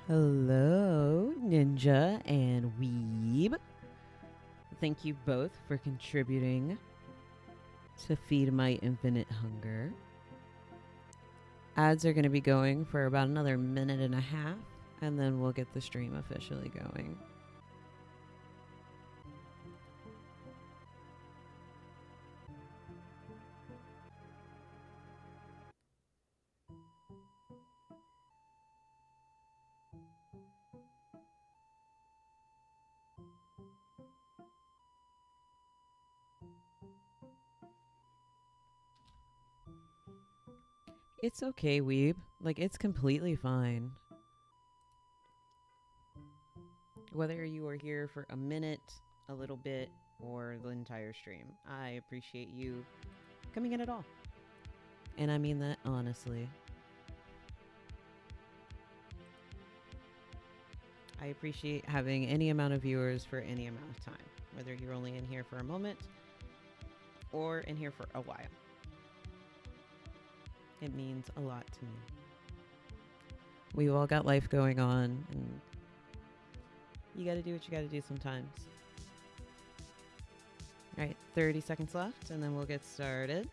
Hello, Ninja and Weeb. Thank you both for contributing to feed my infinite hunger. Ads are going to be going for about another minute and a half, and then we'll get the stream officially going. It's okay, Weeb. Like, it's completely fine. Whether you are here for a minute, a little bit, or the entire stream, I appreciate you coming in at all. And I mean that honestly. I appreciate having any amount of viewers for any amount of time, whether you're only in here for a moment or in here for a while. It means a lot to me. We've all got life going on, and you gotta do what you gotta do sometimes. All right, 30 seconds left, and then we'll get started.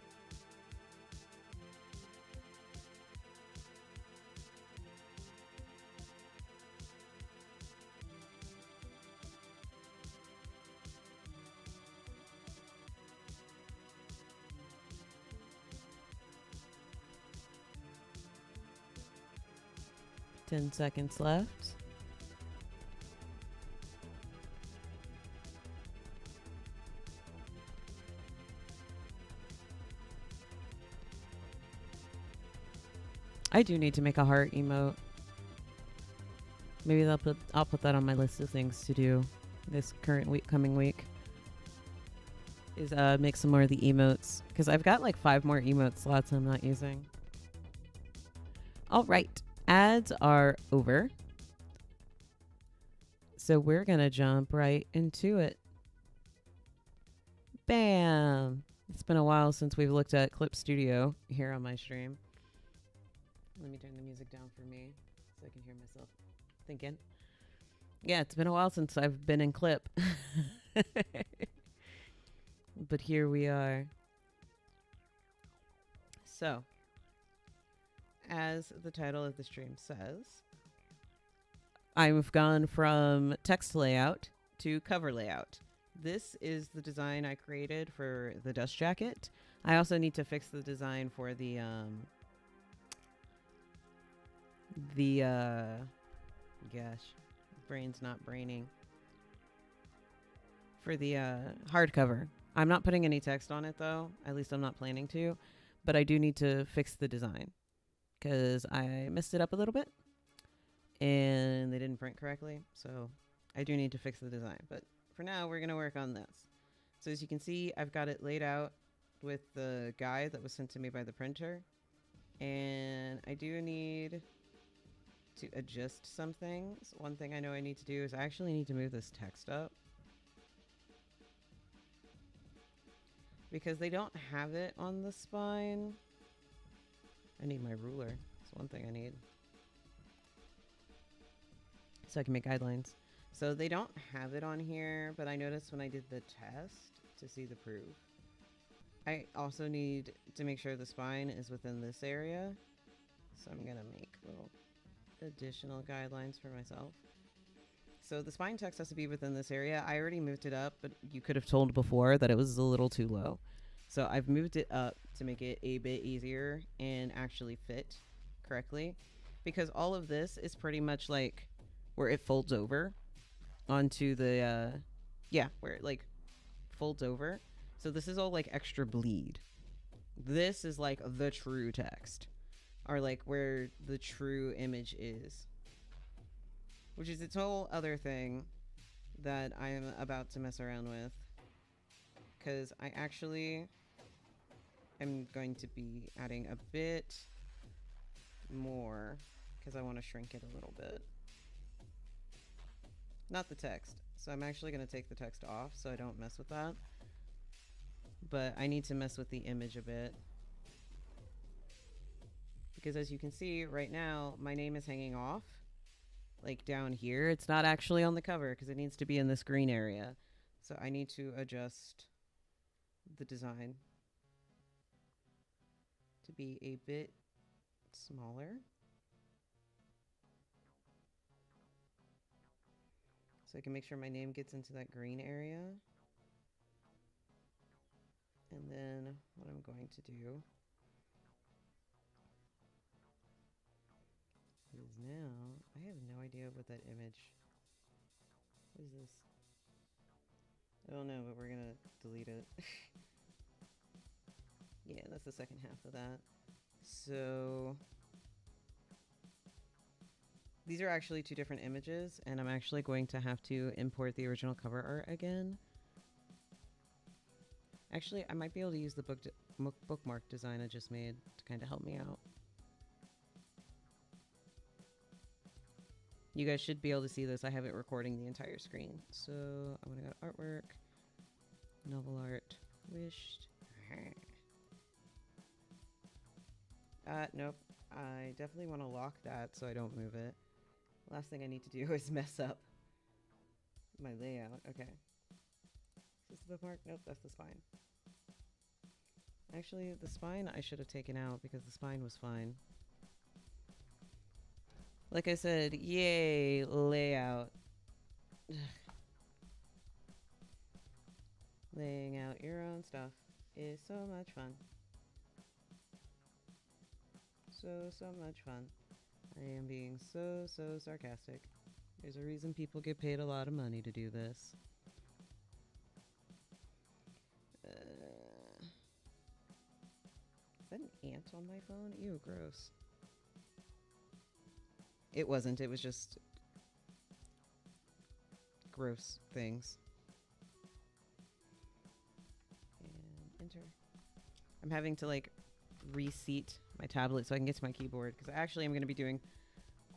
Ten seconds left. I do need to make a heart emote. Maybe I'll put that on my list of things to do this coming week. Is make some more of the emotes, because I've got like 5 more emote slots I'm not using. All right, ads are over, so we're gonna jump right into it. Bam! It's been a while since we've looked at Clip Studio here on my stream. Let me turn the music down for me so I can hear myself thinking. Yeah, it's been a while since I've been in Clip. But here we are. So, as the title of the stream says, I've gone from text layout to cover layout. This is the design I created for the dust jacket. I also need to fix the design for the gosh, brain's not braining. For the hardcover. I'm not putting any text on it though. At least I'm not planning to. But I do need to fix the design, because I messed it up a little bit and they didn't print correctly. So I do need to fix the design. But for now, we're going to work on this. So as you can see, I've got it laid out with the guide that was sent to me by the printer. And I do need to adjust some things. One thing I know I need to do is I actually need to move this text up, because they don't have it on the spine. I need my ruler. That's one thing I need, so I can make guidelines. So they don't have it on here, but I noticed when I did the test to see the proof. I also need to make sure the spine is within this area. So I'm gonna make little additional guidelines for myself. So the spine text has to be within this area. I already moved it up, but you could have told before that it was a little too low. So I've moved it up to make it a bit easier and actually fit correctly, because all of this is pretty much like where it folds over onto the, where it like folds over. So this is all like extra bleed. This is like the true text, or like where the true image is, which is its whole other thing that I'm about to mess around with, because I actually am going to be adding a bit more, because I want to shrink it a little bit. Not the text. So I'm actually going to take the text off so I don't mess with that. But I need to mess with the image a bit, because as you can see right now, my name is hanging off like down here. It's not actually on the cover because it needs to be in this green area. So I need to adjust the design to be a bit smaller. So I can make sure my name gets into that green area. And then what I'm going to do is now, I have no idea what that image, what is this? I don't know, but we're gonna delete it. Yeah, that's the second half of that. So these are actually two different images, and I'm actually going to have to import the original cover art again. Actually, I might be able to use the bookmark design I just made to kind of help me out. You guys should be able to see this. I have it recording the entire screen. So I'm gonna go to artwork, novel art, wished. Nope. I definitely want to lock that so I don't move it. Last thing I need to do is mess up my layout. Okay. Is this the bookmark? Nope, that's the spine. Actually, the spine I should have taken out because the spine was fine. Like I said, yay, layout. Laying out your own stuff is so much fun. So much fun. I am being so sarcastic. There's a reason people get paid a lot of money to do this. Is that an ant on my phone? Ew, gross. It wasn't. It was just gross things. And enter. I'm having to like reseat my tablet so I can get to my keyboard because actually I'm going to be doing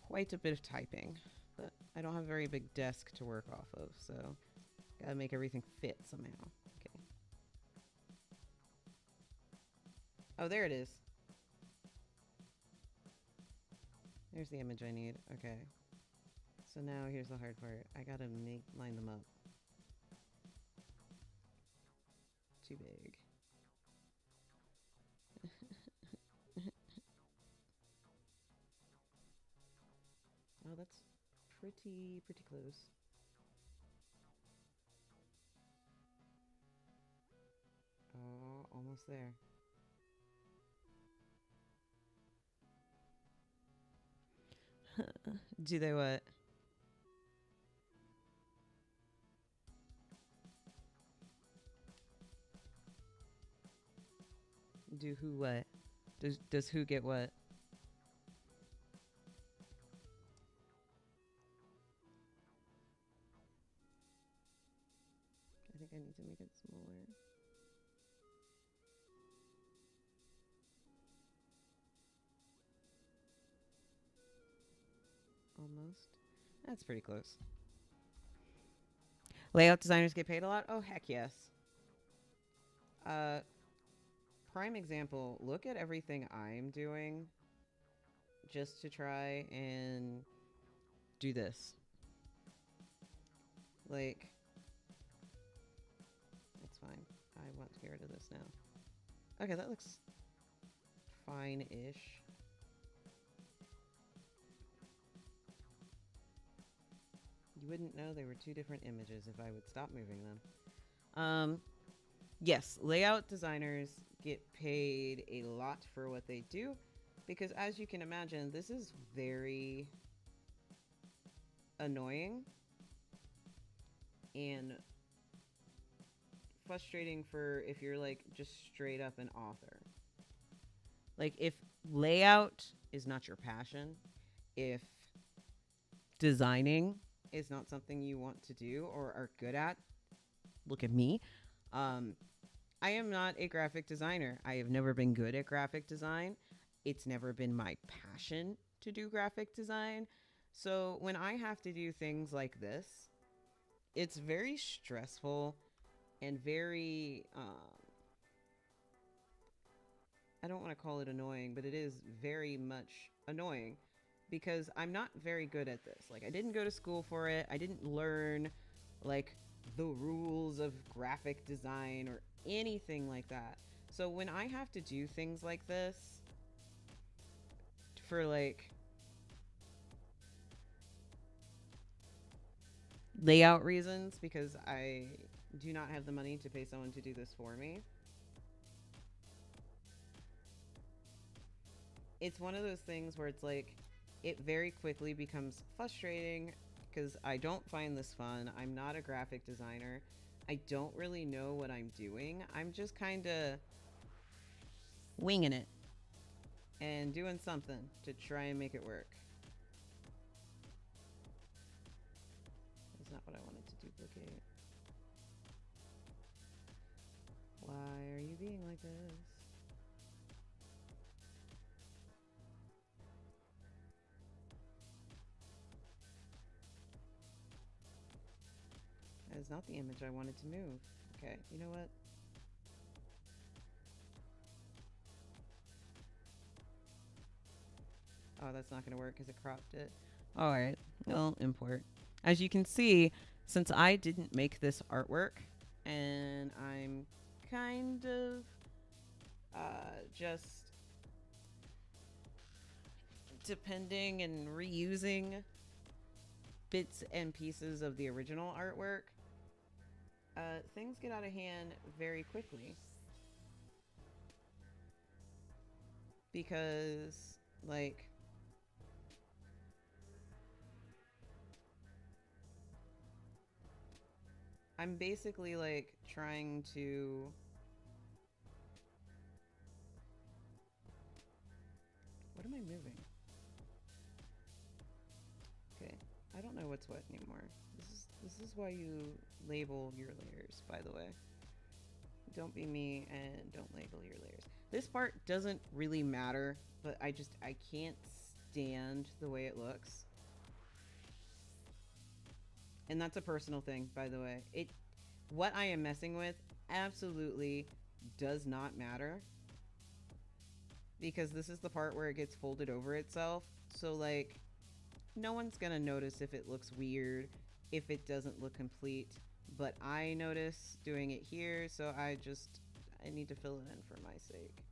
quite a bit of typing, but I don't have a very big desk to work off of, so gotta make everything fit somehow. Okay. Oh, there it is. There's the image I need. Okay. So now here's the hard part. I gotta line them up. Too big. Oh, that's pretty close. Oh, almost there. Do they what? Do who what? Does who get what? I think I need to make it smaller. Almost. That's pretty close. Layout designers get paid a lot? Oh, heck yes. Prime example, look at everything I'm doing just to try and do this. Like, that's fine. I want to get rid of this now. Okay, that looks fine-ish. You wouldn't know they were two different images if I would stop moving them. Yes, layout designers get paid a lot for what they do because, as you can imagine, this is very annoying and frustrating for if you're like just straight up an author. Like, if layout is not your passion, if designing is not something you want to do or are good at, look at me. I am not a graphic designer. I have never been good at graphic design. It's never been my passion to do graphic design. So when I have to do things like this, it's very stressful and very I don't want to call it annoying, but it is very much annoying because I'm not very good at this. Like, I didn't go to school for it. I didn't learn like the rules of graphic design or anything like that. So when I have to do things like this for like layout reasons, because I do not have the money to pay someone to do this for me, it's one of those things where it's like it very quickly becomes frustrating because I don't find this fun. I'm not a graphic designer. I don't really know what I'm doing. I'm just kind of winging it and doing something to try and make it work. That's not what I wanted to duplicate. Why are you being like this? That is not the image I wanted to move. Okay, you know what? Oh, that's not going to work because it cropped it. All right, well, import. As you can see, since I didn't make this artwork, and I'm kind of just depending and reusing bits and pieces of the original artwork, things get out of hand very quickly. Because, like, I'm basically like trying to. What am I moving? Okay, I don't know what's what anymore. This is why you label your layers, by the way. Don't be me and don't label your layers. This part doesn't really matter, but I can't stand the way it looks. And that's a personal thing, by the way. What I am messing with absolutely does not matter because this is the part where it gets folded over itself. So like no one's going to notice if it looks weird, if it doesn't look complete, but I notice doing it here, so I need to fill it in for my sake.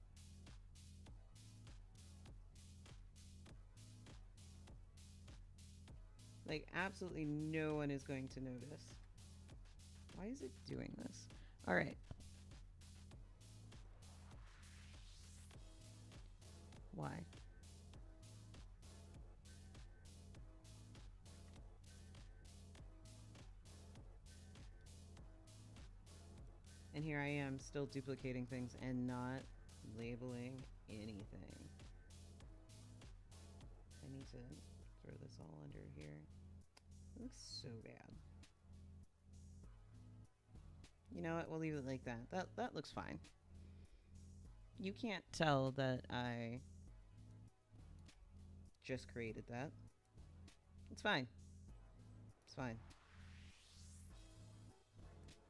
Like absolutely no one is going to notice. Why is it doing this? All right. Why? And here I am still duplicating things and not labeling anything. I need to throw this all under here. It looks so bad. You know what? We'll leave it like that. That looks fine. You can't tell that I just created that. It's fine. It's fine.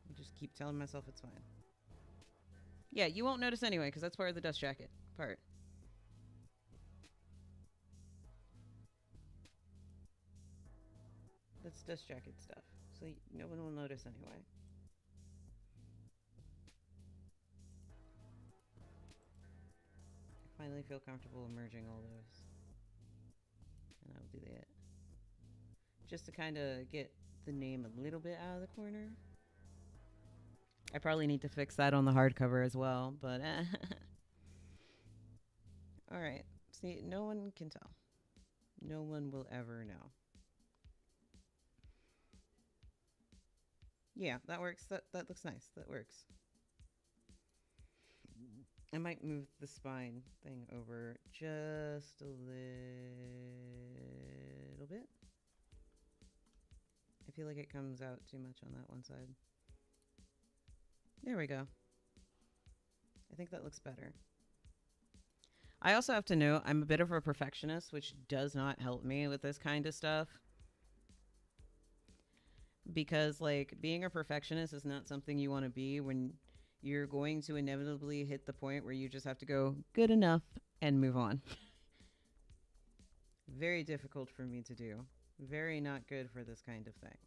I just keep telling myself it's fine. Yeah, you won't notice anyway because that's part of the dust jacket part. That's dust jacket stuff. So no one will notice anyway. I finally feel comfortable merging all those. And I'll do that. Just to kind of get the name a little bit out of the corner. I probably need to fix that on the hardcover as well, but all right. See, no one can tell. No one will ever know. Yeah, that works. That looks nice. That works. I might move the spine thing over just a little bit. I feel like it comes out too much on that one side. There we go. I think that looks better. I also have to note I'm a bit of a perfectionist, which does not help me with this kind of stuff. Because, like, being a perfectionist is not something you want to be when you're going to inevitably hit the point where you just have to go good enough and move on. Very difficult for me to do. Very not good for this kind of thing.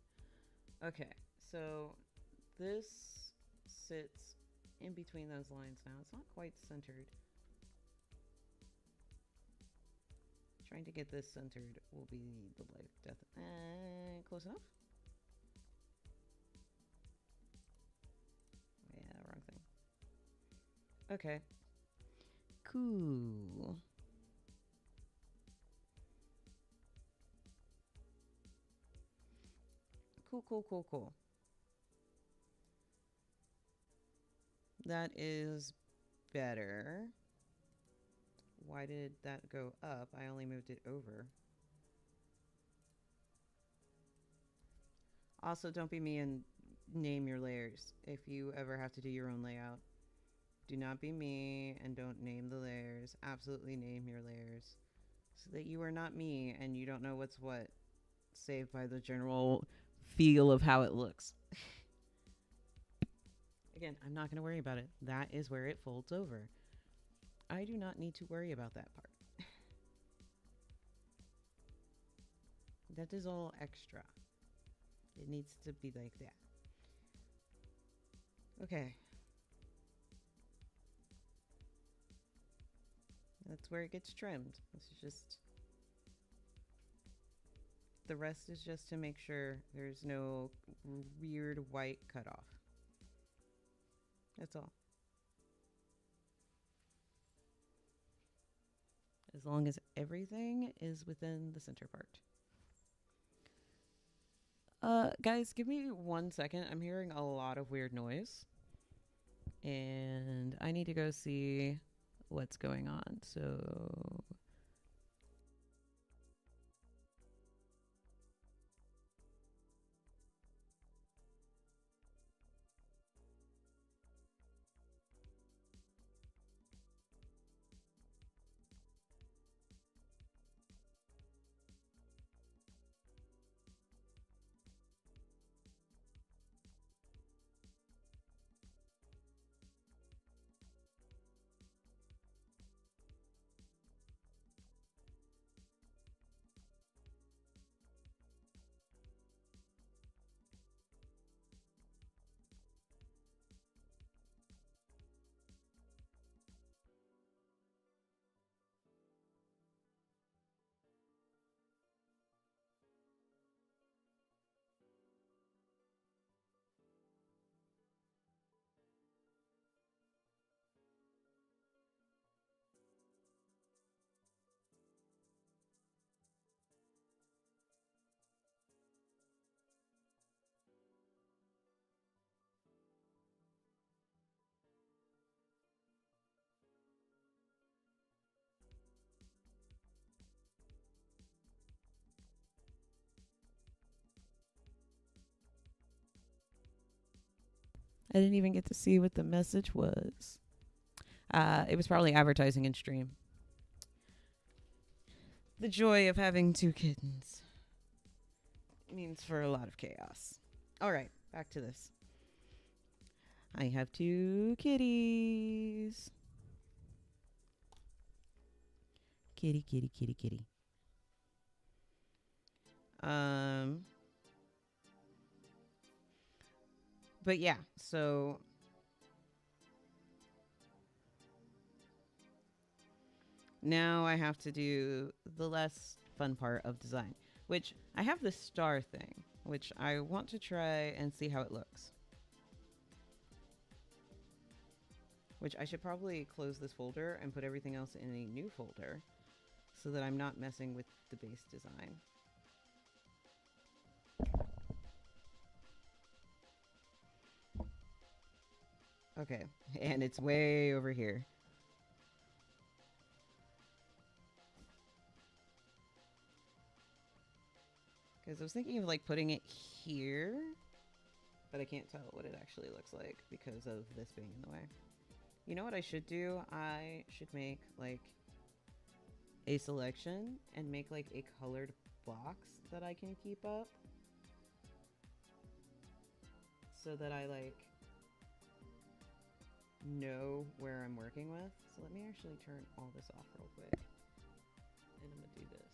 Okay, so this sits in between those lines now. It's not quite centered. Trying to get this centered will be the life death. Close enough? Yeah, wrong thing. Okay. Cool. Cool. That is better. Why did that go up? I only moved it over. Also, don't be me and name your layers if you ever have to do your own layout. Do not be me and don't name the layers. Absolutely name your layers so that you are not me and you don't know what's what, save by the general feel of how it looks. Again, I'm not going to worry about it. That is where it folds over. I do not need to worry about that part. That is all extra. It needs to be like that. Okay. That's where it gets trimmed. This is just... The rest is just to make sure there's no weird white cutoff. That's all. As long as everything is within the center part. Guys, give me 1 second. I'm hearing a lot of weird noise. And I need to go see what's going on. So I didn't even get to see what the message was. It was probably advertising in stream. The joy of having 2 kittens means for a lot of chaos. All right, back to this. I have 2 kitties. Kitty. But yeah, so now I have to do the less fun part of design, which I have the star thing, which I want to try and see how it looks. Which I should probably close this folder and put everything else in a new folder so that I'm not messing with the base design. Okay, and it's way over here. Because I was thinking of like putting it here, but I can't tell what it actually looks like because of this being in the way. You know what I should do? I should make like a selection and make like a colored box that I can keep up so that I like know where I'm working with. So let me actually turn all this off real quick. And I'm going to do this.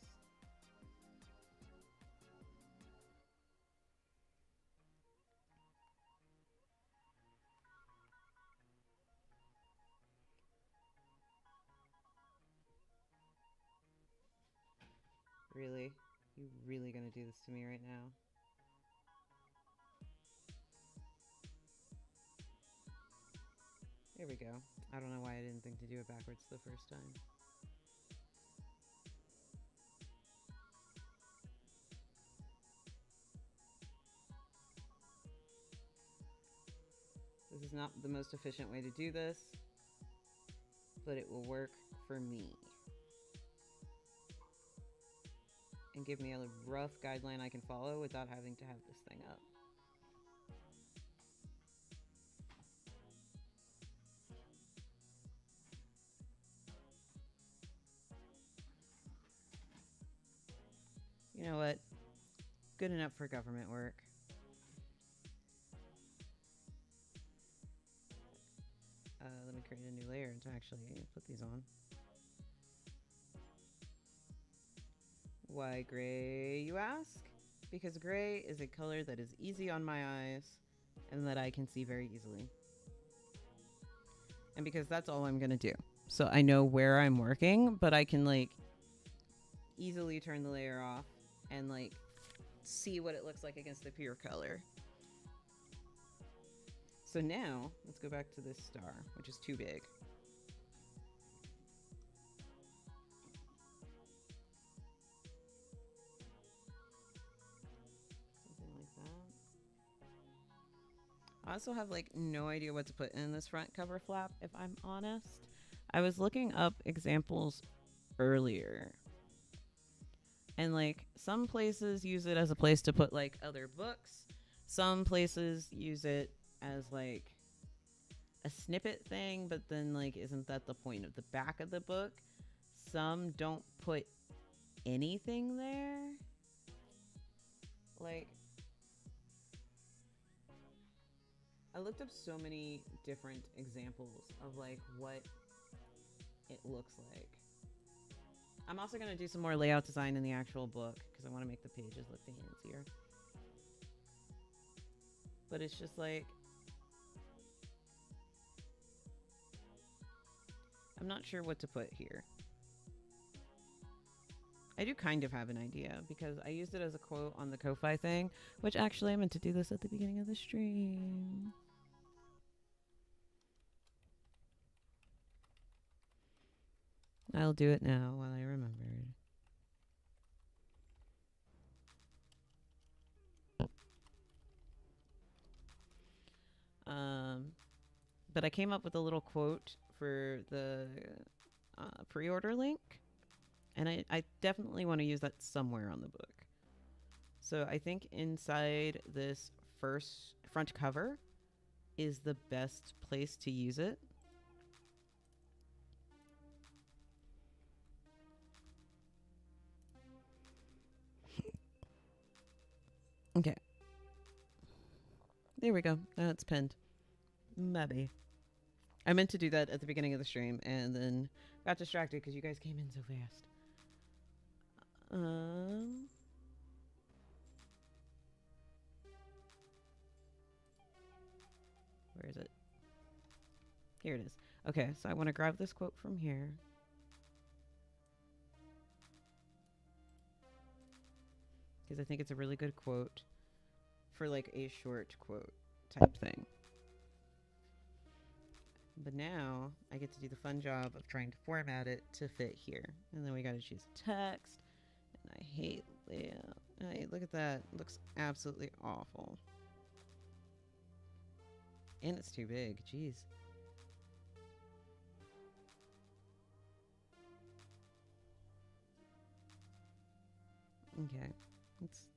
Really? You really gonna do this to me right now? There we go. I don't know why I didn't think to do it backwards the first time. This is not the most efficient way to do this, but it will work for me. And give me a rough guideline I can follow without having to have this thing up. You know what? Good enough for government work. Let me create a new layer to actually put these on. Why gray, you ask? Because gray is a color that is easy on my eyes and that I can see very easily. And because that's all I'm gonna do. So I know where I'm working, but I can like easily turn the layer off and like see what it looks like against the pure color. So now let's go back to this star, which is too big. Something like that. I also have like no idea what to put in this front cover flap, if I'm honest. I was looking up examples earlier. And like some places use it as a place to put like other books. Some places use it as like a snippet thing, but then like isn't that the point of the back of the book? Some don't put anything there. Like I looked up so many different examples of like what it looks like. I'm also going to do some more layout design in the actual book because I want to make the pages look fancier. But it's just like, I'm not sure what to put here. I do kind of have an idea because I used it as a quote on the Ko-Fi thing, which actually I meant to do this at the beginning of the stream. I'll do it now while I remembered. But I came up with a little quote for the pre-order link, and I definitely want to use that somewhere on the book. So I think inside this first front cover is the best place to use it. Okay. There we go. It's pinned. Maybe. I meant to do that at the beginning of the stream and then got distracted because you guys came in so fast. Where is it? Here it is. Okay, so I want to grab this quote from here. Because I think it's a really good quote for like a short quote type thing. But now I get to do the fun job of trying to format it to fit here. And then we got to choose text. And I hate layout. Hey, look at that. It looks absolutely awful. And it's too big. Jeez. Okay. Let's...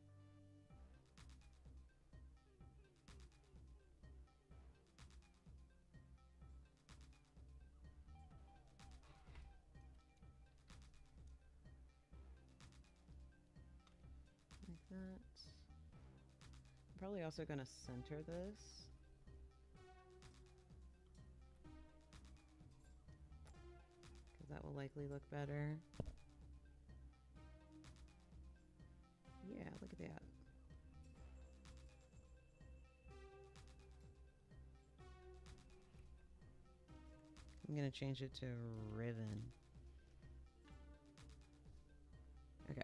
like that. I'm probably also going to center this. will likely look better. Yeah, look at that. I'm gonna change it to ribbon. Okay.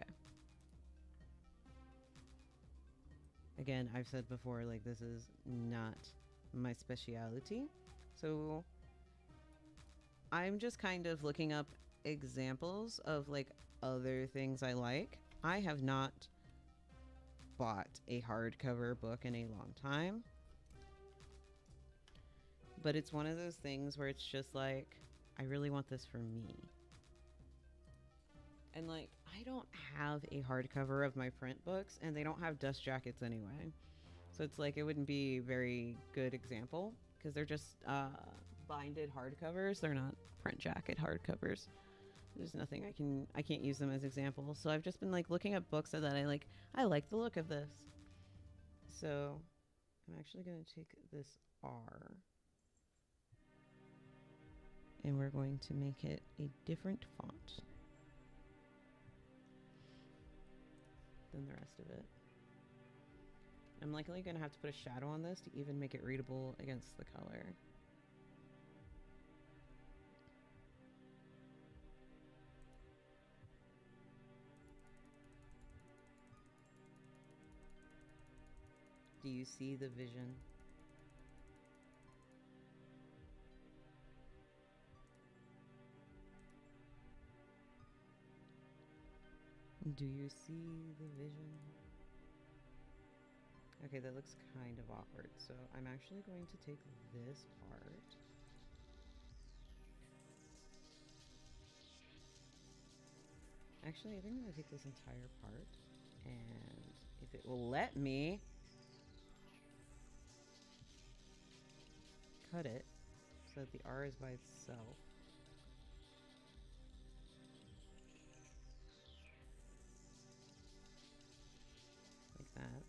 Again, I've said before, like, this is not my specialty. So I'm just kind of looking up examples of, like, other things I like. I have not bought a hardcover book in a long time. But it's one of those things where it's just like, I really want this for me. And, like, I don't have a hardcover of my print books, and they don't have dust jackets anyway. So it's like, it wouldn't be a very good example, because they're just binded hardcovers. They're not print jacket hardcovers. There's nothing I can't use them as examples. So I've just been, like, looking at books that I like the look of this. So I'm actually going to take this R, and we're going to make it a different font than the rest of it. I'm likely going to have to put a shadow on this to even make it readable against the color. Do you see the vision? Do you see the vision? Okay, that looks kind of awkward. So I'm actually going to take this part. Actually, I think I'm going to take this entire part. And if it will let me, cut it so that the R is by itself. Like that.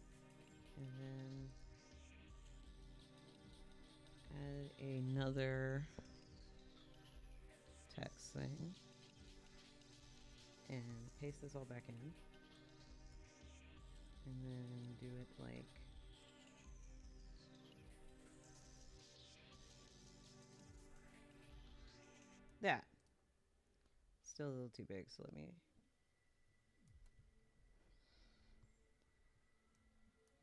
And then add another text thing. And paste this all back in. And then do it like that. Still a little too big, so let me...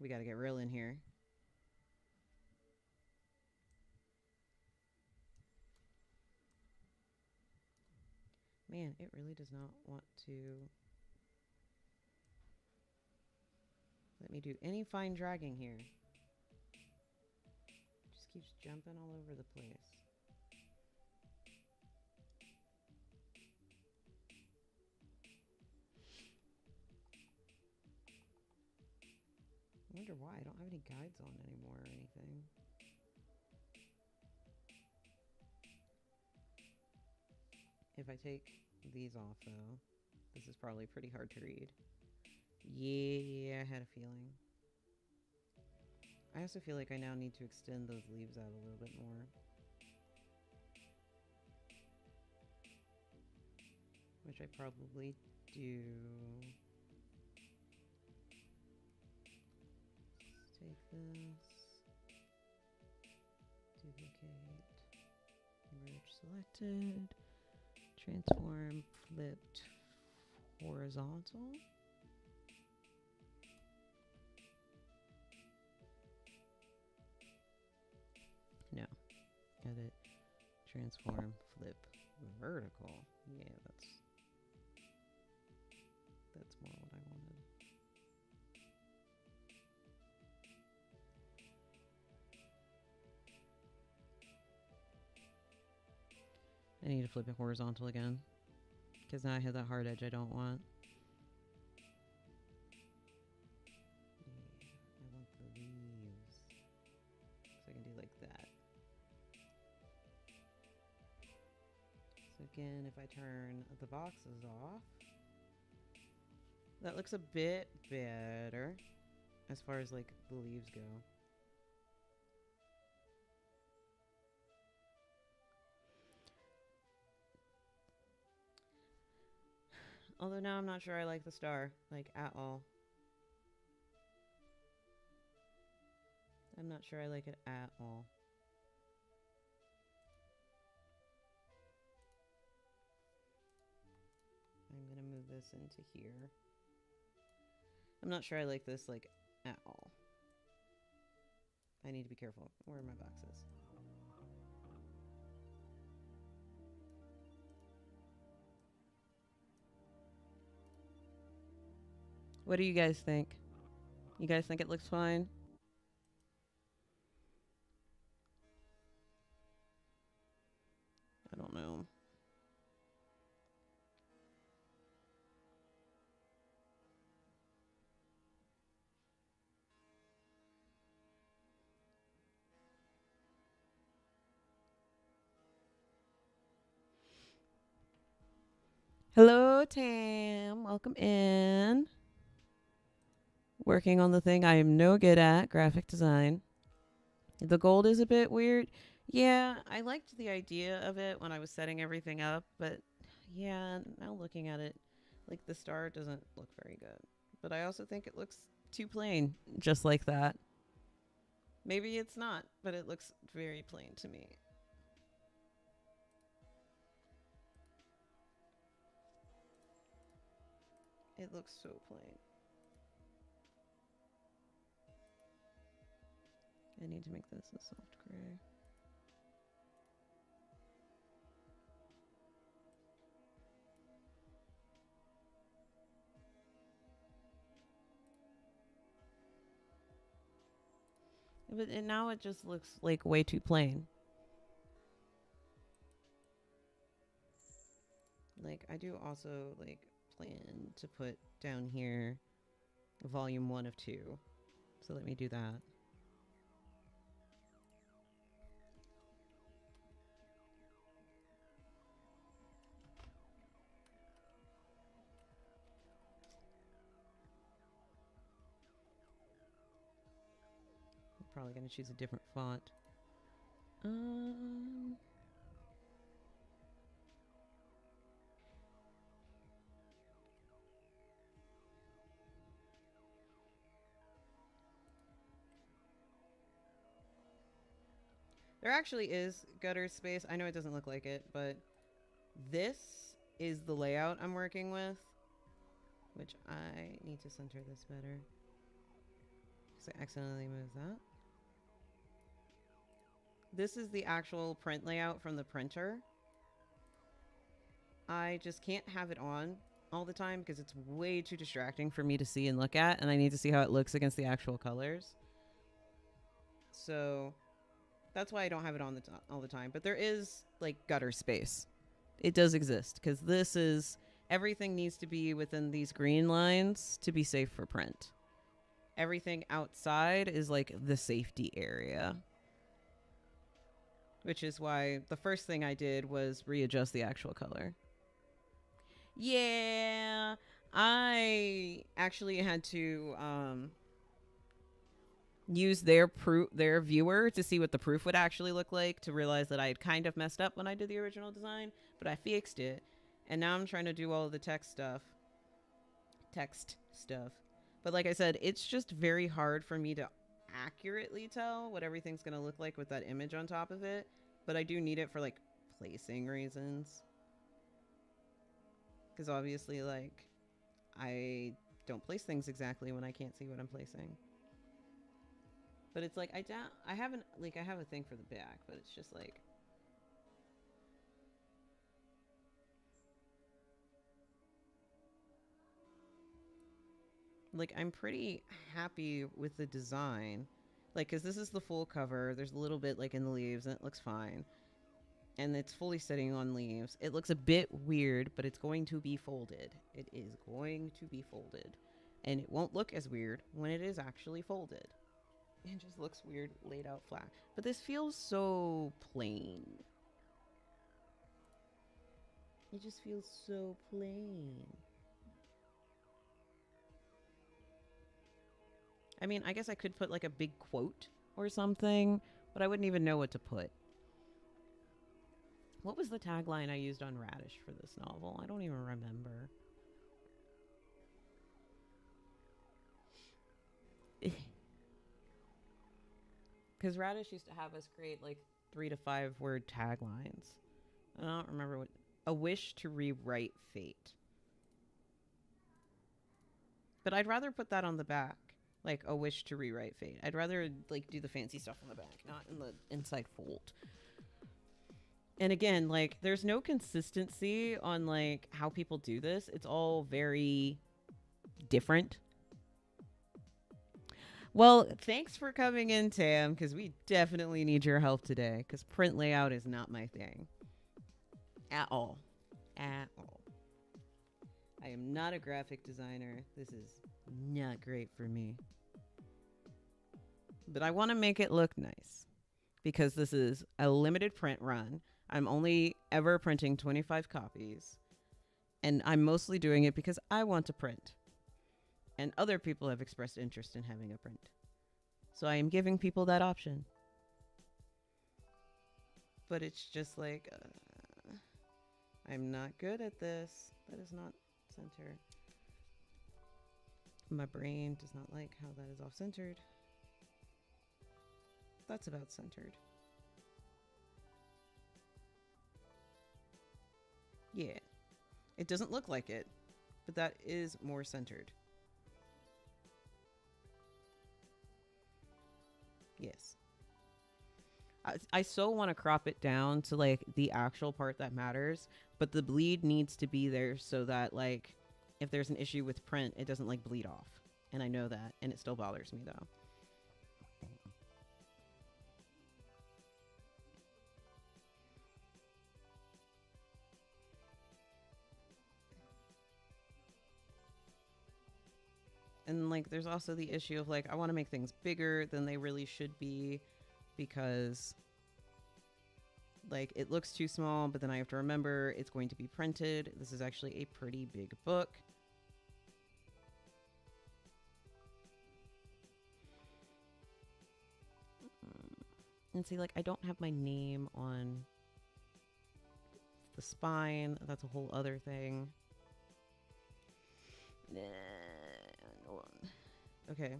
We gotta get real in here. Man, it really does not want to let me do any fine dragging here. Just keeps jumping all over the place. I wonder why I don't have any guides on anymore or anything. If I take these off, though, this is probably pretty hard to read. Yeah, I had a feeling. I also feel like I now need to extend those leaves out a little bit more. Which I probably do. Let's take this. Duplicate. Merge selected. Transform flipped horizontal. No. Edit. Transform flip vertical. Yeah, that's more what I wanted. I need to flip it horizontal again, because now I have that hard edge I don't want. Yeah, I want the leaves. So I can do like that. So again, if I turn the boxes off, that looks a bit better as far as like the leaves go. Although now I'm not sure I like the star, like, at all. I'm not sure I like it at all. I'm gonna move this into here. I'm not sure I like this, like, at all. I need to be careful. Where are my boxes? What do you guys think? You guys think it looks fine? I don't know. Hello, Tam. Welcome in. Working on the thing I am no good at, graphic design. The gold is a bit weird. Yeah, I liked the idea of it when I was setting everything up, but yeah, now looking at it, like the star doesn't look very good. But I also think it looks too plain, just like that. Maybe it's not, but it looks very plain to me. It looks so plain. I need to make this a soft gray. But and now it just looks like way too plain. Like I do also like plan to put down here volume 1 of 2. So let me do that. I'm probably going to choose a different font. There actually is gutter space. I know it doesn't look like it, but this is the layout I'm working with, which I need to center this better. Because I accidentally moved that. This is the actual print layout from the printer. I just can't have it on all the time because it's way too distracting for me to see and look at, and I need to see how it looks against the actual colors. So that's why I don't have it on all the time. But there is like gutter space. It does exist because this is everything needs to be within these green lines to be safe for print. Everything outside is like the safety area. Which is why the first thing I did was readjust the actual color. Yeah, I actually had to use their viewer to see what the proof would actually look like to realize that I had kind of messed up when I did the original design, but I fixed it. And now I'm trying to do all of the text stuff. But like I said, it's just very hard for me to accurately tell what everything's going to look like with that image on top of it, but I do need it for like placing reasons. Because obviously, like, I don't place things exactly when I can't see what I'm placing. But it's like I haven't like I have a thing for the back, but it's just like I'm pretty happy with the design. Like cuz this is the full cover. There's a little bit like in the leaves and it looks fine. And it's fully sitting on leaves. It looks a bit weird, but it's going to be folded. It is going to be folded. And it won't look as weird when it is actually folded. It just looks weird laid out flat. But this feels so plain. It just feels so plain. I mean, I guess I could put like a big quote or something, but I wouldn't even know what to put. What was the tagline I used on Radish for this novel? I don't even remember. Because Radish used to have us create like 3 to 5 word taglines. I don't remember what. A wish to rewrite fate. But I'd rather put that on the back. Like a wish to rewrite fate. I'd rather like do the fancy stuff on the back, not in the inside fold. And again, like there's no consistency on like how people do this. It's all very different. Well, thanks for coming in, Tam, because we definitely need your help today, because print layout is not my thing. At all. At all. I am not a graphic designer. This is not great for me. But I want to make it look nice, because this is a limited print run. I'm only ever printing 25 copies, and I'm mostly doing it because I want to print. And other people have expressed interest in having a print. So I am giving people that option. But it's just like, I'm not good at this. That is not center. My brain does not like how that is off-centered. That's about centered. Yeah. It doesn't look like it, but that is more centered. Yes. I so want to crop it down to like the actual part that matters, but the bleed needs to be there so that like if there's an issue with print, it doesn't like bleed off. And I know that, and it still bothers me though. And like there's also the issue of like I want to make things bigger than they really should be, because like it looks too small, but then I have to remember it's going to be printed. This is actually a pretty big book. And see, like I don't have my name on the spine. That's a whole other thing. Hold on. Okay.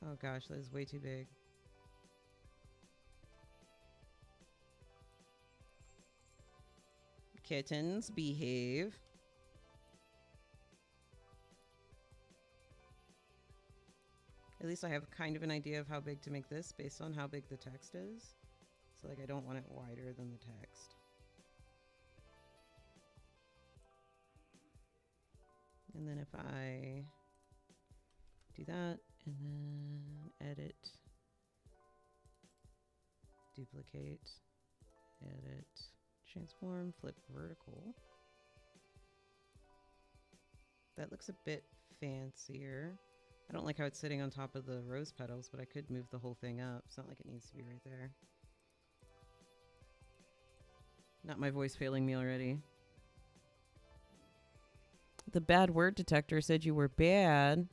Oh gosh, that is way too big. Kittens, behave. At least I have kind of an idea of how big to make this based on how big the text is. So like I don't want it wider than the text. And then if I do that and then edit, duplicate, edit, transform, flip vertical. That looks a bit fancier. I don't like how it's sitting on top of the rose petals, but I could move the whole thing up. It's not like it needs to be right there. Not my voice failing me already. The bad word detector said you were bad.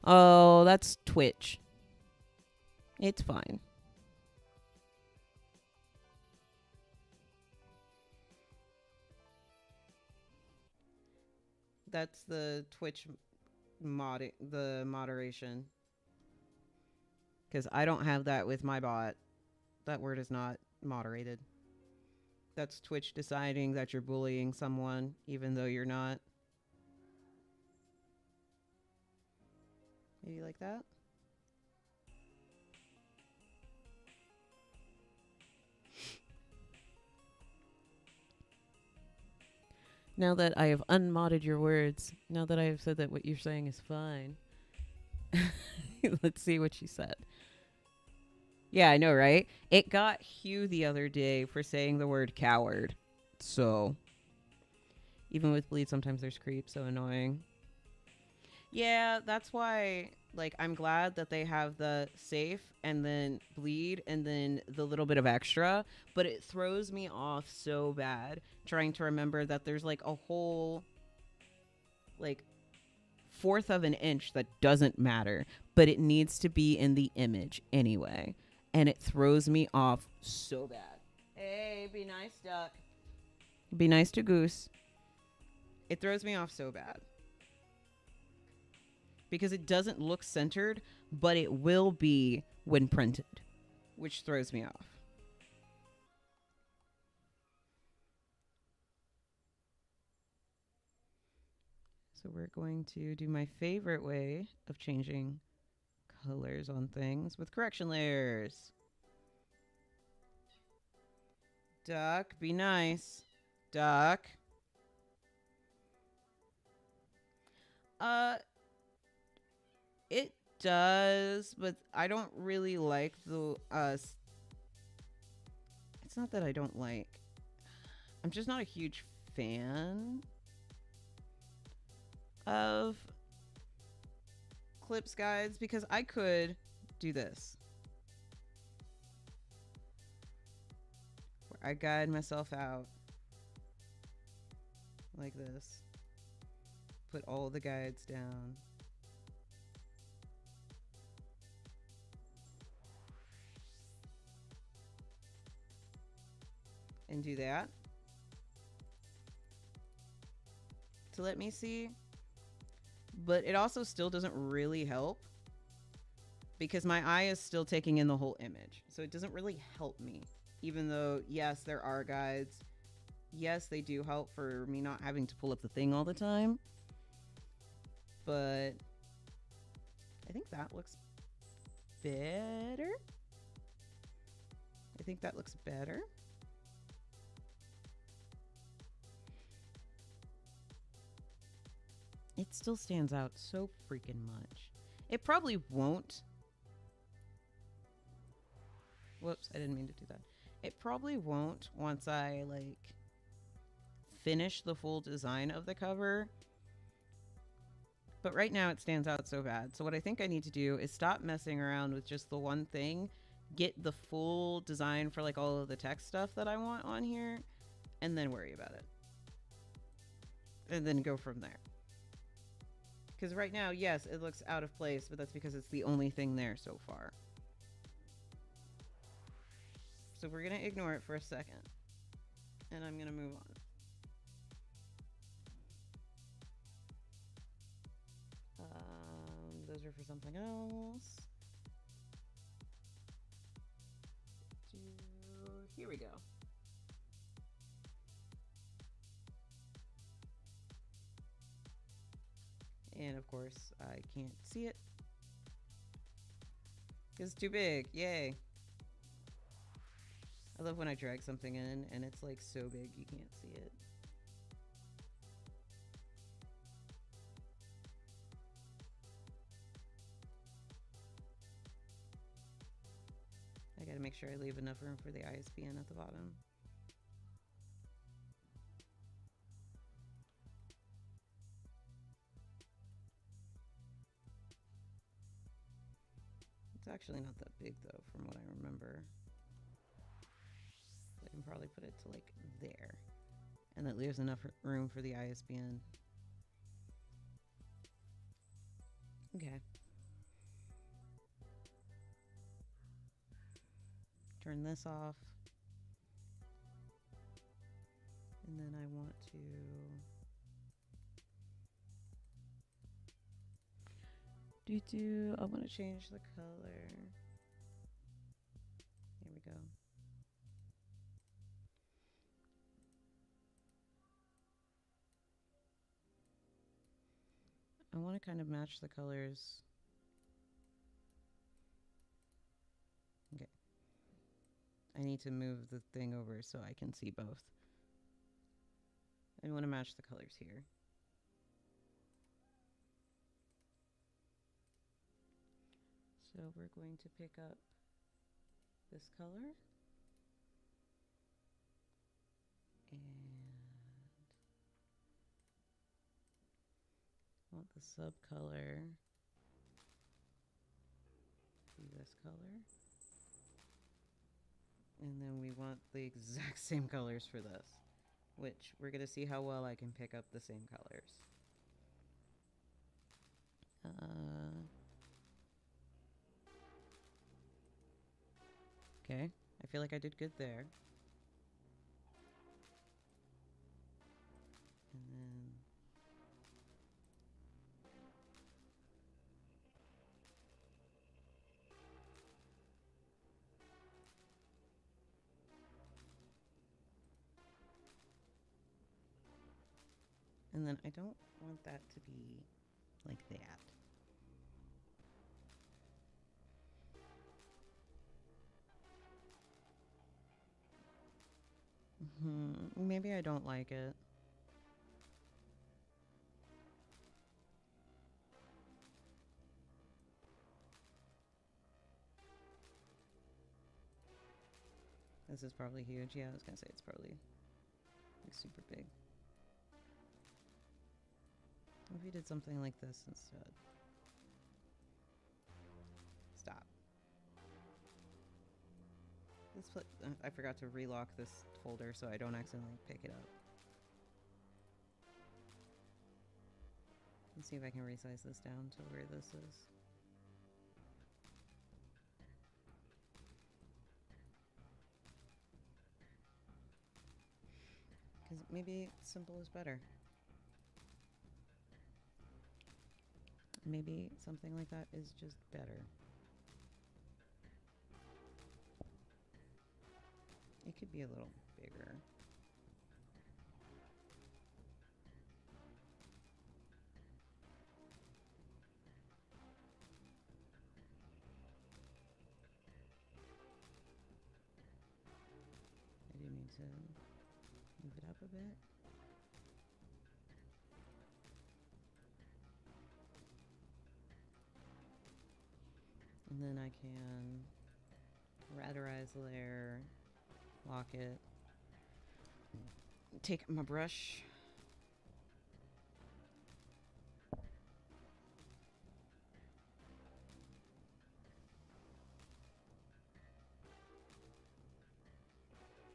Oh, that's Twitch. It's fine. That's the Twitch the moderation. Because I don't have that with my bot. That word is not moderated. That's Twitch deciding that you're bullying someone, even though you're not. Maybe like that? Now that I have unmodded your words, now that I have said that what you're saying is fine, let's see what she said. Yeah, I know, right? It got Hugh the other day for saying the word coward. So, even with bleed, sometimes there's creep, so annoying. Yeah, that's why, like, I'm glad that they have the safe and then bleed and then the little bit of extra, but it throws me off so bad trying to remember that there's, like, a whole, like, fourth of an inch that doesn't matter, but it needs to be in the image anyway. And it throws me off so bad. Hey, be nice, duck. Be nice to Goose. It throws me off so bad. Because it doesn't look centered, but it will be when printed, which throws me off. So we're going to do my favorite way of changing colors on things with correction layers. Duck, be nice. Duck. It does, but I don't really like the it's not that I don't like. I'm just not a huge fan of clips guides because I could do this. Where I guide myself out like this. Put all the guides down. And do that to let me see. But it also still doesn't really help because my eye is still taking in the whole image. So it doesn't really help me. Even though, yes, there are guides. Yes, they do help for me not having to pull up the thing all the time. But I think that looks better. I think that looks better. It still stands out so freaking much. It probably won't. Whoops, I didn't mean to do that. It probably won't once I like finish the full design of the cover. But right now it stands out so bad. So what I think I need to do is stop messing around with just the one thing, get the full design for like all of the text stuff that I want on here, and then worry about it. And then go from there. Because right now, yes, it looks out of place, but that's because it's the only thing there so far. So we're going to ignore it for a second. And I'm going to move on. Those are for something else. Here we go. And of course, I can't see it because it's too big. Yay. I love when I drag something in and it's like so big you can't see it. I gotta make sure I leave enough room for the ISBN at the bottom. It's actually not that big though, from what I remember. I can probably put it to like there. And that leaves enough room for the ISBN. Okay. Turn this off. And then I want to I want to change the color. Here we go. I want to kind of match the colors. Okay. I need to move the thing over so I can see both. I want to match the colors here. So we're going to pick up this color. And I want the subcolor to be this color. And then we want the exact same colors for this, which we're going to see how well I can pick up the same colors. Okay, I feel like I did good there. And then And then I don't want that to be like that. Maybe I don't like it. This is probably huge. Yeah, I was gonna say it's probably like super big. What if we did something like this instead? Stop. I forgot to relock this folder so I don't accidentally pick it up. Let's see if I can resize this down to where this is. Because maybe simple is better. Maybe something like that is just better. It could be a little bigger. I do need to move it up a bit. And then I can raderize the layer, lock it, take my brush,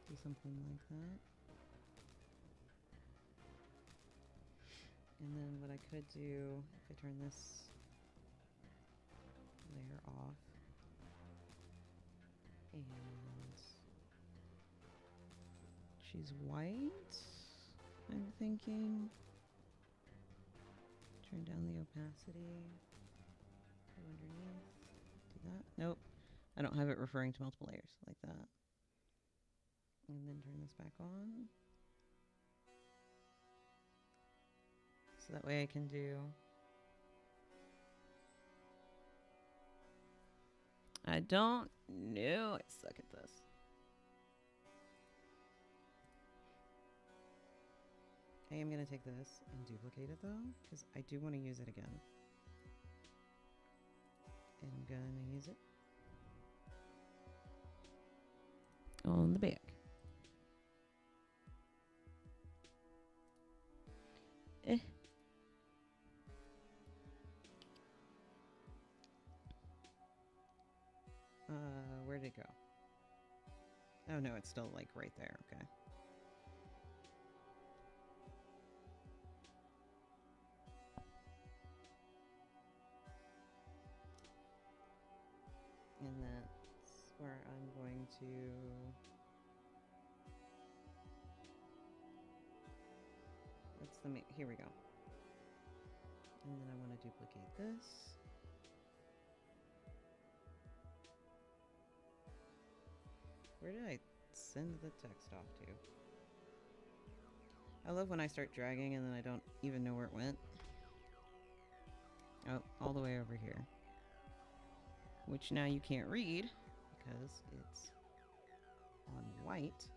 do something like that. And then what I could do, if I turn this layer off, and she's white, I'm thinking. Turn down the opacity, go underneath, do that. Nope, I don't have it referring to multiple layers like that. And then turn this back on. So that way I can do... I don't know. I suck at this. I am going to take this and duplicate it though, because I do want to use it again. And I'm going to use it on the back. Where'd it go? Oh no, it's still like right there. Okay. And that's where I'm going to... Here we go. And then I want to duplicate this. Where did I send the text off to? I love when I start dragging and then I don't even know where it went. Oh, all the way over here. Which now you can't read because it's on white.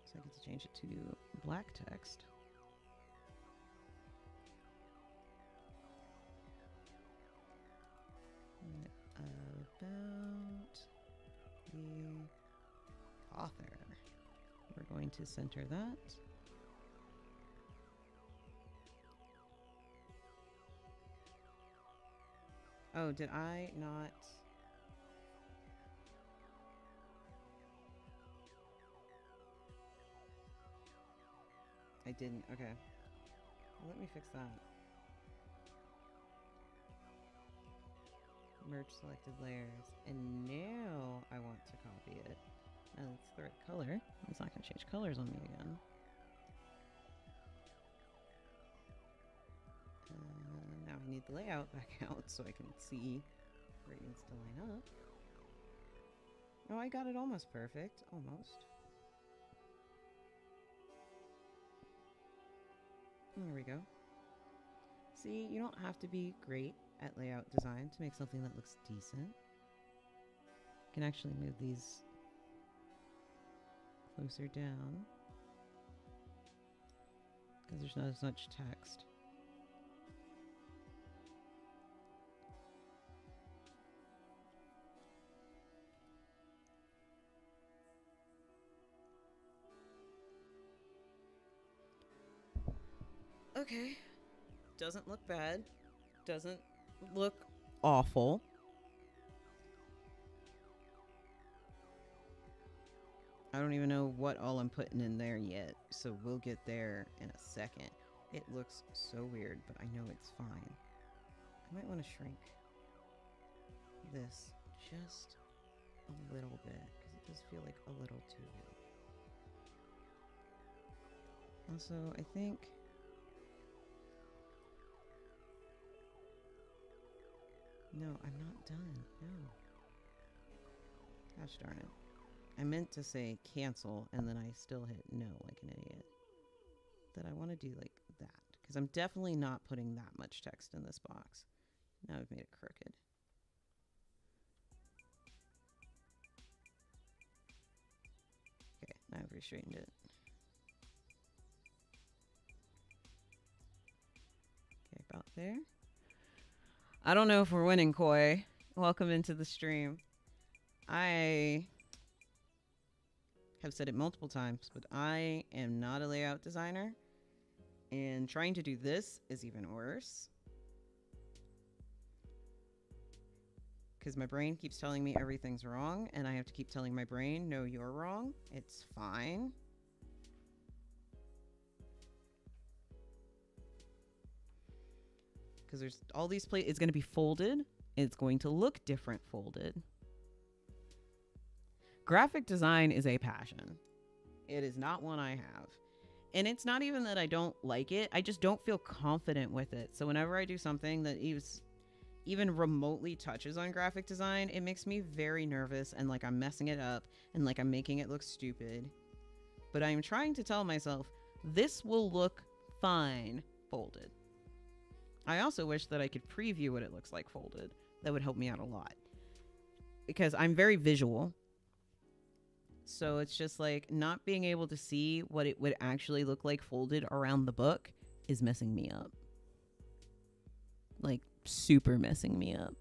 So I get to change it to black text. About the author. We're going to center that. Oh, did I not? I didn't. Okay. Well, let me fix that. Merge selected layers. And now I want to copy it. Now it's the right color. It's not going to change colors on me again. Now I need the layout back out so I can see where it needs to line up. Oh, I got it almost perfect. Almost. There we go. See, you don't have to be great at layout design to make something that looks decent. You can actually move these closer down because there's not as much text. Okay. Doesn't look bad. Doesn't look awful. I don't even know what all I'm putting in there yet, so we'll get there in a second. It looks so weird, but I know it's fine. I might want to shrink this just a little bit, because it does feel like a little too big. Also, I think... No, I'm not done. No. Gosh darn it. I meant to say cancel, and then I still hit no like an idiot. That I want to do like that. Because I'm definitely not putting that much text in this box. Now I've made it crooked. Okay, now I've restraightened it. Okay, about there. I don't know if we're winning, Koi. Welcome into the stream. I have said it multiple times, but I am not a layout designer. And trying to do this is even worse. Because my brain keeps telling me everything's wrong, and I have to keep telling my brain, no, you're wrong. It's fine. Because there's all these places. It's going to be folded. It's going to look different folded. Graphic design is a passion. It is not one I have. And it's not even that I don't like it. I just don't feel confident with it. So whenever I do something that even remotely touches on graphic design, it makes me very nervous and like I'm messing it up and like I'm making it look stupid. But I'm trying to tell myself, this will look fine folded. I also wish that I could preview what it looks like folded. That would help me out a lot. Because I'm very visual. So it's just like not being able to see what it would actually look like folded around the book is messing me up. Like super messing me up.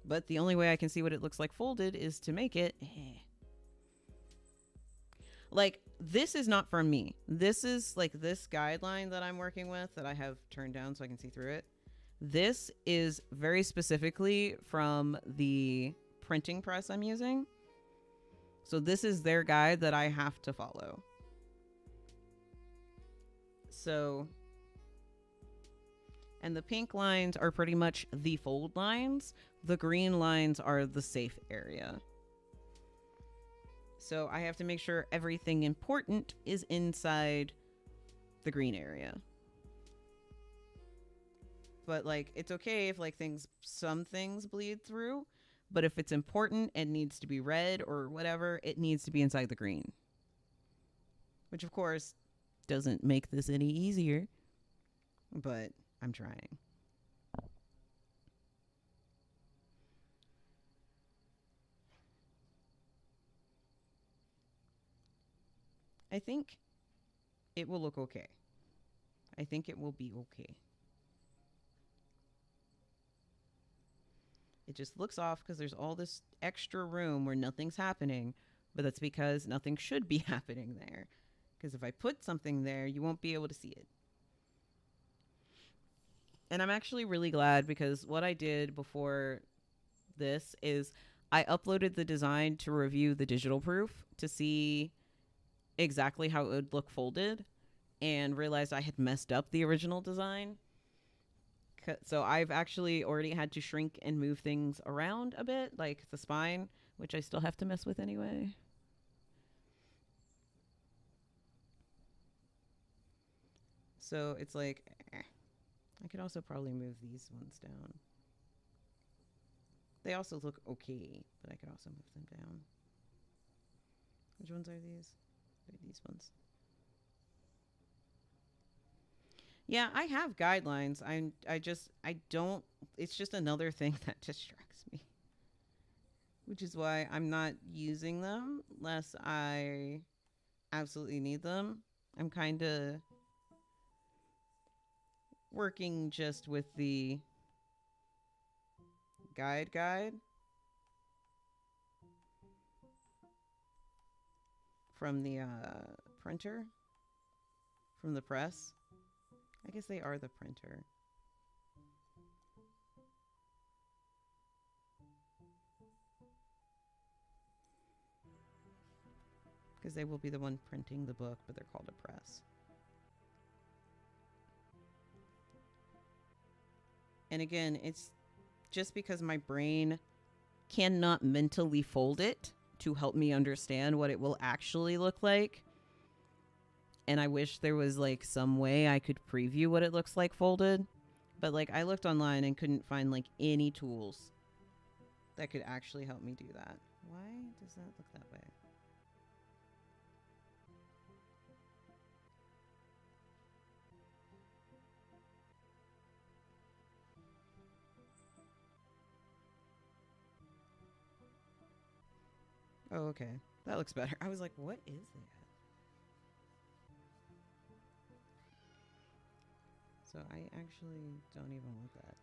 But the only way I can see what it looks like folded is to make it like this is not from me. This is like this guideline that I'm working with that I have turned down so I can see through it. This is very specifically from the printing press I'm using. So this is their guide that I have to follow. So, and the pink lines are pretty much the fold lines. The green lines are the safe area. So I have to make sure everything important is inside the green area. But like, it's okay if like some things bleed through. But if it's important and needs to be read or whatever, it needs to be inside the green. Which, of course, doesn't make this any easier. But I'm trying. I think it will look okay. I think it will be okay. It just looks off because there's all this extra room where nothing's happening, but that's because nothing should be happening there. Because if I put something there, you won't be able to see it. And I'm actually really glad because what I did before this is I uploaded the design to review the digital proof to see exactly how it would look folded and realized I had messed up the original design. So I've actually already had to shrink and move things around a bit, like the spine, which I still have to mess with anyway. So it's like, I could also probably move these ones down. They also look okay, but I could also move them down. Which ones are these? They're these ones. Yeah, I have guidelines. I don't. It's just another thing that distracts me, which is why I'm not using them unless I absolutely need them. I'm kind of working just with the guide from the printer, from the press. I guess they are the printer. Because they will be the one printing the book, but they're called a press. And again, it's just because my brain cannot mentally fold it to help me understand what it will actually look like. And I wish there was like some way I could preview what it looks like folded. But like I looked online and couldn't find like any tools that could actually help me do that. Why does that look that way? Oh, okay. That looks better. I was like, what is that? So I actually don't even want that.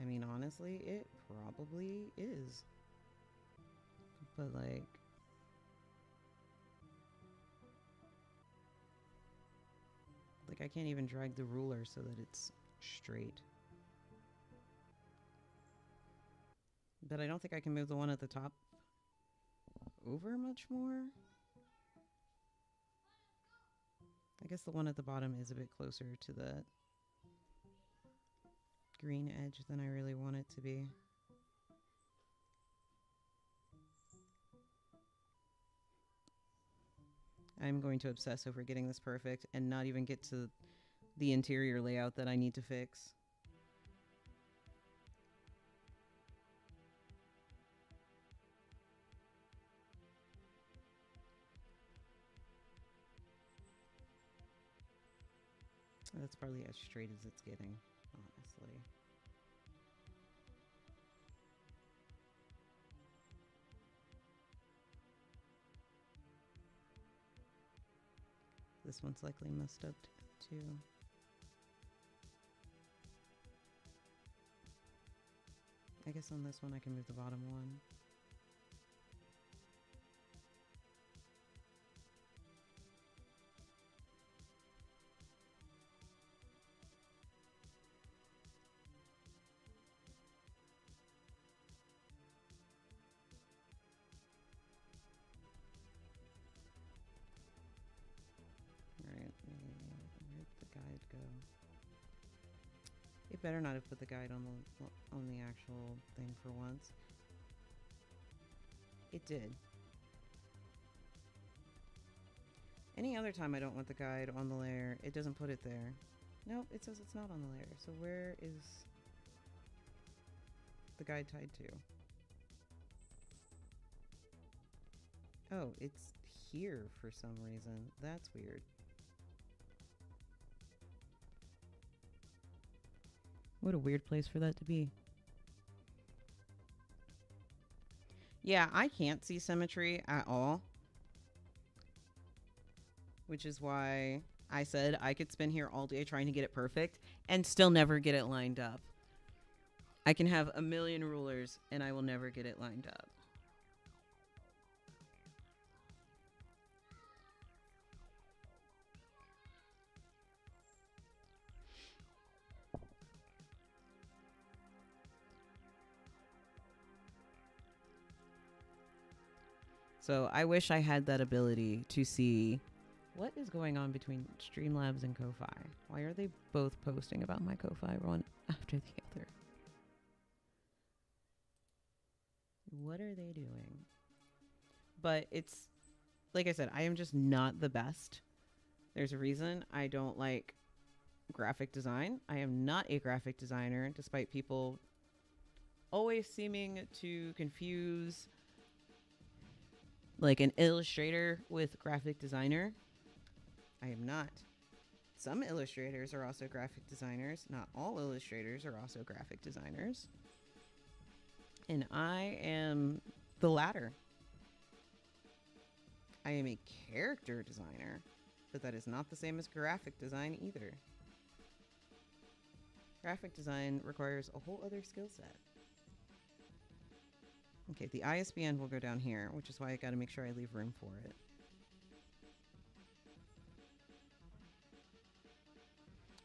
I mean, honestly, it probably is. But like I can't even drag the ruler so that it's straight. But I don't think I can move the one at the top over much more. I guess the one at the bottom is a bit closer to the green edge than I really want it to be. I'm going to obsess over getting this perfect and not even get to the interior layout that I need to fix. That's probably as straight as it's getting, honestly. This one's likely messed up too. I guess on this one I can move the bottom one. Alright, where'd the guide go? It better not have put the guide on the actual thing for once. It did. Any other time I don't want the guide on the layer, it doesn't put it there. Nope, it says it's not on the layer. So where is the guide tied to? Oh, it's here for some reason. That's weird. What a weird place for that to be. Yeah, I can't see symmetry at all. Which is why I said I could spend here all day trying to get it perfect and still never get it lined up. I can have a million rulers and I will never get it lined up. So I wish I had that ability to see what is going on between Streamlabs and Ko-Fi. Why are they both posting about my Ko-Fi one after the other? What are they doing? But it's, like I said, I am just not the best There's a reason I don't like graphic design. I am not a graphic designer, despite people always seeming to confuse like an illustrator with graphic designer. I am not. Some illustrators are also graphic designers. Not all illustrators are also graphic designers. And I am the latter. I am a character designer, but that is not the same as graphic design either. Graphic design requires a whole other skill set. Okay, the ISBN will go down here, which is why I gotta make sure I leave room for it.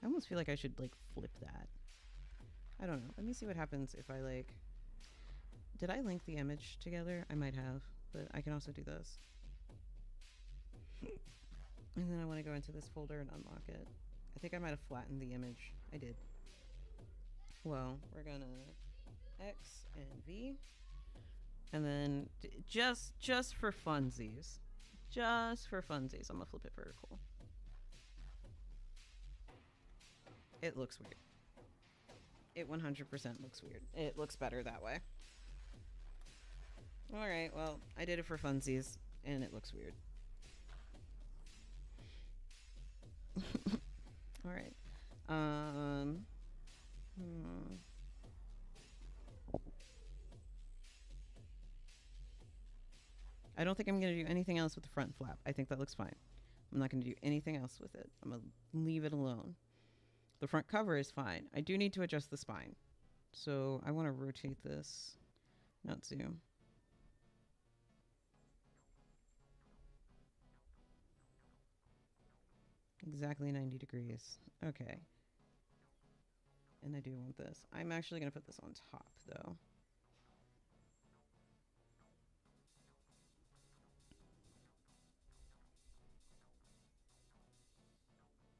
I almost feel like I should, like, flip that. I don't know. Let me see what happens if I, like... Did I link the image together? I might have, but I can also do this. And then I want to go into this folder and unlock it. I think I might have flattened the image. I did. Well, we're gonna X and V. And then just for funsies. Just for funsies, I'm gonna flip it vertical. It looks weird. It 100% looks weird. It looks better that way. Alright, well, I did it for funsies, and it looks weird. Alright. I don't think I'm going to do anything else with the front flap. I think that looks fine. I'm not going to do anything else with it. I'm going to leave it alone. The front cover is fine. I do need to adjust the spine. So I want to rotate this. Not zoom. Exactly 90 degrees. Okay. And I do want this. I'm actually going to put this on top, though.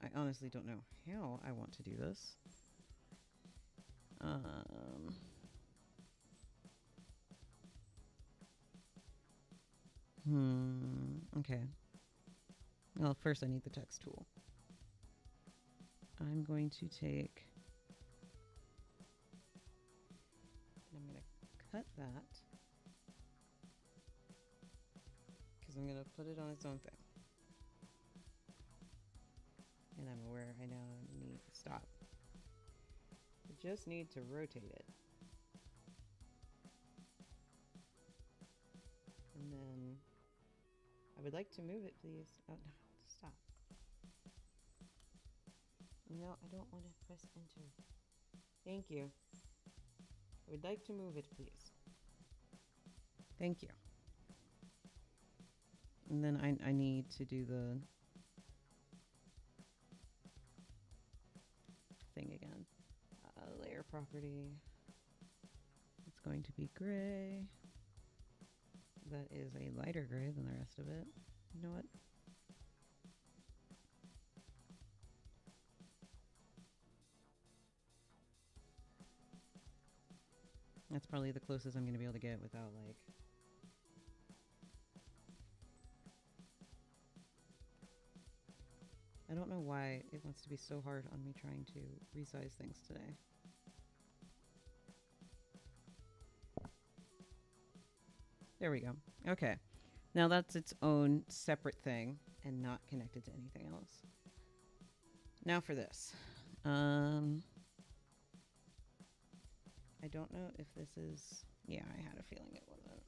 I honestly don't know how I want to do this. Okay. Well, first I need the text tool. I'm going to take... I'm going to cut that. Because I'm going to put it on its own thing. And I'm aware I now need to stop. I just need to rotate it. And then I would like to move it, please. Oh, no, stop. No, I don't want to press enter. Thank you. I would like to move it, please. Thank you. And then I need to do the thing again. Layer property. It's going to be gray. That is a lighter gray than the rest of it. You know what? That's probably the closest I'm going to be able to get without, like... I don't know why it wants to be so hard on me trying to resize things today. There we go. Okay. Now that's its own separate thing and not connected to anything else. Now for this. I don't know if this is... Yeah, I had a feeling it wasn't.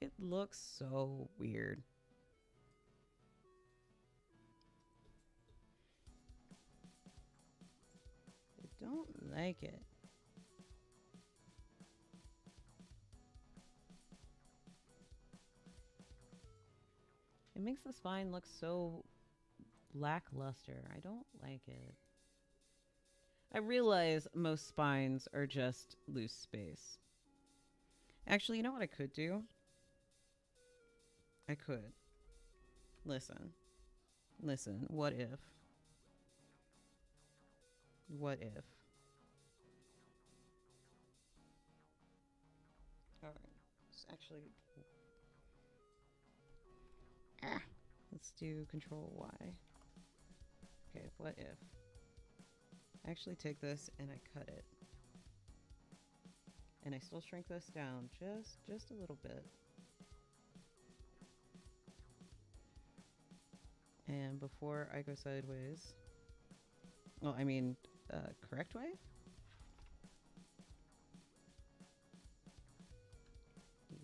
It looks so weird. I don't like it. It makes the spine look so lackluster. I don't like it. I realize most spines are just loose space. Actually, you know what I could do? I could. Listen. Listen. What if? What if? Alright. Let's actually. Let's do Control Y. Okay, what if? I actually take this and I cut it. And I still shrink this down just a little bit. And before I go sideways, well, I mean, correct way? Yeah.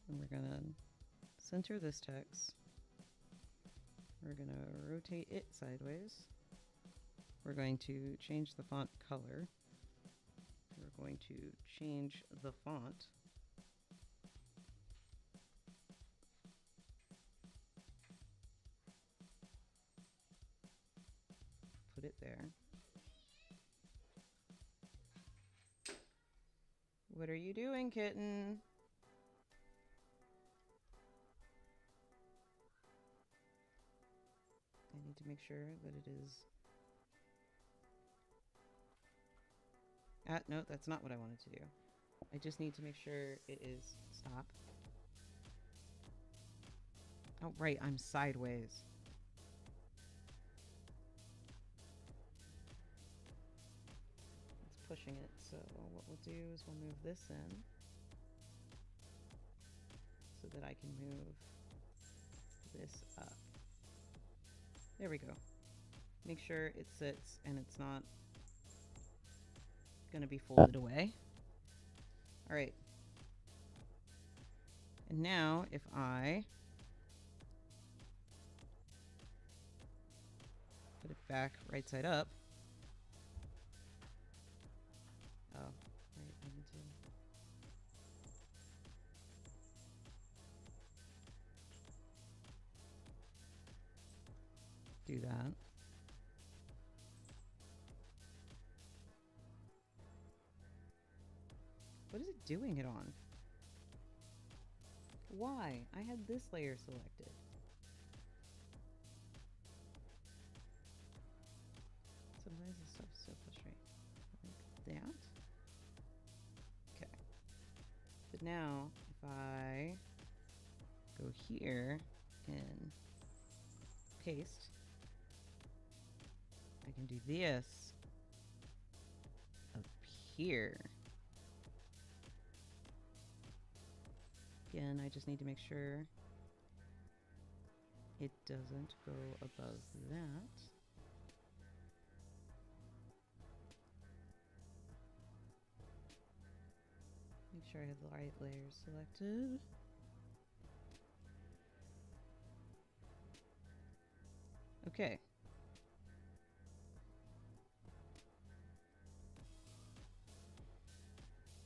And we're gonna center this text. We're gonna rotate it sideways. We're going to change the font color. We're going to change the font. Put it there. What are you doing, kitten? I need to make sure that it is... no, that's not what I wanted to do. I just need to make sure it is... Stop. Oh, right, I'm sideways. It's pushing it, so what we'll do is we'll move this in so that I can move this up. There we go. Make sure it sits and it's not gonna be folded away. All right. And now if I put it back right side up. Oh, right, I need to... do that. What is it doing it on? Why? I had this layer selected. Sometimes this stuff's so frustrating. Like that. Okay. But now, if I go here and paste, I can do this up here. Again, I just need to make sure it doesn't go above that. Make sure I have the right layers selected. Okay.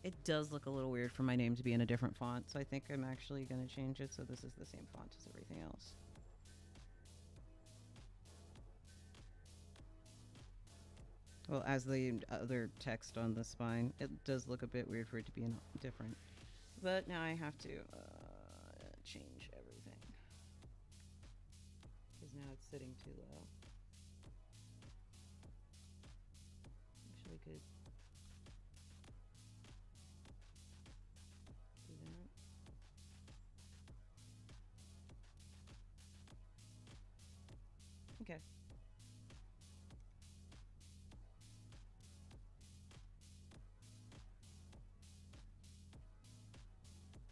It does look a little weird for my name to be in a different font, so I think I'm actually going to change it so this is the same font as everything else. Well, as the other text on the spine, it does look a bit weird for it to be different. But now I have to change everything. Because now it's sitting too low. Actually could do that. Okay.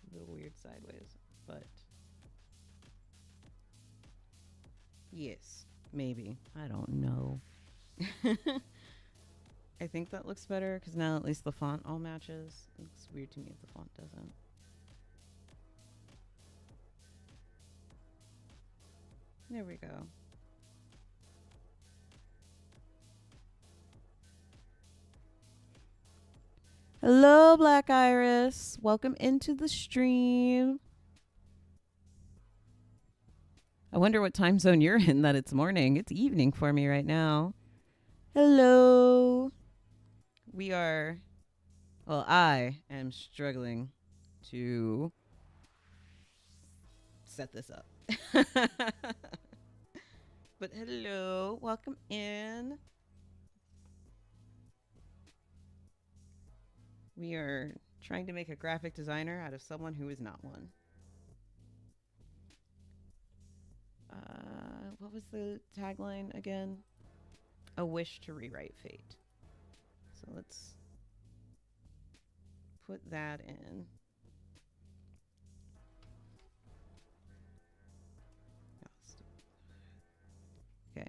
A little weird sideways, but yes, maybe. I don't know. I think that looks better because now at least the font all matches. It looks weird to me if the font doesn't. There we go. Hello, Black Iris. Welcome into the stream. I wonder what time zone you're in that it's morning. It's evening for me right now. Hello. We are, well, I am struggling to set this up. But hello, welcome in. We are trying to make a graphic designer out of someone who is not one. What was the tagline again? A wish to rewrite fate. So let's put that in. Okay.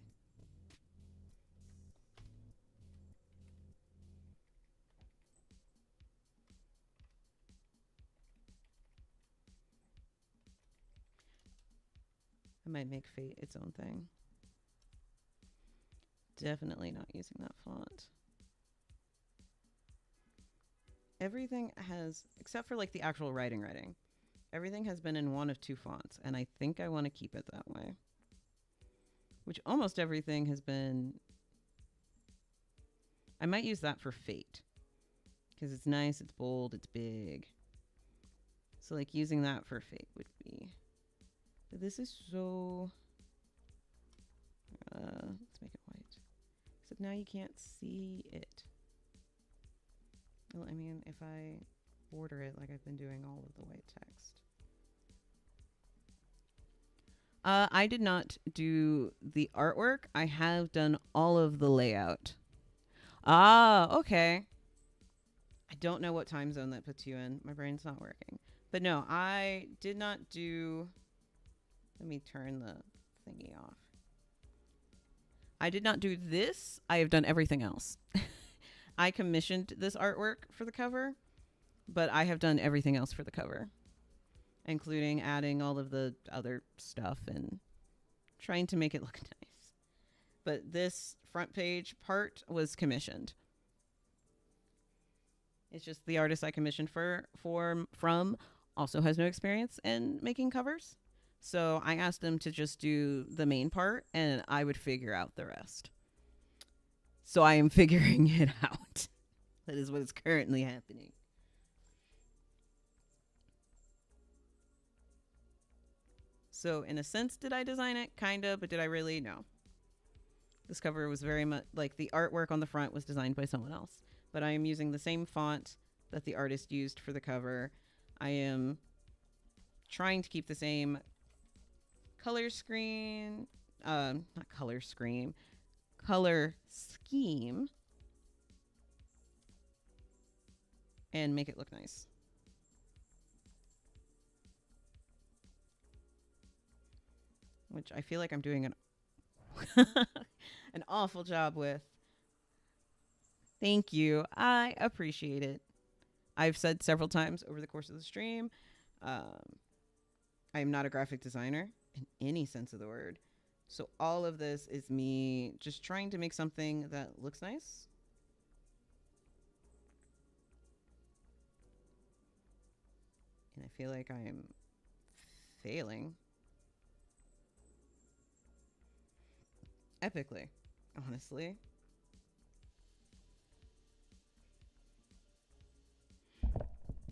I might make fate its own thing. Definitely not using that font. Everything has, except for like the actual writing, everything has been in one of two fonts, and I think I want to keep it that way. Which almost everything has been. I might use that for fate because it's nice, it's bold, it's big. So like using that for fate would be. But this is so. Let's make it white. Except now you can't see it. Well, I mean, if I border it like I've been doing all of the white text. I did not do the artwork. I have done all of the layout. Ah, okay. I don't know what time zone that puts you in. My brain's not working. But no, I did not do. Let me turn the thingy off. I did not do this. I have done everything else. I commissioned this artwork for the cover, but I have done everything else for the cover, including adding all of the other stuff and trying to make it look nice. But this front page part was commissioned. It's just the artist I commissioned from also has no experience in making covers. So I asked them to just do the main part and I would figure out the rest. So I am figuring it out. That is what is currently happening. So in a sense, did I design it? Kinda, but did I really? No. This cover was very much like the artwork on the front was designed by someone else. But I am using the same font that the artist used for the cover. I am trying to keep the same color screen, not color screen, color scheme, and make it look nice. Which I feel like I'm doing an awful job with. Thank you. I appreciate it. I've said several times over the course of the stream, I am not a graphic designer in any sense of the word. So all of this is me just trying to make something that looks nice. And I feel like I am failing epically, honestly.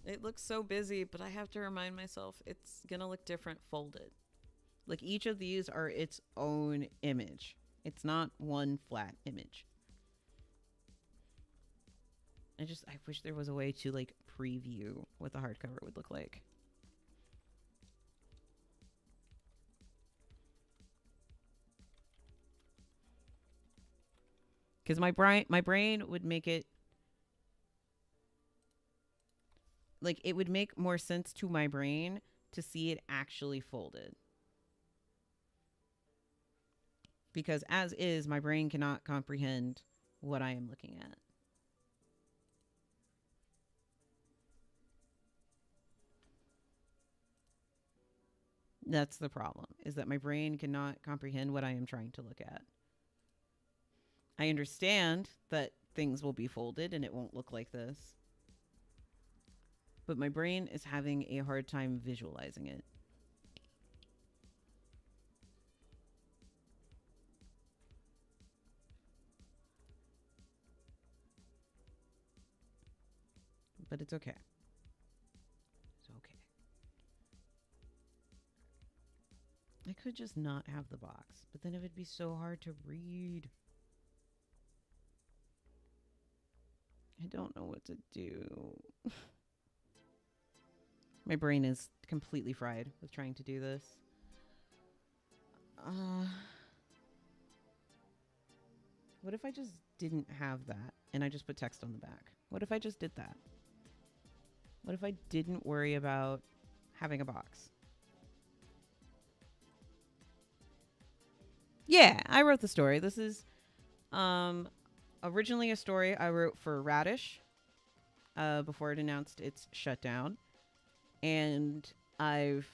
It looks so busy, but I have to remind myself it's gonna look different folded. Like each of these are its own image. It's not one flat image. I wish there was a way to like preview what the hardcover would look like. Because my brain would make it like it would make more sense to my brain to see it actually folded. Because as is, my brain cannot comprehend what I am looking at. That's the problem, is that my brain cannot comprehend what I am trying to look at. I understand that things will be folded and it won't look like this. But my brain is having a hard time visualizing it. but it's okay. It's okay. I could just not have the box, but then it would be so hard to read. I don't know what to do. My brain is completely fried with trying to do this. What if I just didn't have that and I just put text on the back? What if I just did that? What if I didn't worry about having a box? Yeah, I wrote the story. This is originally a story I wrote for Radish before it announced its shutdown. And I've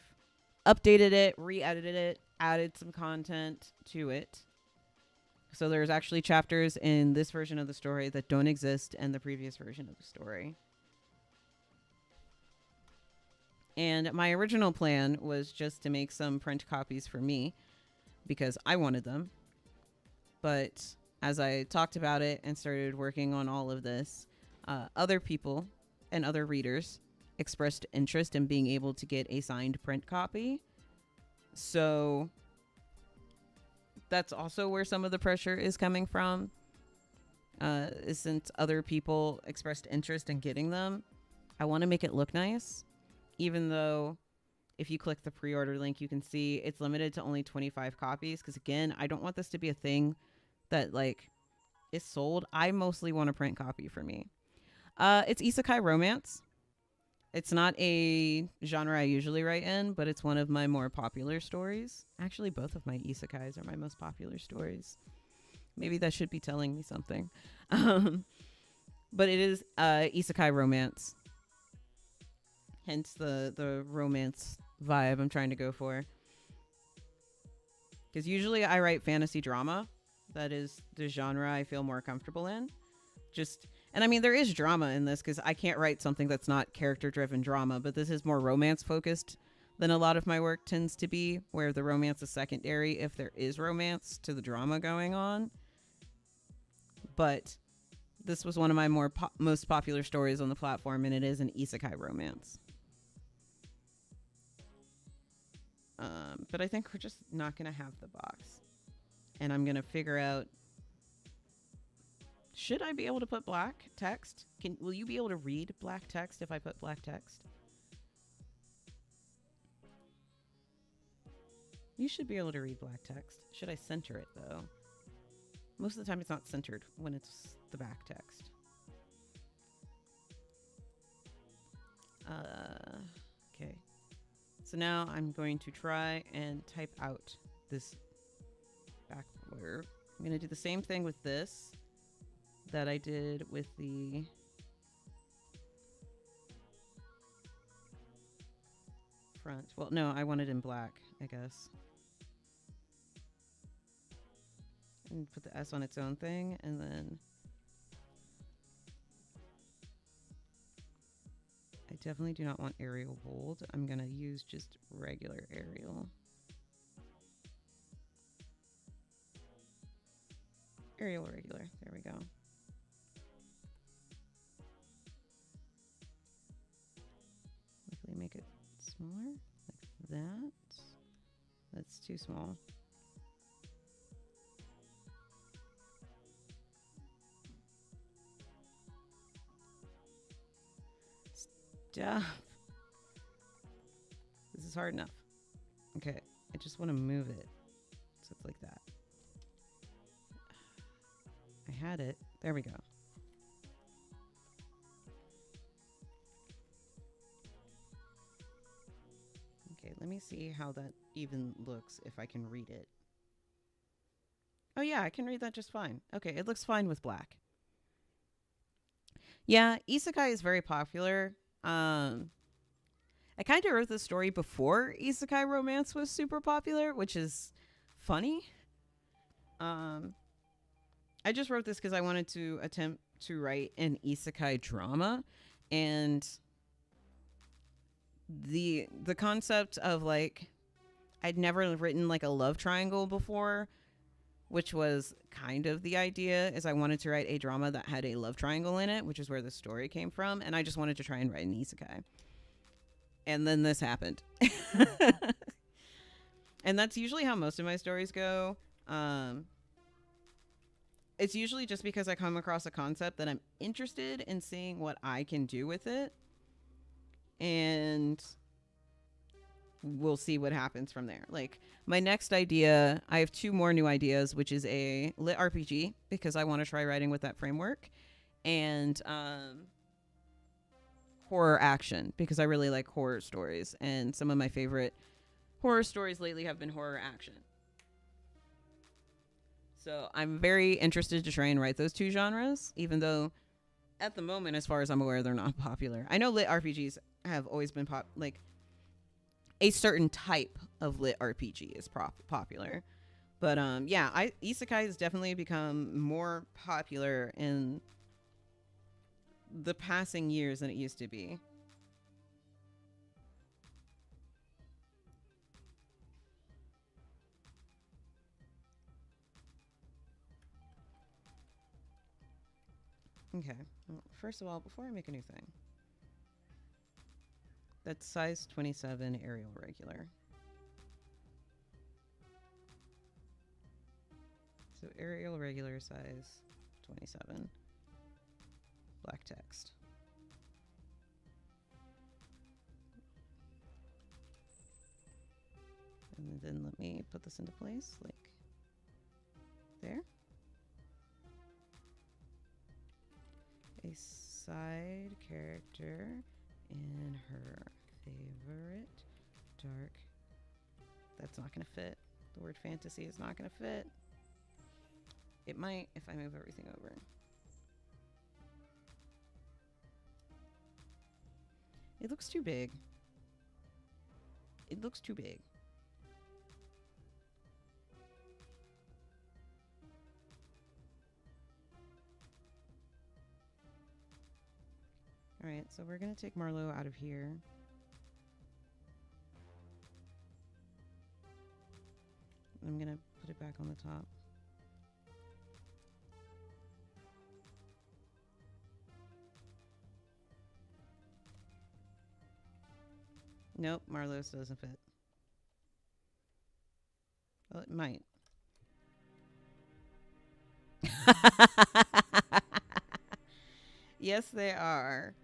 updated it, re-edited it, added some content to it. So there's actually chapters in this version of the story that don't exist in the previous version of the story. And my original plan was just to make some print copies for me because I wanted them. But as I talked about it and started working on all of this, other people and other readers expressed interest in being able to get a signed print copy. So that's also where some of the pressure is coming from. Since other people expressed interest in getting them, I want to make it look nice. Even though if you click the pre-order link, you can see it's limited to only 25 copies. Because again, I don't want this to be a thing that like is sold. I mostly want a print copy for me. It's isekai romance. It's not a genre I usually write in, but it's one of my more popular stories. Actually, both of my isekais are my most popular stories. Maybe that should be telling me something. But it is isekai romance. Hence the romance vibe I'm trying to go for. Because usually I write fantasy drama. That is the genre I feel more comfortable in. And I mean, there is drama in this because I can't write something that's not character-driven drama, but this is more romance-focused than a lot of my work tends to be, where the romance is secondary if there is romance to the drama going on. But this was one of my most popular stories on the platform, and it is an isekai romance. But I think we're just not going to have the box. And I'm going to figure out, should I be able to put black text? Will you be able to read black text if I put black text? You should be able to read black text. Should I center it, though? Most of the time it's not centered when it's the back text. Okay. So now I'm going to try and type out this back blurb. I'm going to do the same thing with this that I did with the front. Well, no, I want it in black, I guess. And put the S on its own thing, and then I definitely do not want Arial bold. I'm gonna use just regular Arial. Arial regular, there we go. Hopefully make it smaller, like that. That's too small. Stop. This is hard enough. Okay, I just want to move it so it's like that. I had it. There we go. Okay, let me see how that even looks if I can read it. Oh yeah, I can read that just fine. Okay, it looks fine with black. Yeah, isekai is very popular. I kind of wrote this story before isekai romance was super popular, which is funny. I just wrote this because I wanted to attempt to write an isekai drama, and the concept of like I'd never written like a love triangle before which was kind of the idea, is I wanted to write a drama that had a love triangle in it, which is where the story came from, and I just wanted to try and write an isekai. And then this happened. And that's usually how most of my stories go. It's usually just because I come across a concept that I'm interested in seeing what I can do with it. And we'll see what happens from there. Like, my next idea, I have 2 more new ideas, which is a lit RPG, because I want to try writing with that framework, and horror action, because I really like horror stories, and some of my favorite horror stories lately have been horror action. So I'm very interested to try and write those 2 genres, even though at the moment, as far as I'm aware, they're not popular. I know lit RPGs have always been like a certain type of lit RPG is popular. But yeah, isekai has definitely become more popular in the passing years than it used to be. Okay. Well, first of all, before I make a new thing, that's size 27 Arial regular. So Arial regular size 27. Black text. And then let me put this into place, like there. A side character in her favorite dark. That's not going to fit. The word fantasy is not going to fit. It might if I move everything over. It looks too big. It looks too big. All right, so we're going to take Marlowe out of here. I'm going to put it back on the top. Nope, Marlowe's doesn't fit. Well, it might. Yes, they are.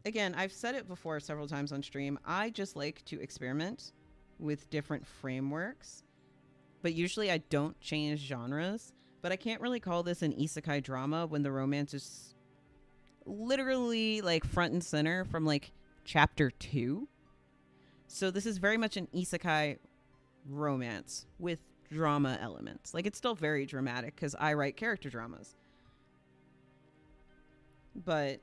Again, I've said it before several times on stream. I just like to experiment with different frameworks, but usually I don't change genres. But I can't really call this an isekai drama when the romance is literally like front and center from like chapter 2. So this is very much an isekai romance with drama elements. Like, it's still very dramatic because I write character dramas. But,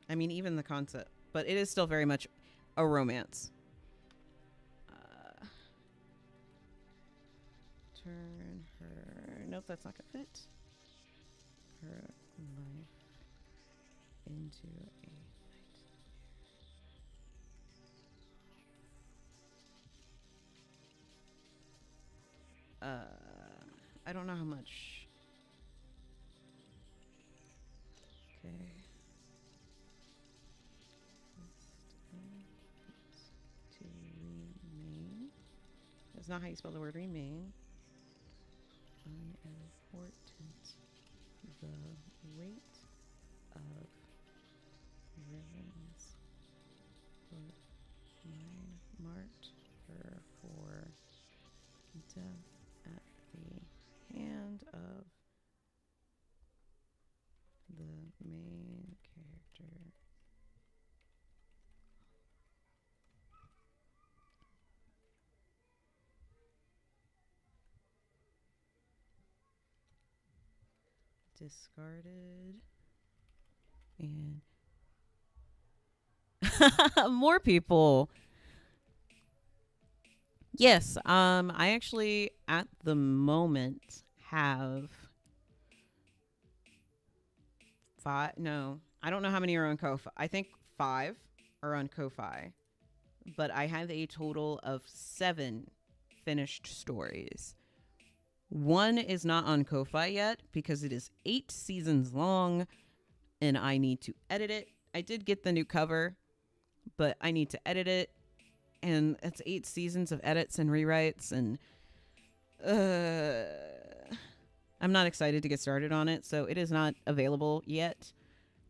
I mean, even the concept. But it is still very much a romance. Turn her... Nope, that's not going to fit. Her life into a nightmare. I don't know how much... Okay. To remain. That's not how you spell the word remain. Unimportant. The weight of ribbons put mine marked her for death at the hand of the main character. Discarded. And more people. Yes, I actually at the moment have 5. No, I don't know how many are on Ko-Fi. I think 5 are on Ko-Fi, but I have a total of 7 finished stories. One is not on Ko-Fi yet because it is 8 seasons long and I need to edit it. I did get the new cover, but I need to edit it. And it's 8 seasons of edits and rewrites. And I'm not excited to get started on it. So it is not available yet.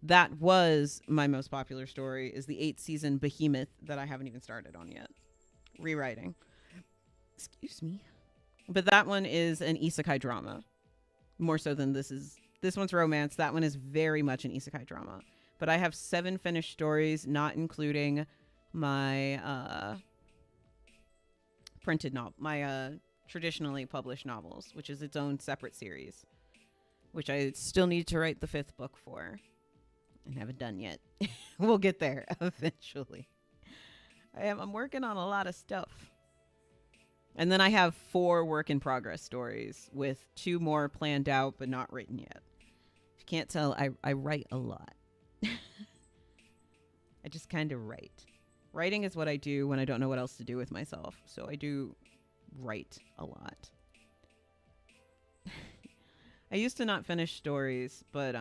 That was my most popular story, is the 8 season behemoth that I haven't even started on yet. Rewriting. Excuse me. But that one is an isekai drama. More so than this is. This one's romance. That one is very much an isekai drama. But I have 7 finished stories, not including my printed novel, my traditionally published novels, which is its own separate series, which I still need to write the 5th book for and haven't done yet. We'll get there eventually. I'm working on a lot of stuff. And then I have 4 work in progress stories with 2 more planned out but not written yet. If you can't tell, I write a lot. I just kind of write. Writing is what I do when I don't know what else to do with myself. So I do write a lot. I used to not finish stories, but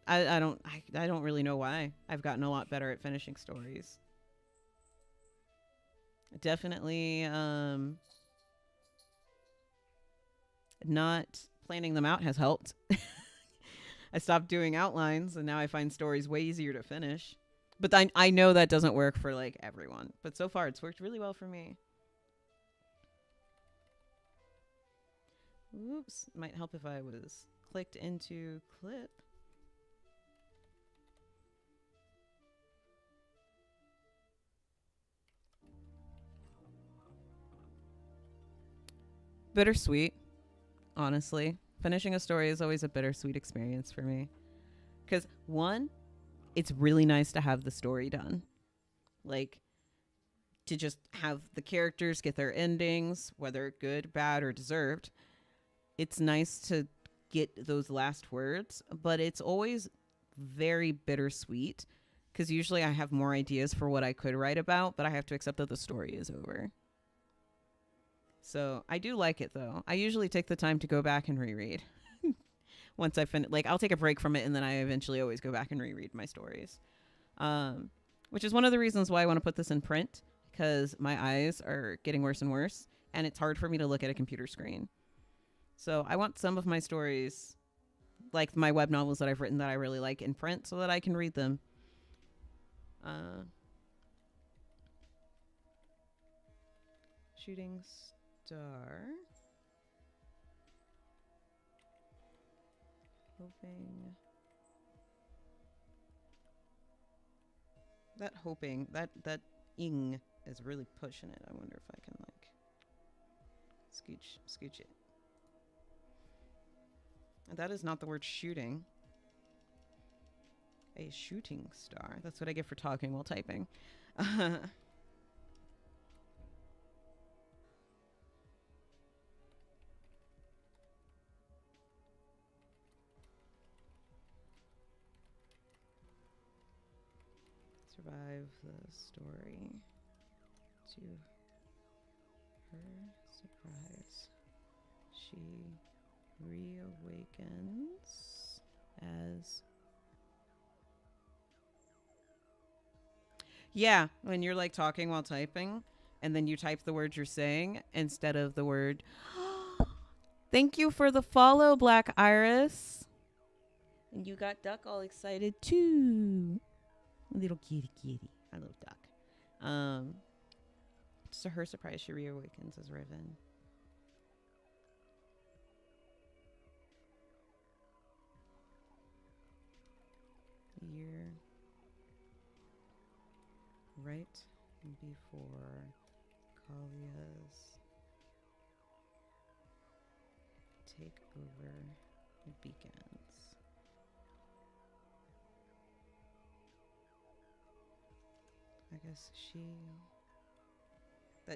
I don't really know why. I've gotten a lot better at finishing stories. Definitely not planning them out has helped. I stopped doing outlines and now I find stories way easier to finish. But I know that doesn't work for like everyone. But so far it's worked really well for me. Oops. Might help if I was clicked into clip. Bittersweet, honestly. Finishing a story is always a bittersweet experience for me. Because, one, it's really nice to have the story done. Like, to just have the characters get their endings, whether good, bad, or deserved. It's nice to get those last words, but it's always very bittersweet. Because usually I have more ideas for what I could write about, but I have to accept that the story is over. So I do like it, though. I usually take the time to go back and reread. Once I finish, like, I'll take a break from it, and then I eventually always go back and reread my stories. Which is one of the reasons why I want to put this in print, because my eyes are getting worse and worse, and it's hard for me to look at a computer screen. So I want some of my stories, like my web novels that I've written that I really like, in print so that I can read them. Shooting star. Hoping. That hoping, that ing is really pushing it. I wonder if I can like scooch it. That is not the word shooting. A shooting star. That's what I get for talking while typing. Survive the story. To her surprise, she reawakens as... Yeah, when you're like talking while typing and then you type the word you're saying instead of the word. Thank you for the follow, Black Iris. And you got Duck all excited too. A little kitty. I love Duck. To her surprise, she reawakens as Riven. Year right before Kalia's takeover begins. I guess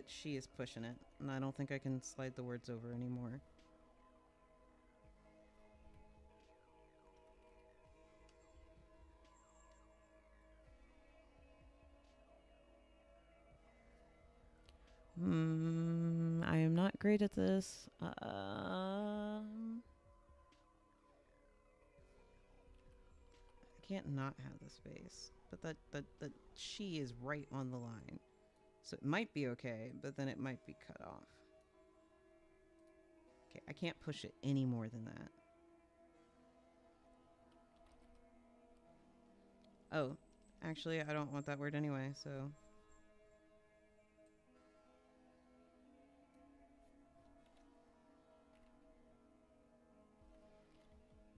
she is pushing it, and I don't think I can slide the words over anymore. I am not great at this. I can't not have the space. But that she is right on the line. So it might be okay, but then it might be cut off. Okay, I can't push it any more than that. Oh, actually, I don't want that word anyway, so...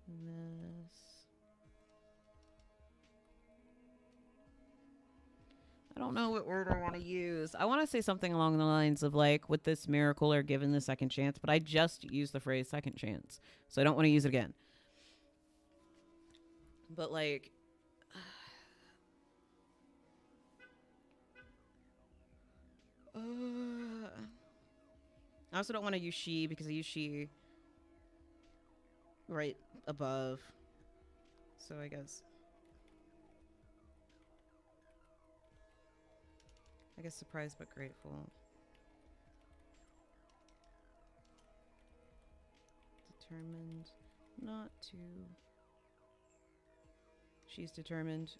This... I don't know what word I want to use. I want to say something along the lines of like, with this miracle or given the second chance, but I just used the phrase second chance. So I don't want to use it again. But like... I also don't want to use she because I use she right above. So I guess surprised but grateful. Determined not to. She's determined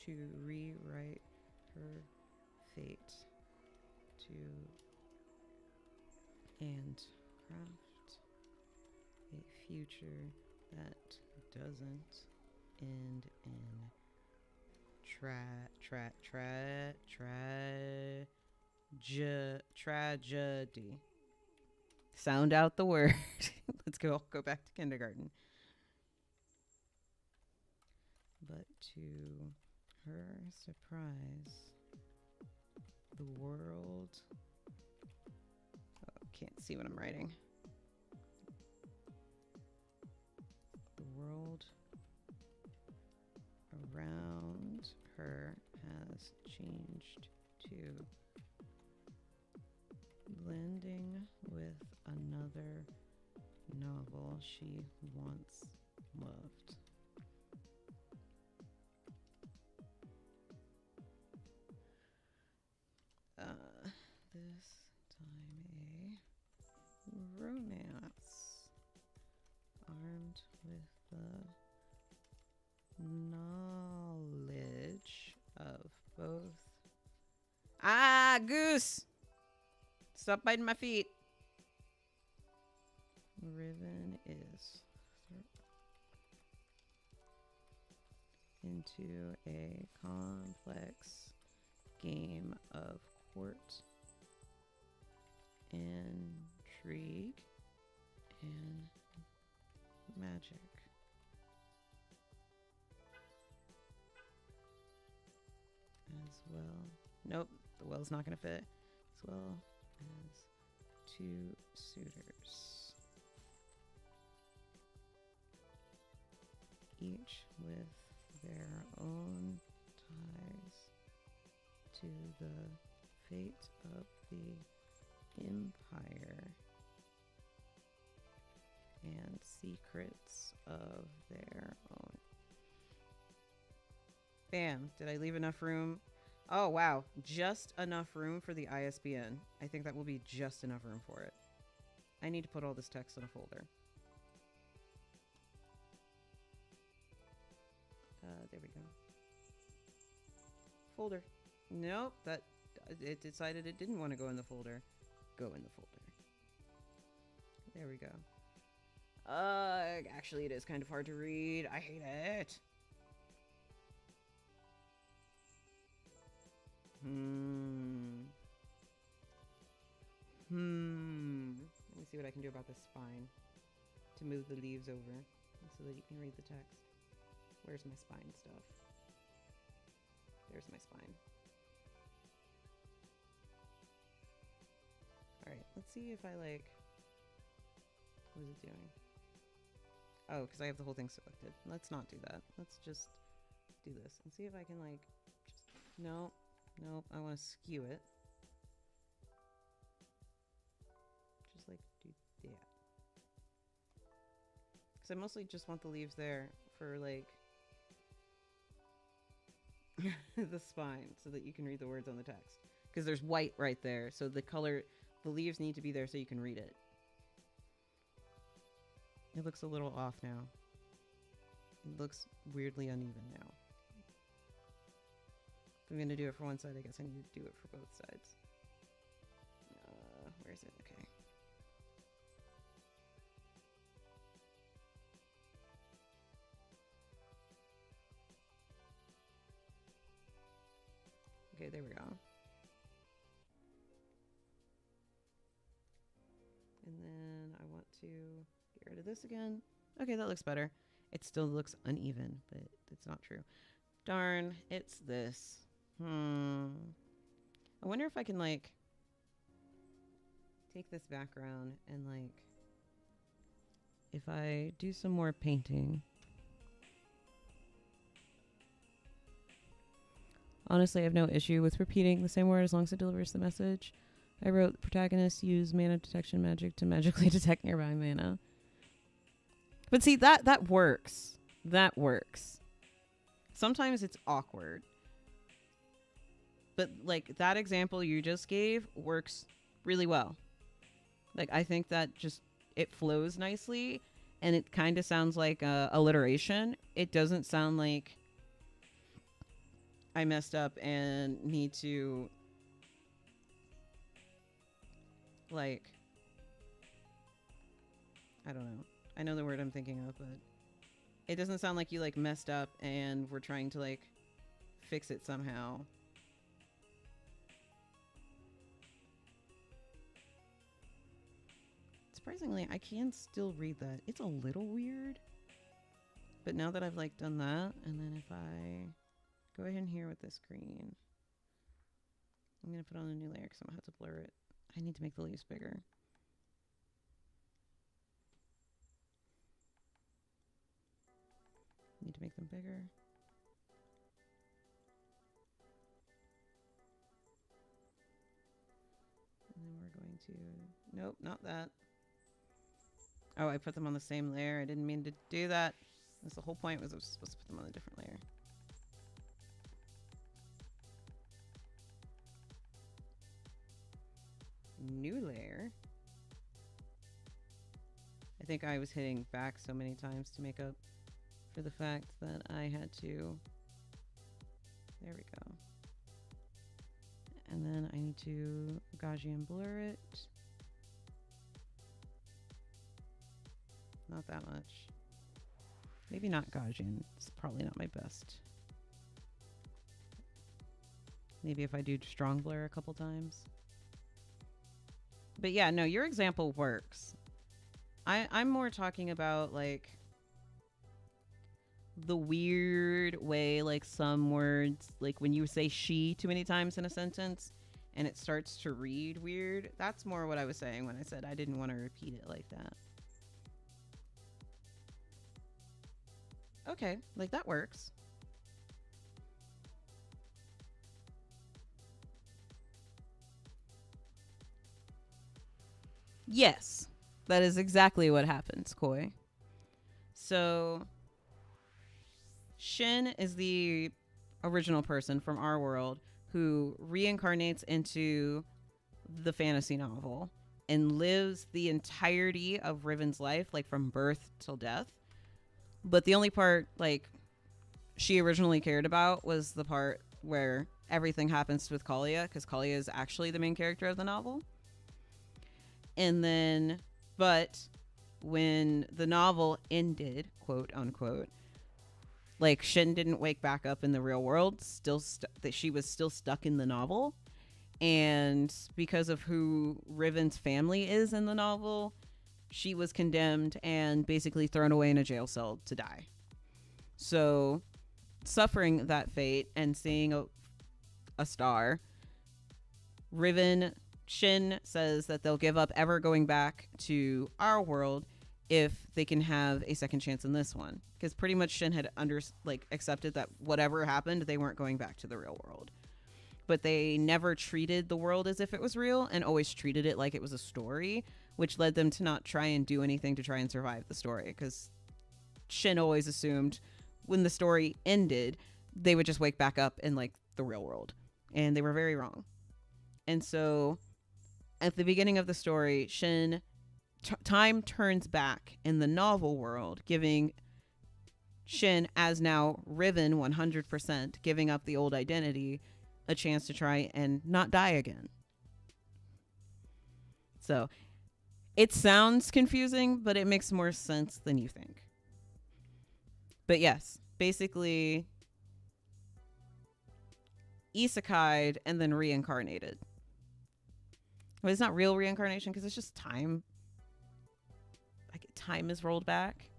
to rewrite her fate to and craft a future that doesn't end in tragedy. Sound out the word. Let's go back to kindergarten. But to her surprise, the world... Oh, can't see what I'm writing. The world around her has changed to blending with another novel she once loved. This time a romance armed with the knowledge of both. Ah, goose! Stop biting my feet. Riven is into a complex game of court, intrigue, and magic. As well. Nope, the well's not going to fit. As well as two suitors. Each with their own ties to the fate of the empire and secrets of their own. Bam. Did I leave enough room? Oh, wow. Just enough room for the ISBN. I think that will be just enough room for it. I need to put all this text in a folder. There we go. Folder. Nope, it decided it didn't want to go in the folder. Go in the folder. There we go. Actually, it is kind of hard to read. I hate it. Let me see what I can do about this spine. To move the leaves over so that you can read the text. Where's my spine stuff? There's my spine. Alright, let's see if I like... What is it doing? Oh, because I have the whole thing selected. Let's not do that. Let's just do this and see if I can like... Just... No. Nope, I want to skew it. Just like do that. Because I mostly just want the leaves there for like... the spine so that you can read the words on the text, because there's white right there, so the The leaves need to be there so you can read it. It looks a little off now. It looks weirdly uneven now. If I'm going to do it for one side, I guess I need to do it for both sides. Where is it? Okay. Okay, there we go. And then I want to get rid of this again. Okay, that looks better. It still looks uneven, but it's not true. Darn, it's this. I wonder if I can, like, take this background and, like, if I do some more painting. Honestly, I have no issue with repeating the same word as long as it delivers the message. I wrote, protagonists use mana detection magic to magically detect nearby mana. But see, that works. That works. Sometimes it's awkward. But, like, that example you just gave works really well. Like, I think that just, it flows nicely, and it kind of sounds like alliteration. It doesn't sound like I messed up and need to, like, I don't know. I know the word I'm thinking of, but it doesn't sound like you, like, messed up and we're trying to, like, fix it somehow. Surprisingly, I can still read that. It's a little weird. But now that I've, like, done that, and then if I go ahead here with this green, I'm going to put on a new layer because I'm going to have to blur it. I need to make the leaves bigger. Need to make them bigger. And then we're going to... Nope, not that. Oh, I put them on the same layer. I didn't mean to do that. That's the whole point, was I was supposed to put them on a different layer. New layer. I think I was hitting back so many times to make up for the fact that I had to... There we go. And then I need to Gaussian blur it. Not that much. Maybe not Gaussian. It's probably not my best. Maybe if I do strong blur a couple times. But yeah, no, your example works. I'm more talking about, like, the weird way, like, some words, like when you say she too many times in a sentence and it starts to read weird. That's more what I was saying when I said I didn't want to repeat it like that. Okay, like, that works. Yes, that is exactly what happens, Koi. So, Shin is the original person from our world who reincarnates into the fantasy novel and lives the entirety of Riven's life, like, from birth till death. But the only part, like, she originally cared about was the part where everything happens with Kalia, because Kalia is actually the main character of the novel. And then, but when the novel ended, quote unquote, like, Shin didn't wake back up in the real world, that she was still stuck in the novel. And because of who Riven's family is in the novel, she was condemned and basically thrown away in a jail cell to die. So, suffering that fate and seeing a star, Shin says that they'll give up ever going back to our world if they can have a second chance in this one. Because pretty much Shin had accepted that whatever happened, they weren't going back to the real world. But they never treated the world as if it was real and always treated it like it was a story, which led them to not try and do anything to try and survive the story. Because Shin always assumed when the story ended, they would just wake back up in, like, the real world. And they were very wrong. And so At the beginning of the story, time turns back in the novel world, giving Shin, as now Riven 100%, giving up the old identity, a chance to try and not die again. So it sounds confusing, but it makes more sense than you think. But yes, basically isekai'd and then reincarnated. Well, it's not real reincarnation because it's just time. Like time is rolled back.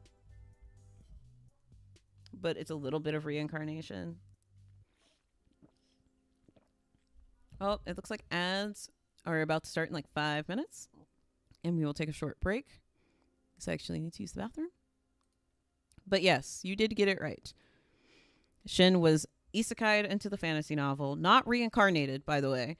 But it's a little bit of reincarnation. Oh, it looks like ads are about to start in like 5 minutes. And we will take a short break. So I actually need to use the bathroom. But yes, you did get it right. Shin was isekai'd into the fantasy novel, not reincarnated, by the way.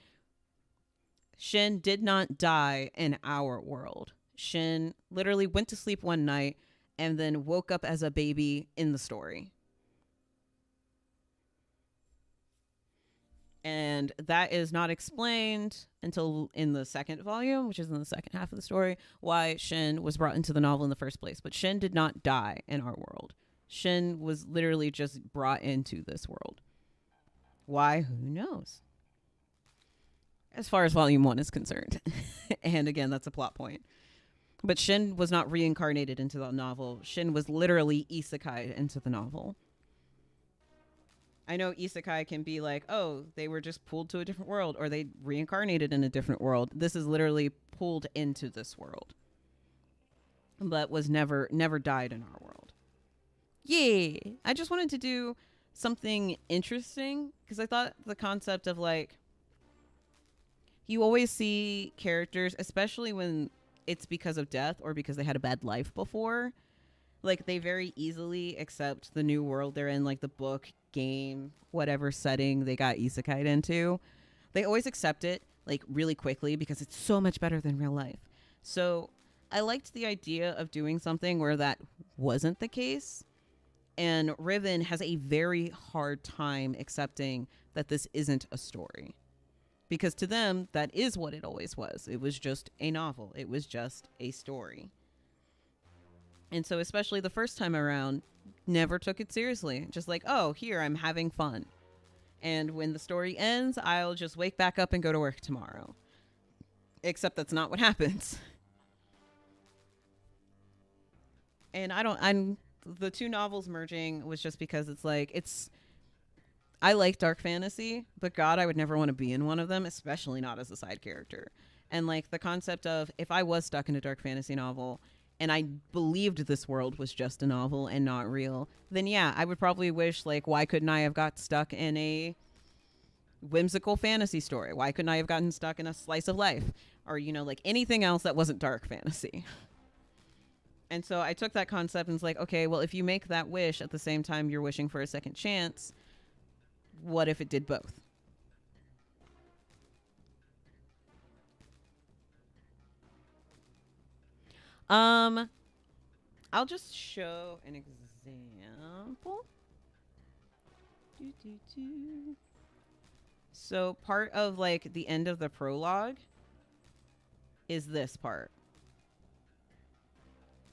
Shin did not die in our world. Shin literally went to sleep one night and then woke up as a baby in the story. And that is not explained until in the second volume, which is in the second half of the story, why Shin was brought into the novel in the first place. But Shin did not die in our world. Shin was literally just brought into this world. Why? Who knows? As far as volume 1 is concerned. And again, that's a plot point. But Shin was not reincarnated into the novel. Shin was literally isekai'd into the novel. I know isekai can be like, oh, they were just pulled to a different world or they reincarnated in a different world. This is literally pulled into this world. But was never died in our world. Yay! I just wanted to do something interesting because I thought the concept of like, you always see characters, especially when it's because of death or because they had a bad life before, like they very easily accept the new world they're in, like the book, game, whatever setting they got isekai'd into. They always accept it like really quickly because it's so much better than real life. So I liked the idea of doing something where that wasn't the case. And Riven has a very hard time accepting that this isn't a story. Because to them, that is what it always was. It was just a novel. It was just a story. And so especially the first time around, never took it seriously. Just like, oh, here, I'm having fun. And when the story ends, I'll just wake back up and go to work tomorrow. Except that's not what happens. And I'm the two novels merging was just because it's like, I like dark fantasy, but God, I would never want to be in one of them, especially not as a side character. And like the concept of if I was stuck in a dark fantasy novel and I believed this world was just a novel and not real, then yeah, I would probably wish like, why couldn't I have got stuck in a whimsical fantasy story? Why couldn't I have gotten stuck in a slice of life or, you know, like anything else that wasn't dark fantasy? And so I took that concept and was like, okay, well, if you make that wish at the same time you're wishing for a second chance, what if it did both? I'll just show an example. So part of like the end of the prologue is this part.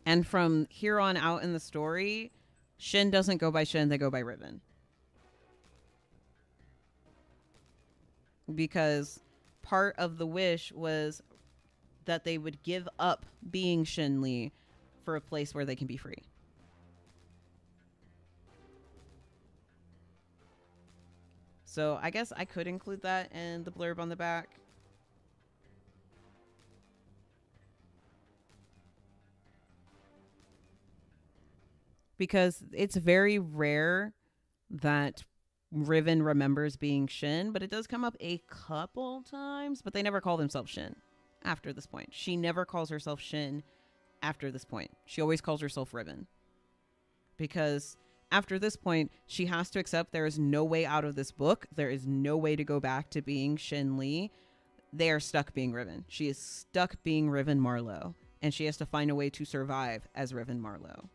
And from here on out in the story, Shin doesn't go by Shin, they go by Riven. Because part of the wish was that they would give up being Shin Lee for a place where they can be free. So I guess I could include that in the blurb on the back. Because it's very rare that Riven remembers being Shin, but it does come up a couple times, but they never call themselves Shin after this point. She never calls herself Shin after this point. She always calls herself Riven. Because after this point, she has to accept there is no way out of this book. There is no way to go back to being Shin Lee. They are stuck being Riven. She is stuck being Riven Marlowe, and she has to find a way to survive as Riven Marlowe.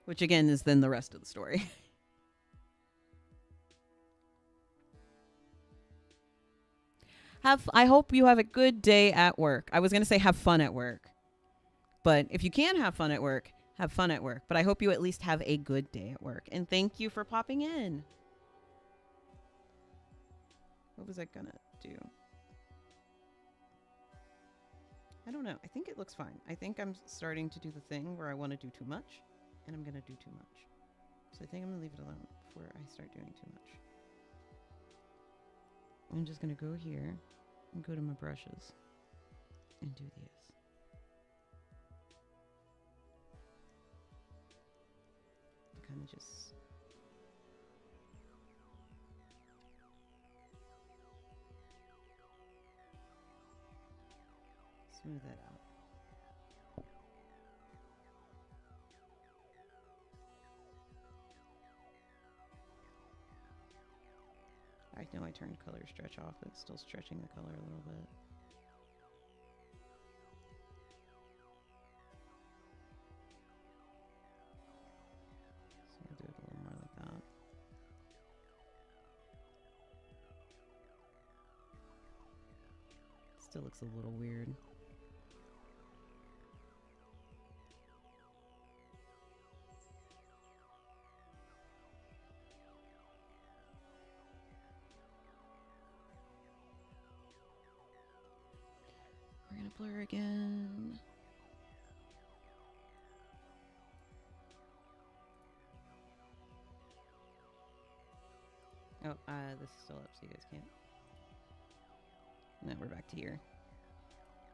Which again is then the rest of the story. I hope you have a good day at work. I was going to say have fun at work. But if you can have fun at work, have fun at work. But I hope you at least have a good day at work. And thank you for popping in. What was I going to do? I don't know. I think it looks fine. I think I'm starting to do the thing where I want to do too much. And I'm going to do too much. So I think I'm going to leave it alone before I start doing too much. I'm just going to go here and go to my brushes and do these. Kind of just smooth that out. I know I turned color stretch off, but it's still stretching the color a little bit. So I'll do it a little more like that. Still looks a little weird. We're gonna blur again. Oh, this is still up so you guys can't. Now we're back to here.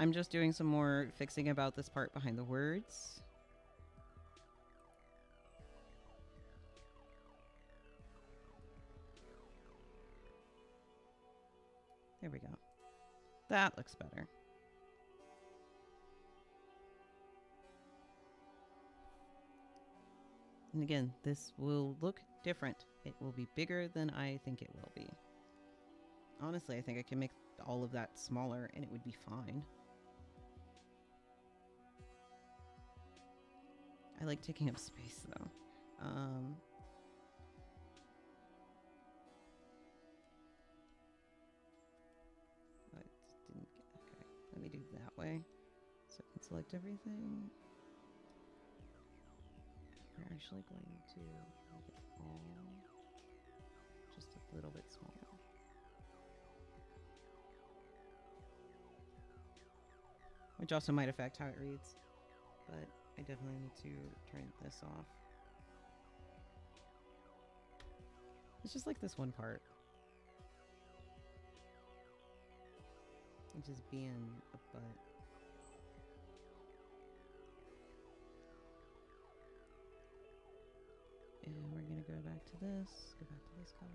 I'm just doing some more fixing about this part behind the words. There we go. That looks better. And again, this will look different. It will be bigger than I think it will be. Honestly, I think I can make all of that smaller and it would be fine. I like taking up space though. Okay, let me do it that way. So I can select everything. We're actually going to make it all just a little bit smaller. Which also might affect how it reads, but I definitely need to turn this off. It's just like this one part. It's just being a butt. And we're gonna go back to this, go back to this color.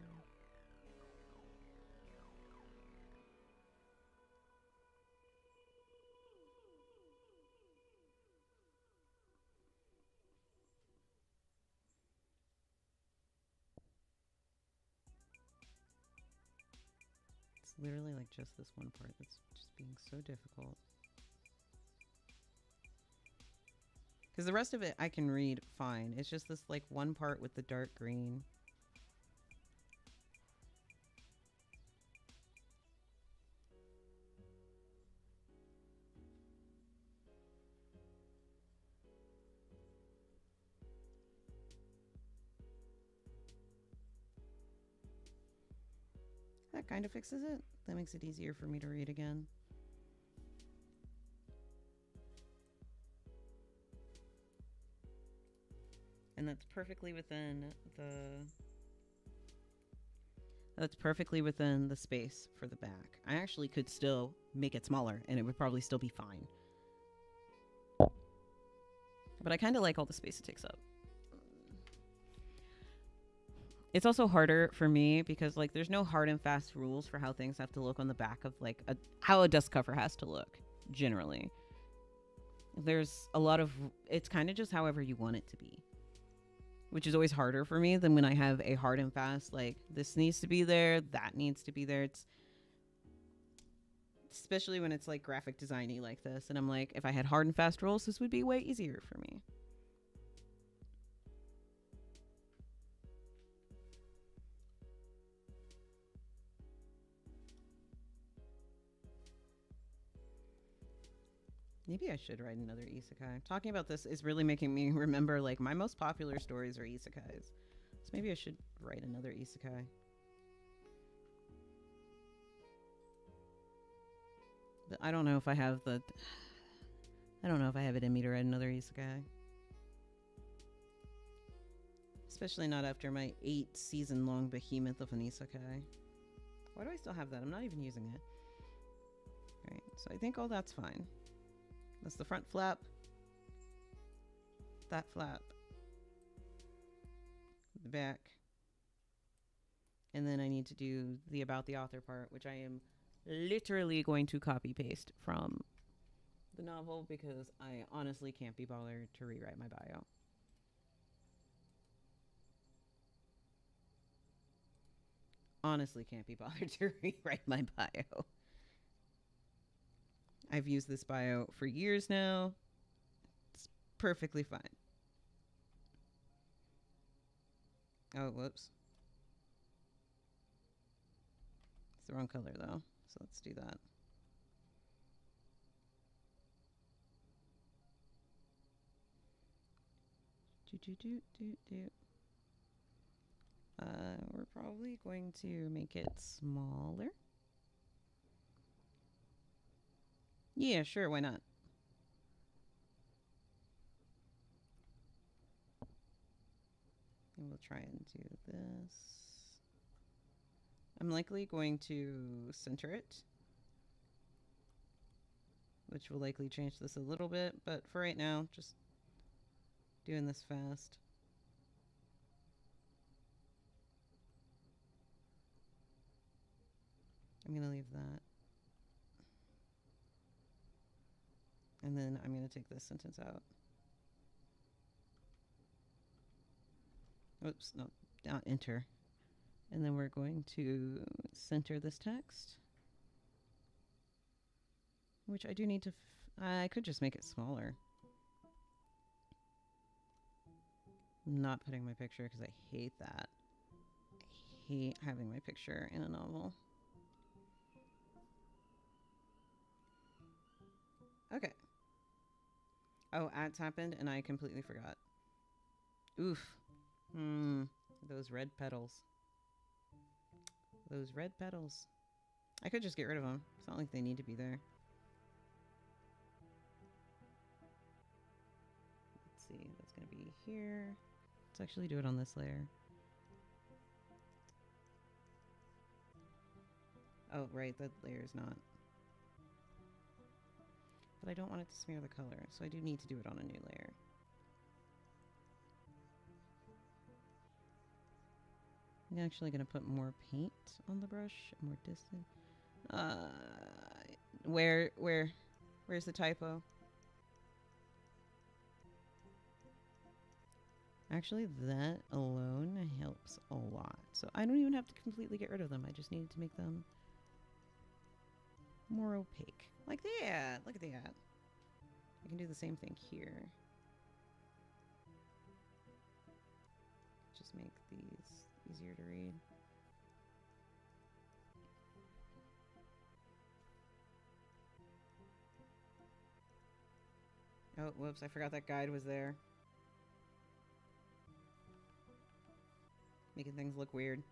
It's literally like just this one part that's just being so difficult. Because the rest of it I can read fine. It's just this like one part with the dark green. That kind of fixes it. That makes it easier for me to read again. And that's perfectly within the space for the back. I actually could still make it smaller and it would probably still be fine. But I kind of like all the space it takes up. It's also harder for me because like there's no hard and fast rules for how things have to look on the back of like how a dust cover has to look generally. There's a lot of, it's kind of just however you want it to be, which is always harder for me than when I have a hard and fast, like this needs to be there, that needs to be there. It's especially when it's like graphic designy like this. And I'm like, if I had hard and fast rules, this would be way easier for me. Maybe I should write another isekai. Talking about this is really making me remember, like, my most popular stories are isekais. So maybe I should write another isekai. But I don't know if I have the... I don't know if I have it in me to write another isekai. Especially not after my 8-season-long behemoth of an isekai. Why do I still have that? I'm not even using it. Alright, so I think all that's fine. That's the front flap. That flap. The back. And then I need to do the about the author part, which I am literally going to copy paste from the novel because I honestly can't be bothered to rewrite my bio. Honestly can't be bothered to rewrite my bio. I've used this bio for years now. It's perfectly fine. Oh, whoops. It's the wrong color though, so let's do that. We're probably going to make it smaller. Yeah, sure, why not? And we'll try and do this. I'm likely going to center it, which will likely change this a little bit, but for right now, just doing this fast. I'm going to leave that. And then I'm going to take this sentence out. Oops, no, not enter. And then we're going to center this text, which I do need to, I could just make it smaller. I'm not putting my picture because I hate that. I hate having my picture in a novel. Okay. Oh, ads happened and I completely forgot. Oof. Those red petals. Those red petals. I could just get rid of them. It's not like they need to be there. Let's see. That's going to be here. Let's actually do it on this layer. Oh, right. That layer is not. But I don't want it to smear the color, so I do need to do it on a new layer. I'm actually going to put more paint on the brush, more distant. Where's the typo? Actually, that alone helps a lot. So I don't even have to completely get rid of them. I just needed to make them more opaque. Like that. Look at that. I can do the same thing here. Just make these easier to read. Oh, whoops, I forgot that guide was there. Making things look weird.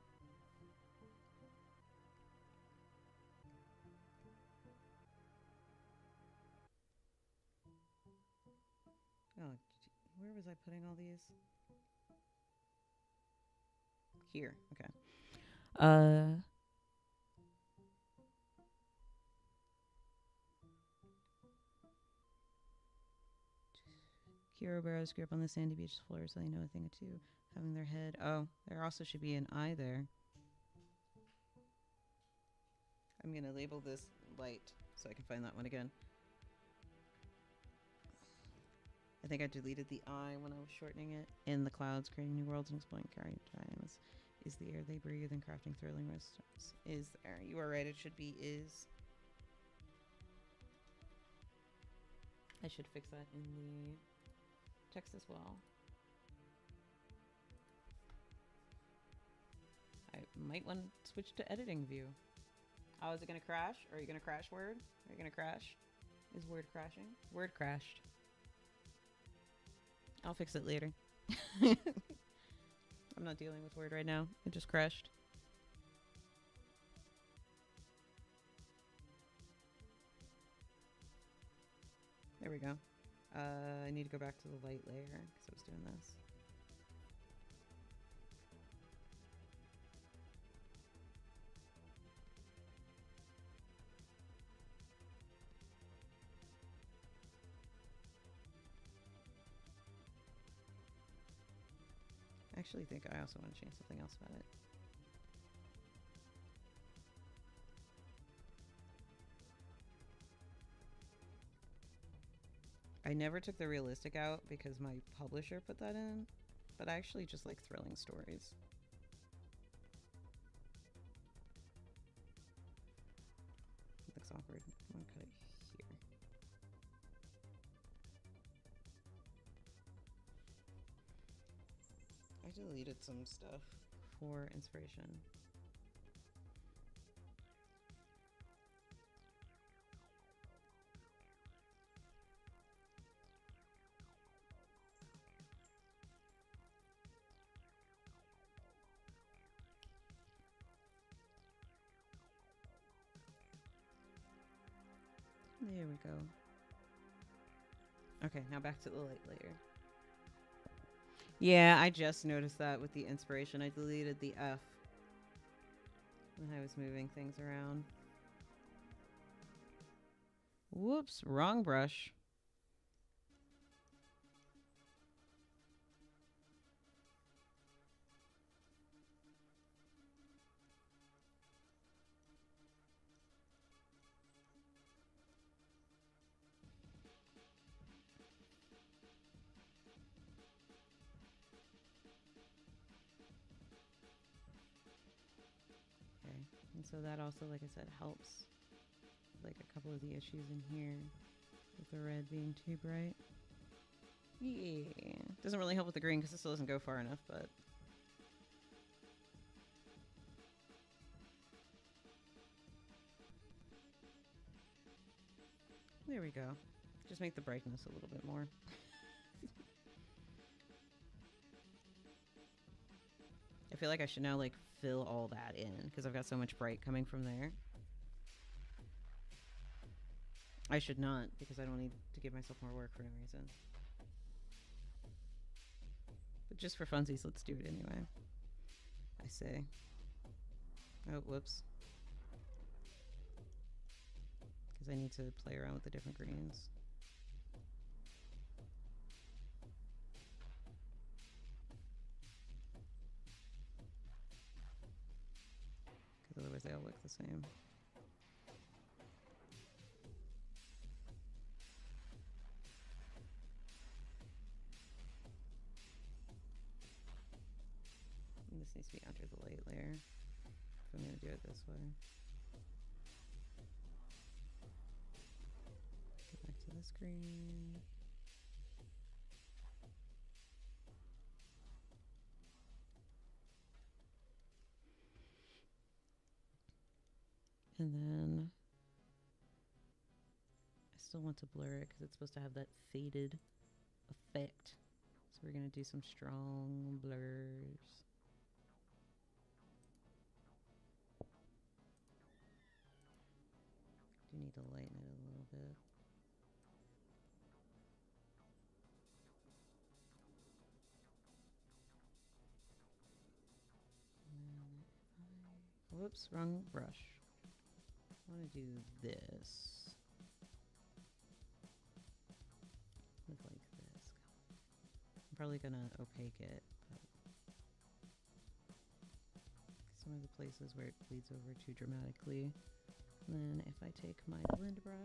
Oh, where was I putting all these? Here, okay. Hero barrows grew up on the sandy beach floor, so they know a thing or two. Having their head. Oh, there also should be an eye there. I'm going to label this light so I can find that one again. I think I deleted the eye when I was shortening it. In the clouds, creating new worlds and exploring carrying times. Is the air they breathe and crafting thrilling restaurants. Is there. You are right, it should be is. I should fix that in the text as well. I might want to switch to editing view. Oh, is it going to crash? Are you going to crash, Word? Are you going to crash? Is Word crashing? Word crashed. I'll fix it later. I'm not dealing with Word right now. It just crashed. There we go. I need to go back to the light layer because I was doing this. I actually think I also want to change something else about it. I never took the realistic out because my publisher put that in, but I actually just like thrilling stories. It looks awkward. I'm gonna cut it here. I deleted some stuff for inspiration. There we go. Okay, now back to the light layer. Yeah, I just noticed that with the inspiration. I deleted the F when I was moving things around. Whoops, wrong brush. And so that also, like I said, helps like a couple of the issues in here with the red being too bright. Yeah. Doesn't really help with the green because it still doesn't go far enough, but... There we go. Just make the brightness a little bit more. I feel like I should now like fill all that in because I've got so much bright coming from there. I should not because I don't need to give myself more work for no reason. But just for funsies, let's do it anyway. I say. Oh, whoops. Because I need to play around with the different greens. Because otherwise they all look the same. And this needs to be under the light layer if I'm going to do it this way. Go back to the screen. And then I still want to blur it because it's supposed to have that faded effect. So we're going to do some strong blurs. Do need to lighten it a little bit. Whoops, wrong brush. I want to do this. Look like this. I'm probably going to opaque it, but some of the places where it bleeds over too dramatically. And then if I take my blend brush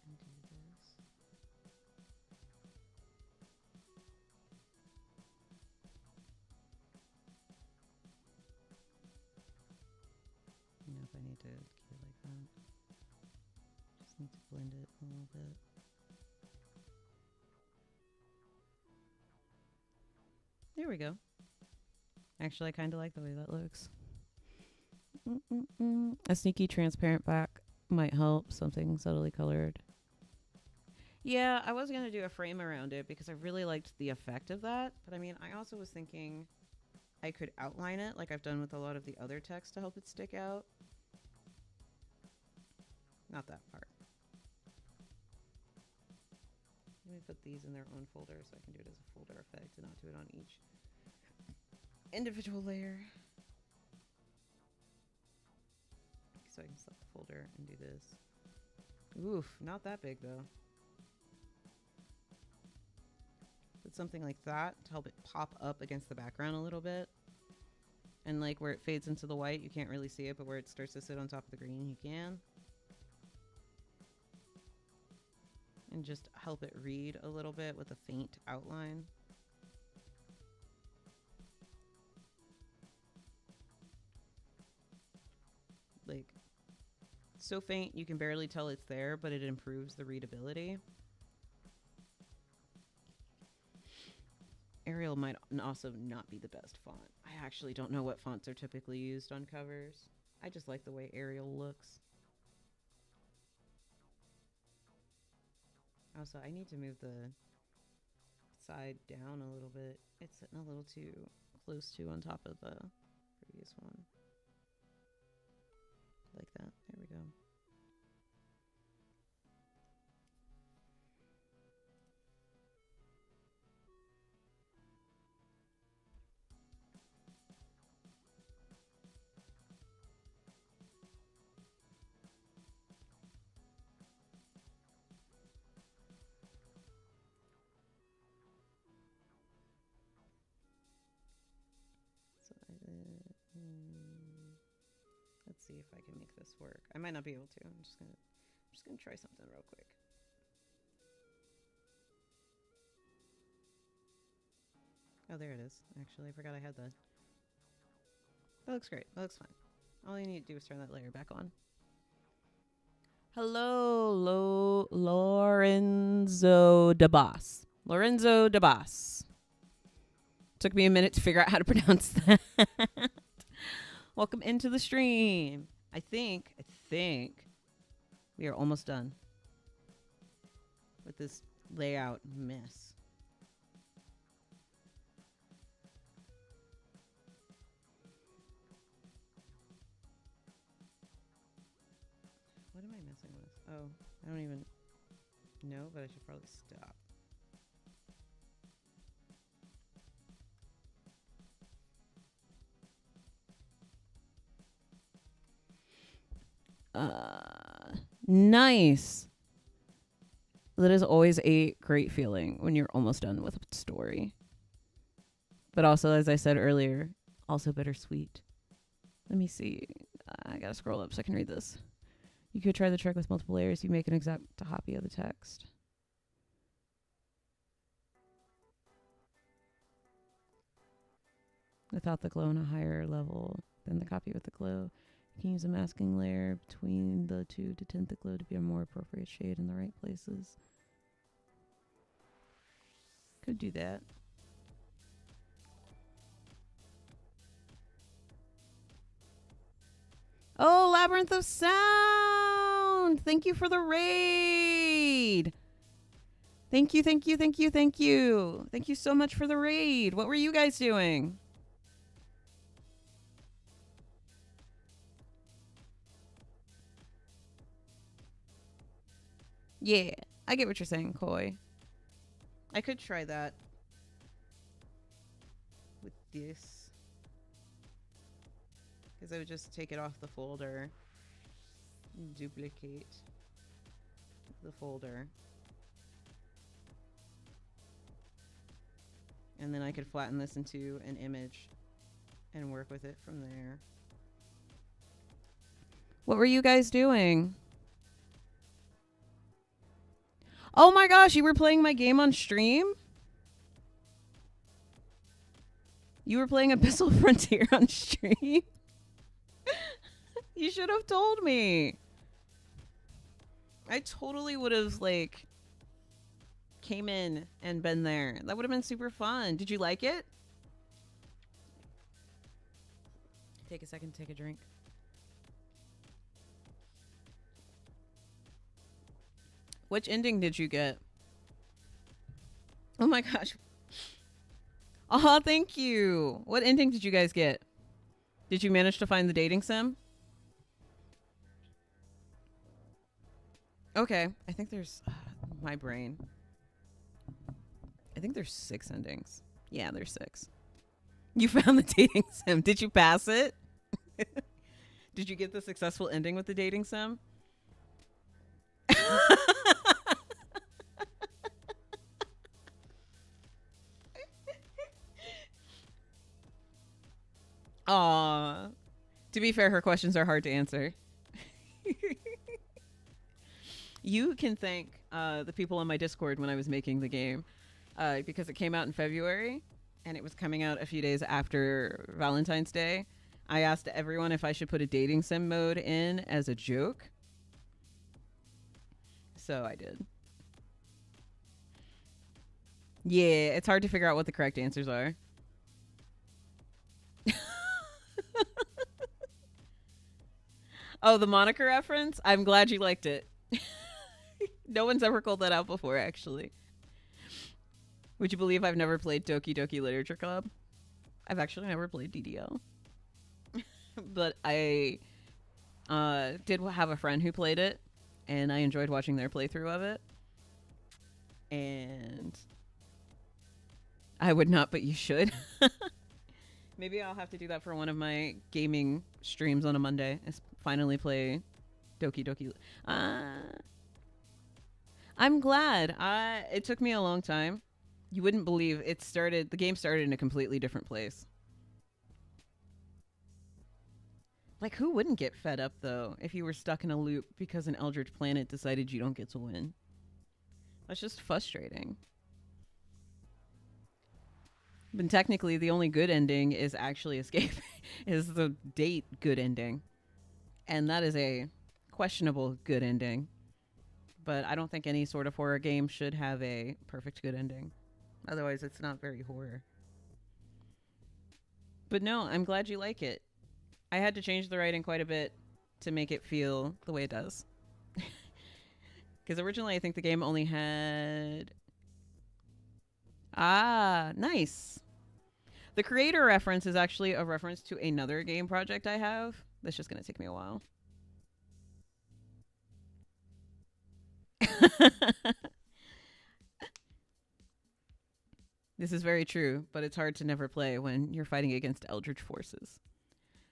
and do this. You know, if I need to keep it like that. Just need to blend it a little bit. There we go. Actually, I kind of like the way that looks. A sneaky transparent back might help. Something subtly colored. Yeah, I was going to do a frame around it because I really liked the effect of that. But I mean, I also was thinking I could outline it like I've done with a lot of the other text to help it stick out. Not that part. Let me put these in their own folder so I can do it as a folder effect and not do it on each individual layer. So I can select the folder and do this. Oof, not that big though. Put something like that to help it pop up against the background a little bit. And like where it fades into the white, you can't really see it, but where it starts to sit on top of the green, you can. And just help it read a little bit with a faint outline. Like, so faint you can barely tell it's there, but it improves the readability. Arial might also not be the best font. I actually don't know what fonts are typically used on covers. I just like the way Arial looks. Also, I need to move the side down a little bit. It's sitting a little too close to on top of the previous one. Like that. There we go. So let's see if I can make this work. I might not be able to. I'm just gonna try something real quick. Oh, there it is. Actually, I forgot I had that. That looks great. That looks fine. All you need to do is turn that layer back on. Hello, Lorenzo Tapas. Lorenzo Tapas. Took me a minute to figure out how to pronounce that. Welcome into the stream. I think we are almost done with this layout mess. What am I messing with? Oh, I don't even know, but I should probably stop. Nice. That is always a great feeling when you're almost done with a story. But also, as I said earlier, also bittersweet. Let me see. I gotta scroll up so I can read this. You could try the trick with multiple layers. You make an exact copy of the text. Without the glow on a higher level than the copy with the glow. You can use a masking layer between the two to tint the glow to be a more appropriate shade in the right places. Could do that. Oh, Labyrinth of Sound! Thank you for the raid! Thank you, thank you, thank you, thank you. Thank you so much for the raid. What were you guys doing? Yeah, I get what you're saying, Koi. I could try that with this. Because I would just take it off the folder. And duplicate the folder. And then I could flatten this into an image and work with it from there. What were you guys doing? Oh my gosh, you were playing my game on stream? You were playing Abyssal Frontier on stream? You should have told me. I totally would have, like, came in and been there. That would have been super fun. Did you like it? Take a second to take a drink. Which ending did you get? Oh my gosh. Oh, thank you. What ending did you guys get? Did you manage to find the dating sim? Okay. I think there's my brain. I think there's 6 endings. Yeah, there's 6. You found the dating sim. Did you pass it? Did you get the successful ending with the dating sim? Aw. To be fair, her questions are hard to answer. You can thank the people on my Discord when I was making the game because it came out in February and it was coming out a few days after Valentine's Day. I asked everyone if I should put a dating sim mode in as a joke. So I did. Yeah, it's hard to figure out what the correct answers are. Oh, the moniker reference? I'm glad you liked it. No one's ever called that out before, actually. Would you believe I've never played Doki Doki Literature Club? I've actually never played DDL. But I did have a friend who played it, and I enjoyed watching their playthrough of it. And I would not, but you should. Maybe I'll have to do that for one of my gaming streams on a Monday. Is finally play Doki Doki. I'm glad. It took me a long time. You wouldn't believe it started. The game started in a completely different place. Like, who wouldn't get fed up though if you were stuck in a loop because an Eldritch planet decided you don't get to win? That's just frustrating. But technically, the only good ending is actually escape. Is the date good ending, and that is a questionable good ending. But I don't think any sort of horror game should have a perfect good ending. Otherwise, it's not very horror. But no, I'm glad you like it. I had to change the writing quite a bit to make it feel the way it does. Because originally, I think the game only had... Ah, nice. The creator reference is actually a reference to another game project I have. That's just going to take me a while. This is very true, but it's hard to never play when you're fighting against eldritch forces.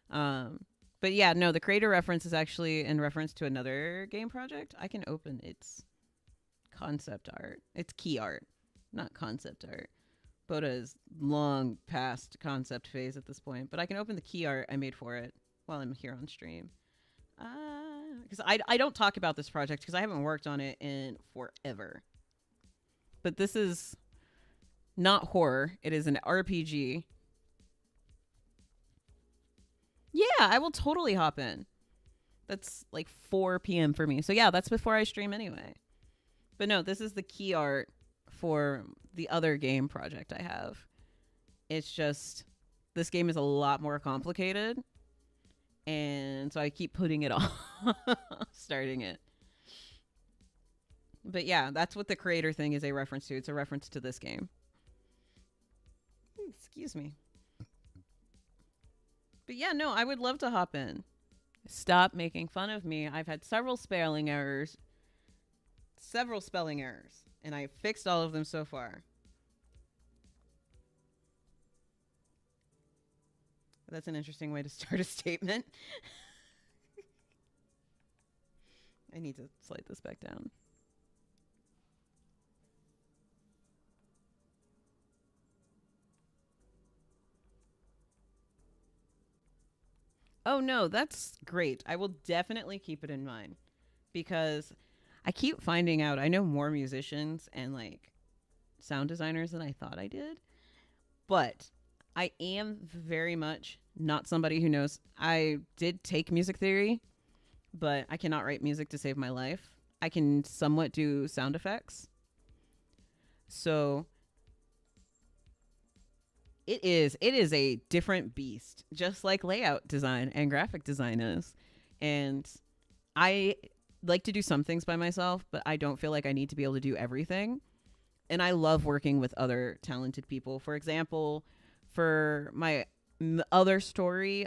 But yeah, no, the creator reference is actually in reference to another game project. I can open its concept art. It's key art, not concept art. Boda is long past concept phase at this point, but I can open the key art I made for it while I'm here on stream. Because I don't talk about this project because I haven't worked on it in forever. But this is not horror. It is an RPG. Yeah, I will totally hop in. That's like 4 p.m. for me. So yeah, that's before I stream anyway. But no, this is the key art for the other game project I have. It's just, this game is a lot more complicated. And so I keep putting it off, starting it. But yeah, that's what the creator thing is a reference to. It's a reference to this game. Excuse me. But yeah, no, I would love to hop in. Stop making fun of me. I've had several spelling errors. And I fixed all of them so far. That's an interesting way to start a statement. I need to slide this back down. Oh no, that's great. I will definitely keep it in mind because I keep finding out I know more musicians and like sound designers than I thought I did. But I am very much not somebody who knows. I did take music theory, but I cannot write music to save my life. I can somewhat do sound effects. So it is a different beast, just like layout design and graphic design is. And I like to do some things by myself, but I don't feel like I need to be able to do everything. And I love working with other talented people. For example, for my other story,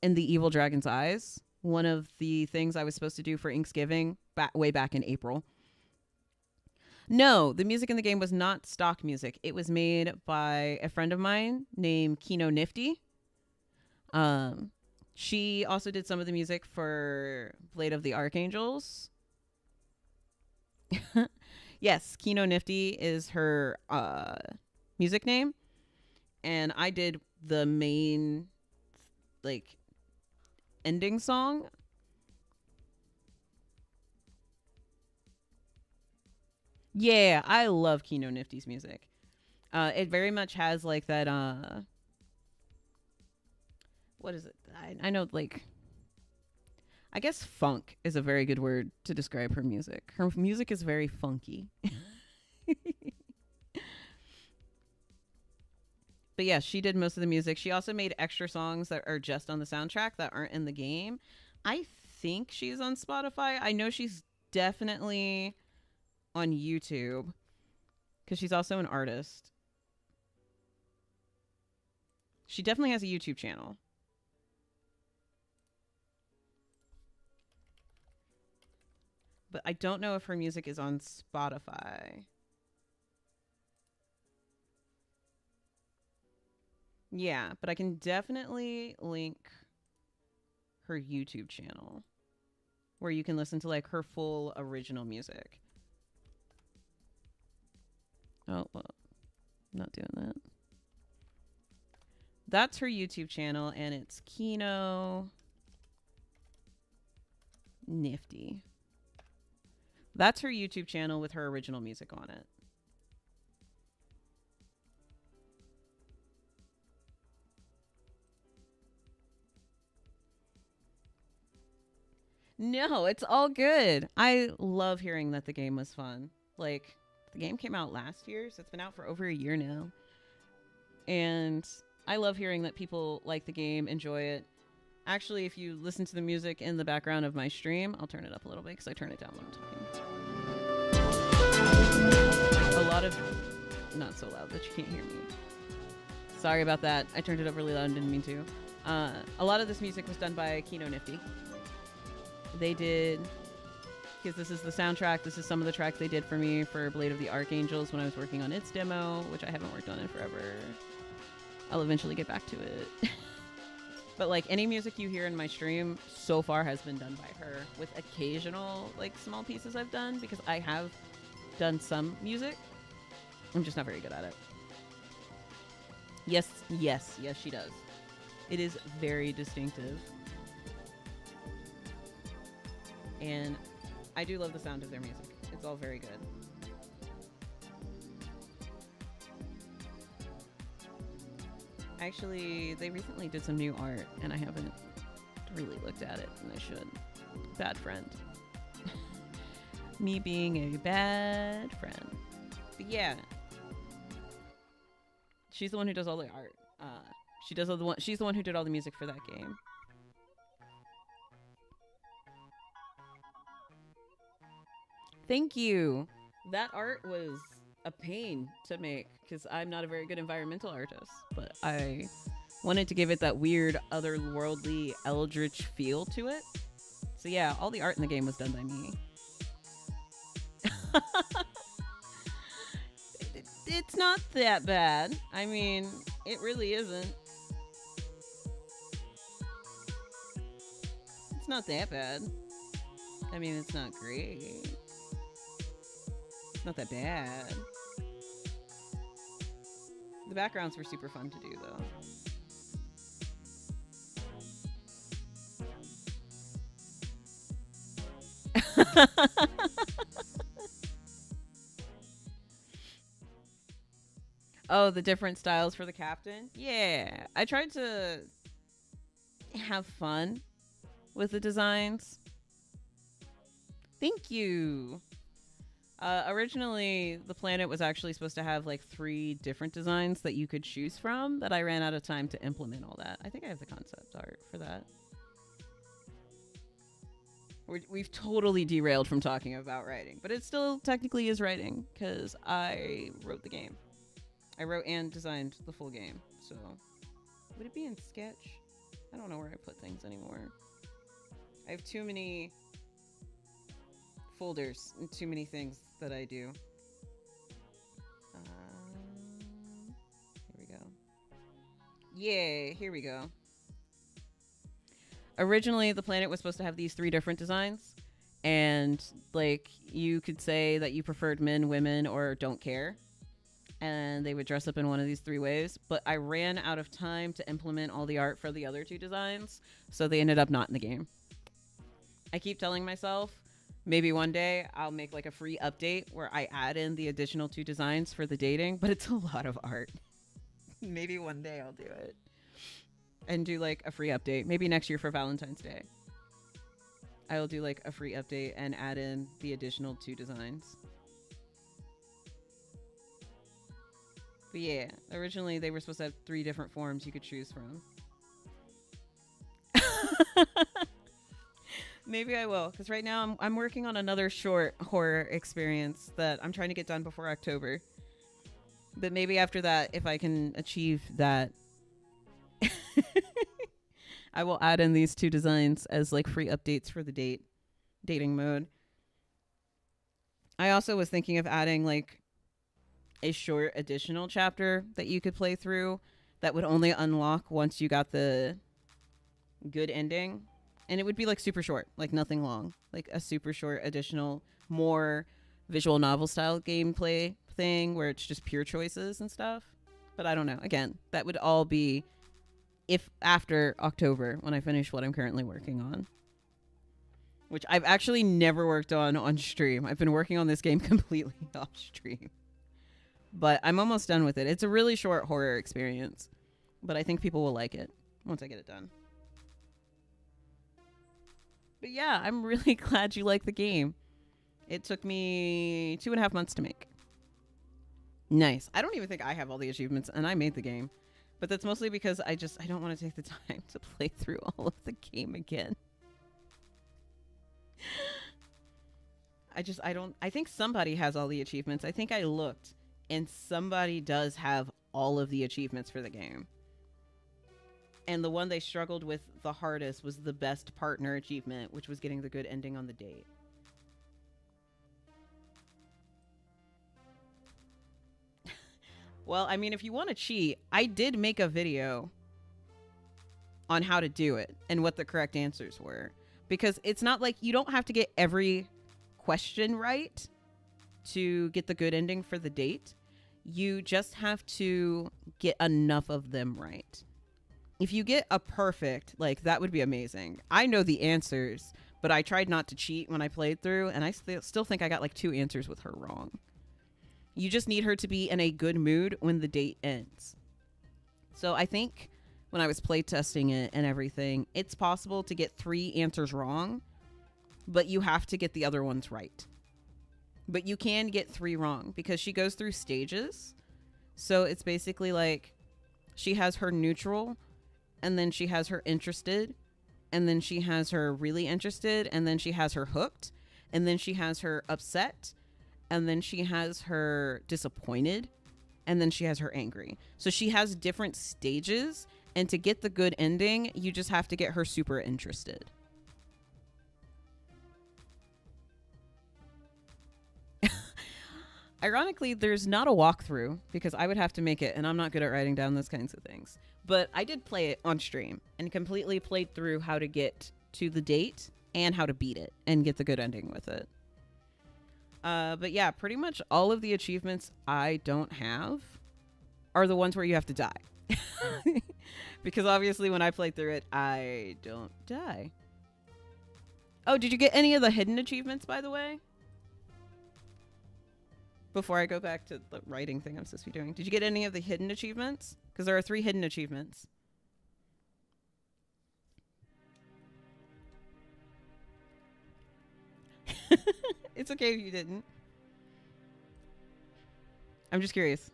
in the Evil Dragon's Eyes, one of the things I was supposed to do for Inksgiving way back in April. No, the music in the game was not stock music. It was made by a friend of mine named Kino Nifty. She also did some of the music for Blade of the Archangels. Yes, Kino Nifty is her music name. And I did the main, like, ending song. Yeah, I love Kino Nifty's music. It very much has, like, that, what is it? I know, like, I guess funk is a very good word to describe her music. Her music is very funky. But yeah, she did most of the music. She also made extra songs that are just on the soundtrack that aren't in the game. I think she's on Spotify. I know she's definitely on YouTube because she's also an artist. She definitely has a YouTube channel. But I don't know if her music is on Spotify. Yeah, but I can definitely link her YouTube channel where you can listen to, like, her full original music. Oh, well, I'm not doing that. That's her YouTube channel, and it's Kino Nifty. That's her YouTube channel with her original music on it. No, it's all good. I love hearing that the game was fun. Like, the game came out last year, so it's been out for over a year now. And I love hearing that people like the game, enjoy it. Actually, if you listen to the music in the background of my stream, I'll turn it up a little bit because I turn it down when I'm talking. A lot of... Not so loud that you can't hear me. Sorry about that. I turned it up really loud and didn't mean to. A lot of this music was done by Kino Nifty. They did... Because this is the soundtrack. This is some of the tracks they did for me for Blade of the Archangels when I was working on its demo, which I haven't worked on in forever. I'll eventually get back to it. But, like, any music you hear in my stream so far has been done by her, with occasional, like, small pieces I've done, because I have done some music. I'm just not very good at it. Yes, she does. It is very distinctive. And I do love the sound of their music. It's all very good. Actually, they recently did some new art, and I haven't really looked at it, and I should. Bad friend. Me being a bad friend. But yeah. She's the one who does all the art. She's the one who did all the music for that game. Thank you. That art was a pain to make because I'm not a very good environmental artist, but I wanted to give it that weird otherworldly eldritch feel to it. So yeah, all the art in the game was done by me. It's not that bad. I mean, it really isn't. It's not that bad. I mean, it's not great. It's not that bad. The backgrounds were super fun to do, though. Oh, the different styles for the captain? Yeah. I tried to have fun with the designs. Thank you. Originally, the planet was actually supposed to have like 3 different designs that you could choose from, that I ran out of time to implement all that. I think I have the concept art for that. We've totally derailed from talking about writing, but it still technically is writing because I wrote the game. I wrote and designed the full game. So, would it be in Sketch? I don't know where I put things anymore. I have too many folders and too many things that I do. Here we go. Yay, here we go. Originally, the planet was supposed to have these 3 different designs. And, like, you could say that you preferred men, women, or don't care. And they would dress up in one of these 3 ways. But I ran out of time to implement all the art for the other 2 designs. So they ended up not in the game. I keep telling myself, maybe one day I'll make, like, a free update where I add in the additional 2 designs for the dating. But it's a lot of art. Maybe one day I'll do it. And do, like, a free update. Maybe next year for Valentine's Day. I will do, like, a free update and add in the additional 2 designs. But yeah, originally they were supposed to have 3 different forms you could choose from. Maybe I will, because right now I'm working on another short horror experience that I'm trying to get done before October. But maybe after that, if I can achieve that, I will add in these 2 designs as, like, free updates for the dating mode. I also was thinking of adding, like, a short additional chapter that you could play through that would only unlock once you got the good ending. And it would be, like, super short, like nothing long, like a super short additional, more visual novel style gameplay thing where it's just pure choices and stuff. But I don't know. Again, that would all be if after October when I finish what I'm currently working on, which I've actually never worked on stream. I've been working on this game completely off stream, but I'm almost done with it. It's a really short horror experience, but I think people will like it once I get it done. But yeah, I'm really glad you like the game. It took me 2.5 months to make. Nice. I don't even think I have all the achievements, and I made the game. But that's mostly because I don't want to take the time to play through all of the game again. I think somebody has all the achievements. I think I looked, and somebody does have all of the achievements for the game. And the one they struggled with the hardest was the best partner achievement, which was getting the good ending on the date. Well, I mean, if you want to cheat, I did make a video on how to do it and what the correct answers were. Because it's not like you don't have to get every question right to get the good ending for the date. You just have to get enough of them right. If you get a perfect, like, that would be amazing. I know the answers, but I tried not to cheat when I played through, and I still think I got, like, 2 answers with her wrong. You just need her to be in a good mood when the date ends. So I think when I was playtesting it and everything, it's possible to get 3 answers wrong, but you have to get the other ones right. But you can get 3 wrong because she goes through stages. So it's basically like she has her neutral, and then she has her interested, and then she has her really interested, and then she has her hooked, and then she has her upset, and then she has her disappointed, and then she has her angry. So she has different stages, and to get the good ending, you just have to get her super interested. Ironically, there's not a walkthrough because I would have to make it, and I'm not good at writing down those kinds of things. But I did play it on stream and completely played through how to get to the date and how to beat it and get the good ending with it. But yeah, pretty much all of the achievements I don't have are the ones where you have to die. Because obviously when I played through it, I don't die. Oh, did you get any of the hidden achievements, by the way? Before I go back to the writing thing I'm supposed to be doing. Did you get any of the hidden achievements? Because there are 3 hidden achievements. It's okay if you didn't. I'm just curious.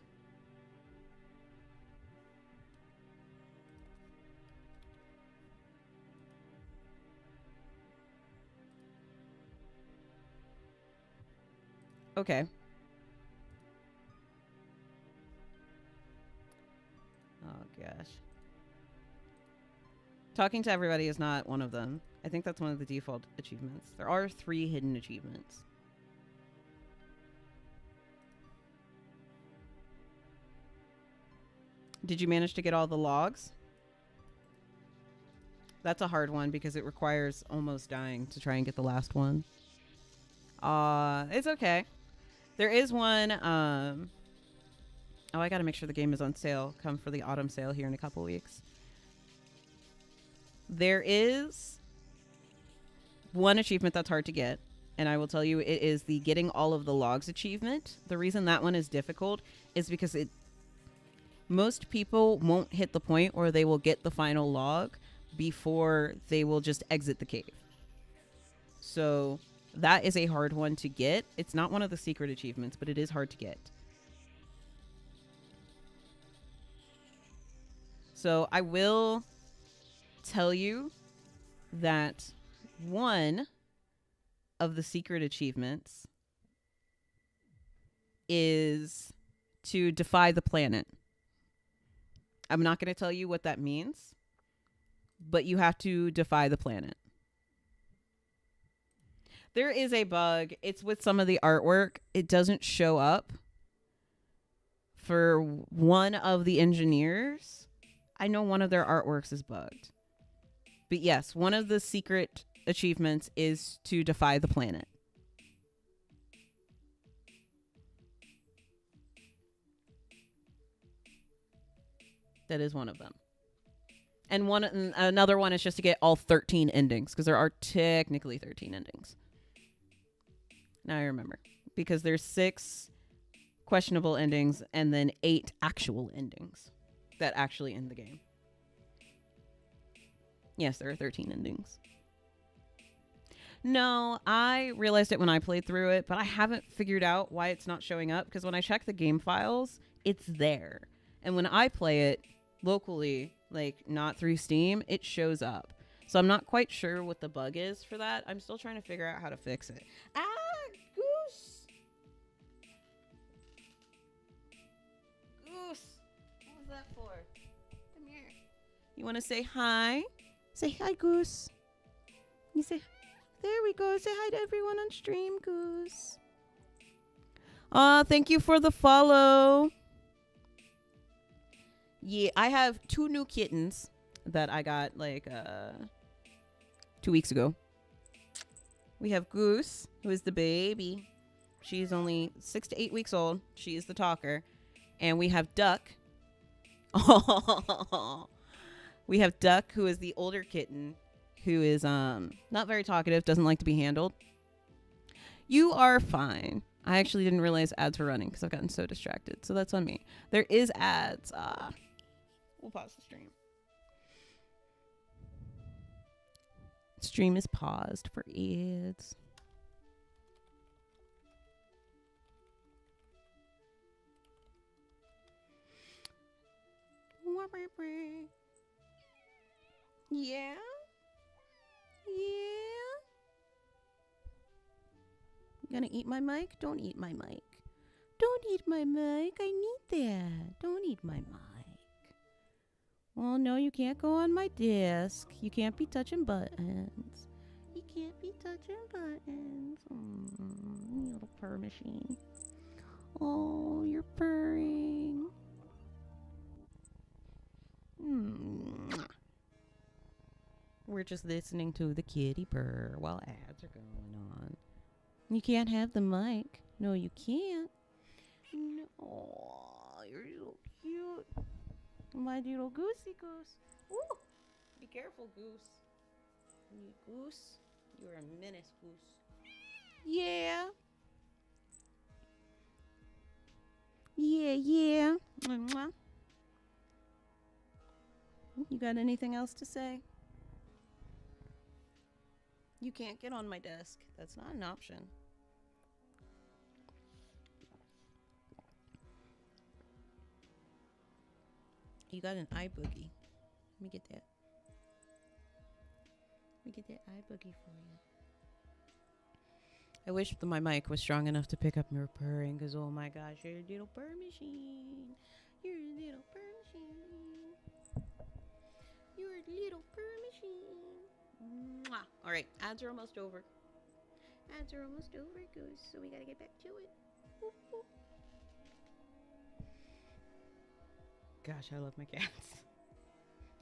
Okay. Oh, gosh. Talking to everybody is not one of them. I think that's one of the default achievements. There are 3 hidden achievements. Did you manage to get all the logs? That's a hard one because it requires almost dying to try and get the last one. It's okay. There is one, oh, I gotta make sure the game is on sale. Come for the autumn sale here in a couple weeks. There is one achievement that's hard to get, and I will tell you it is the getting all of the logs achievement. The reason that one is difficult is because most people won't hit the point where they will get the final log before they will just exit the cave. So that is a hard one to get. It's not one of the secret achievements, but it is hard to get. So I will tell you that one of the secret achievements is to defy the planet. I'm not going to tell you what that means, but you have to defy the planet. There is a bug. It's with some of the artwork. It doesn't show up for one of the engineers. I know one of their artworks is bugged. But yes, one of the secret achievements is to defy the planet. That is one of them. And another one is just to get all 13 endings, because there are technically 13 endings. Now I remember. Because there's 6 questionable endings and then 8 actual endings that actually end the game. Yes, there are 13 endings. No, I realized it when I played through it, but I haven't figured out why it's not showing up, because when I check the game files, it's there. And when I play it locally, like not through Steam, it shows up. So I'm not quite sure what the bug is for that. I'm still trying to figure out how to fix it. Ah, Goose! Goose! What was that for? Come here. You want to say hi? Say hi, Goose. You say, there we go. Say hi to everyone on stream, Goose. Thank you for the follow. Yeah, I have 2 new kittens that I got like 2 weeks ago. We have Goose, who is the baby. She's only 6 to 8 weeks old. She is the talker. And we have Duck. We have Duck, who is the older kitten, who is not very talkative, doesn't like to be handled. You are fine. I actually didn't realize ads were running because I've gotten so distracted. So that's on me. There is ads. We'll pause the stream. Stream is paused for ads. Yeah? Yeah? You gonna eat my mic? Don't eat my mic. Don't eat my mic. I need that. Don't eat my mic. Well, no, you can't go on my desk. You can't be touching buttons. You can't be touching buttons. You little purr machine. Oh, you're purring. We're just listening to the kitty purr while ads are going on. You can't have the mic. No, you can't. No, you're so cute. My little goosey goose. Ooh, be careful, Goose. Goose, you're a menace, Goose. Yeah. Yeah. Mwah. You got anything else to say? You can't get on my desk. That's not an option. You got an eye boogie. Let me get that. Let me get that eye boogie for you. I wish my mic was strong enough to pick up your purring, because oh my gosh, you're a little purr machine. You're a little purr machine. You're a little purr machine. Mwah. All right, ads are almost over. Ads are almost over, Goose, so we gotta get back to it. Whoop, whoop. Gosh, I love my cats.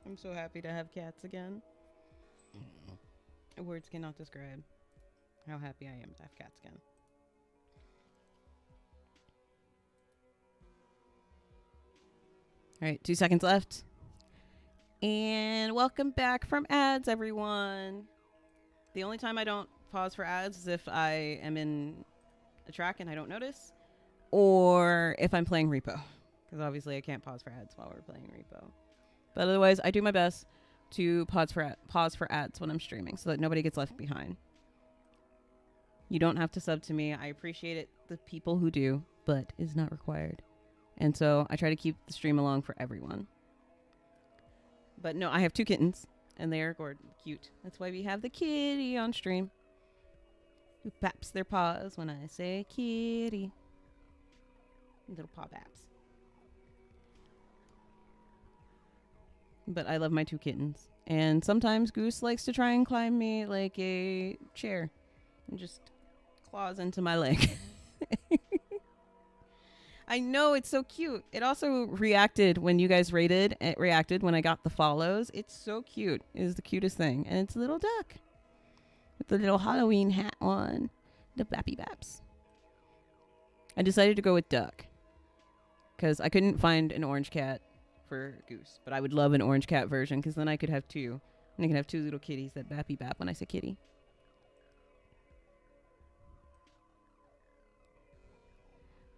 I'm so happy to have cats again. Words cannot describe how happy I am to have cats again. All right, 2 seconds left. And welcome back from ads, everyone. The only time I don't pause for ads is if I am in a track and I don't notice, or if I'm playing repo, because obviously I can't pause for ads while we're playing repo. But otherwise, I do my best to pause for ads when I'm streaming so that nobody gets left behind. You don't have to sub to me. I appreciate it, the people who do, but is not required. And so I try to keep the stream along for everyone. But no, I have 2 kittens, and they are cute. That's why we have the kitty on stream, who paps their paws when I say kitty. Little paw paps. But I love my 2 kittens. And sometimes Goose likes to try and climb me like a chair and just claws into my leg. I know, it's so cute. It also reacted when you guys rated. It reacted when I got the follows. It's so cute. It is the cutest thing. And it's a little duck with the little Halloween hat on. The Bappy Baps. I decided to go with duck because I couldn't find an orange cat for Goose. But I would love an orange cat version because then I could have 2. And I could have 2 little kitties that Bappy Bap when I say kitty.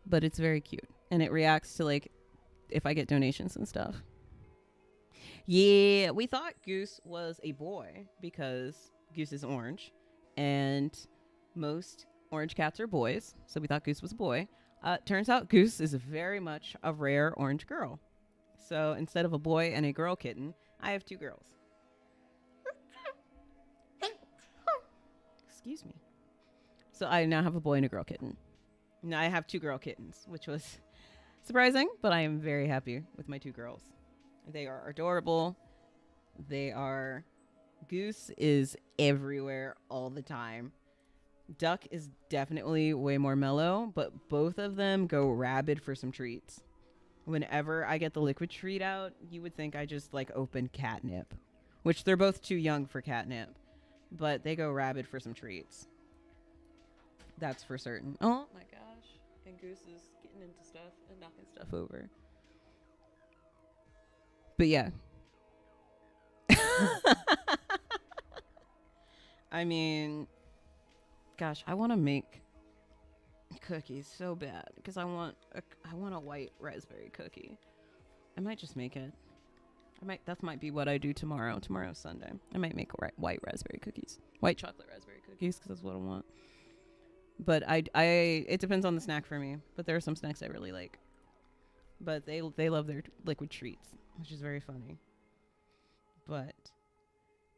But it's very cute. And it reacts to, like, if I get donations and stuff. Yeah, we thought Goose was a boy because Goose is orange. And most orange cats are boys. So we thought Goose was a boy. Turns out Goose is very much a rare orange girl. So instead of a boy and a girl kitten, I have 2 girls. Excuse me. So I now have a boy and a girl kitten. Now I have 2 girl kittens, which was surprising, but I am very happy with my 2 girls. They are adorable. Goose is everywhere all the time. Duck is definitely way more mellow, but both of them go rabid for some treats. Whenever I get the liquid treat out, you would think I just like opened catnip, which they're both too young for catnip, but they go rabid for some treats. That's for certain. Oh my gosh. And Goose is getting into stuff and knocking stuff over. But yeah. I mean, gosh, I want to make cookies so bad because I want a white raspberry cookie. I might just make it. That might be what I do tomorrow. Tomorrow's Sunday. I might make white raspberry cookies. White chocolate raspberry cookies because that's what I want. But it depends on the snack for me. But there are some snacks I really like. But they love their liquid treats, which is very funny. But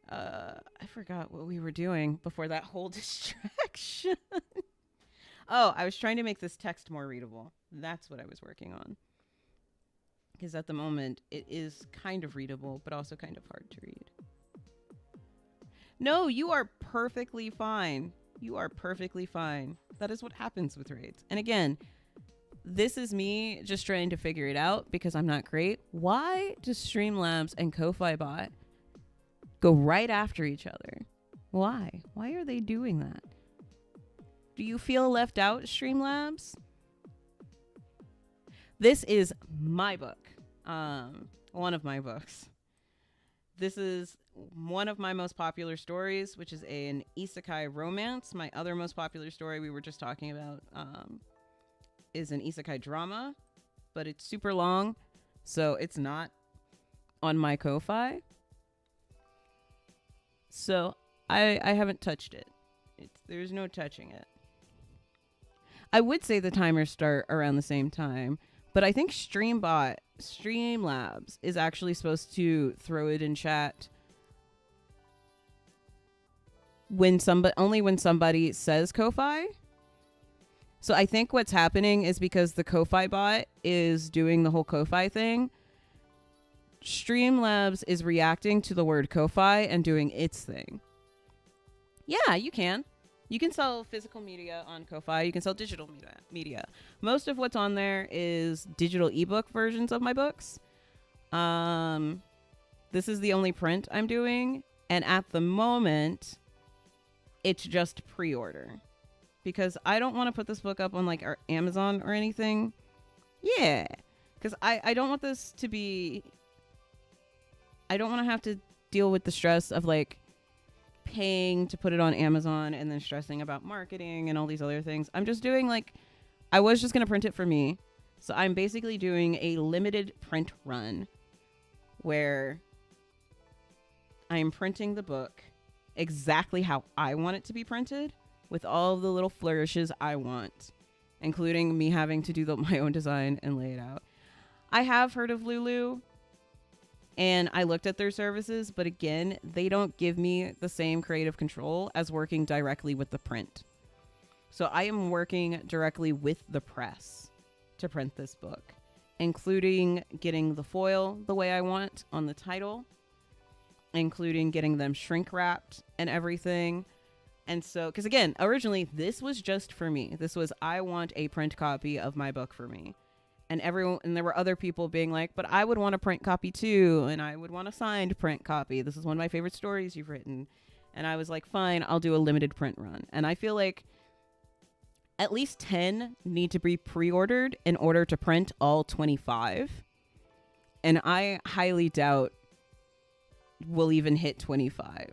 I forgot what we were doing before that whole distraction. Oh, I was trying to make this text more readable. That's what I was working on. Because at the moment, it is kind of readable, but also kind of hard to read. No, you are perfectly fine. You are perfectly fine. That is what happens with raids. And again, this is me just trying to figure it out because I'm not great. Why does Streamlabs and Ko-Fi Bot go right after each other? Why? Why are they doing that? Do you feel left out, Streamlabs? This is my book. One of my books. This is one of my most popular stories, which is an isekai romance. My other most popular story we were just talking about is an isekai drama, but it's super long, so it's not on my Ko-Fi. So I haven't touched it. There's no touching it. I would say the timers start around the same time, but I think Streamlabs is actually supposed to throw it in chat only when somebody says Ko-Fi. So I think what's happening is because the Ko-Fi bot is doing the whole Ko-Fi thing, Streamlabs is reacting to the word Ko-Fi and doing its thing. Yeah, you can. You can sell physical media on Ko-Fi. You can sell digital media. Most of what's on there is digital ebook versions of my books. This is the only print I'm doing. And at the moment, it's just pre-order. Because I don't want to put this book up on like our Amazon or anything. Yeah. Because I don't want this to be... I don't want to have to deal with the stress of like paying to put it on Amazon and then stressing about marketing and all these other things. I'm just doing like, I was just going to print it for me. So I'm basically doing a limited print run where I'm printing the book exactly how I want it to be printed with all the little flourishes I want, including me having to do my own design and lay it out. I have heard of Lulu. And I looked at their services, but again, they don't give me the same creative control as working directly with the print. So I am working directly with the press to print this book, including getting the foil the way I want on the title, including getting them shrink wrapped and everything. And so, because again, originally this was just for me. This was, I want a print copy of my book for me. And there were other people being like, but I would want a print copy too. And I would want a signed print copy. This is one of my favorite stories you've written. And I was like, fine, I'll do a limited print run. And I feel like at least 10 need to be pre-ordered in order to print all 25. And I highly doubt we'll even hit 25.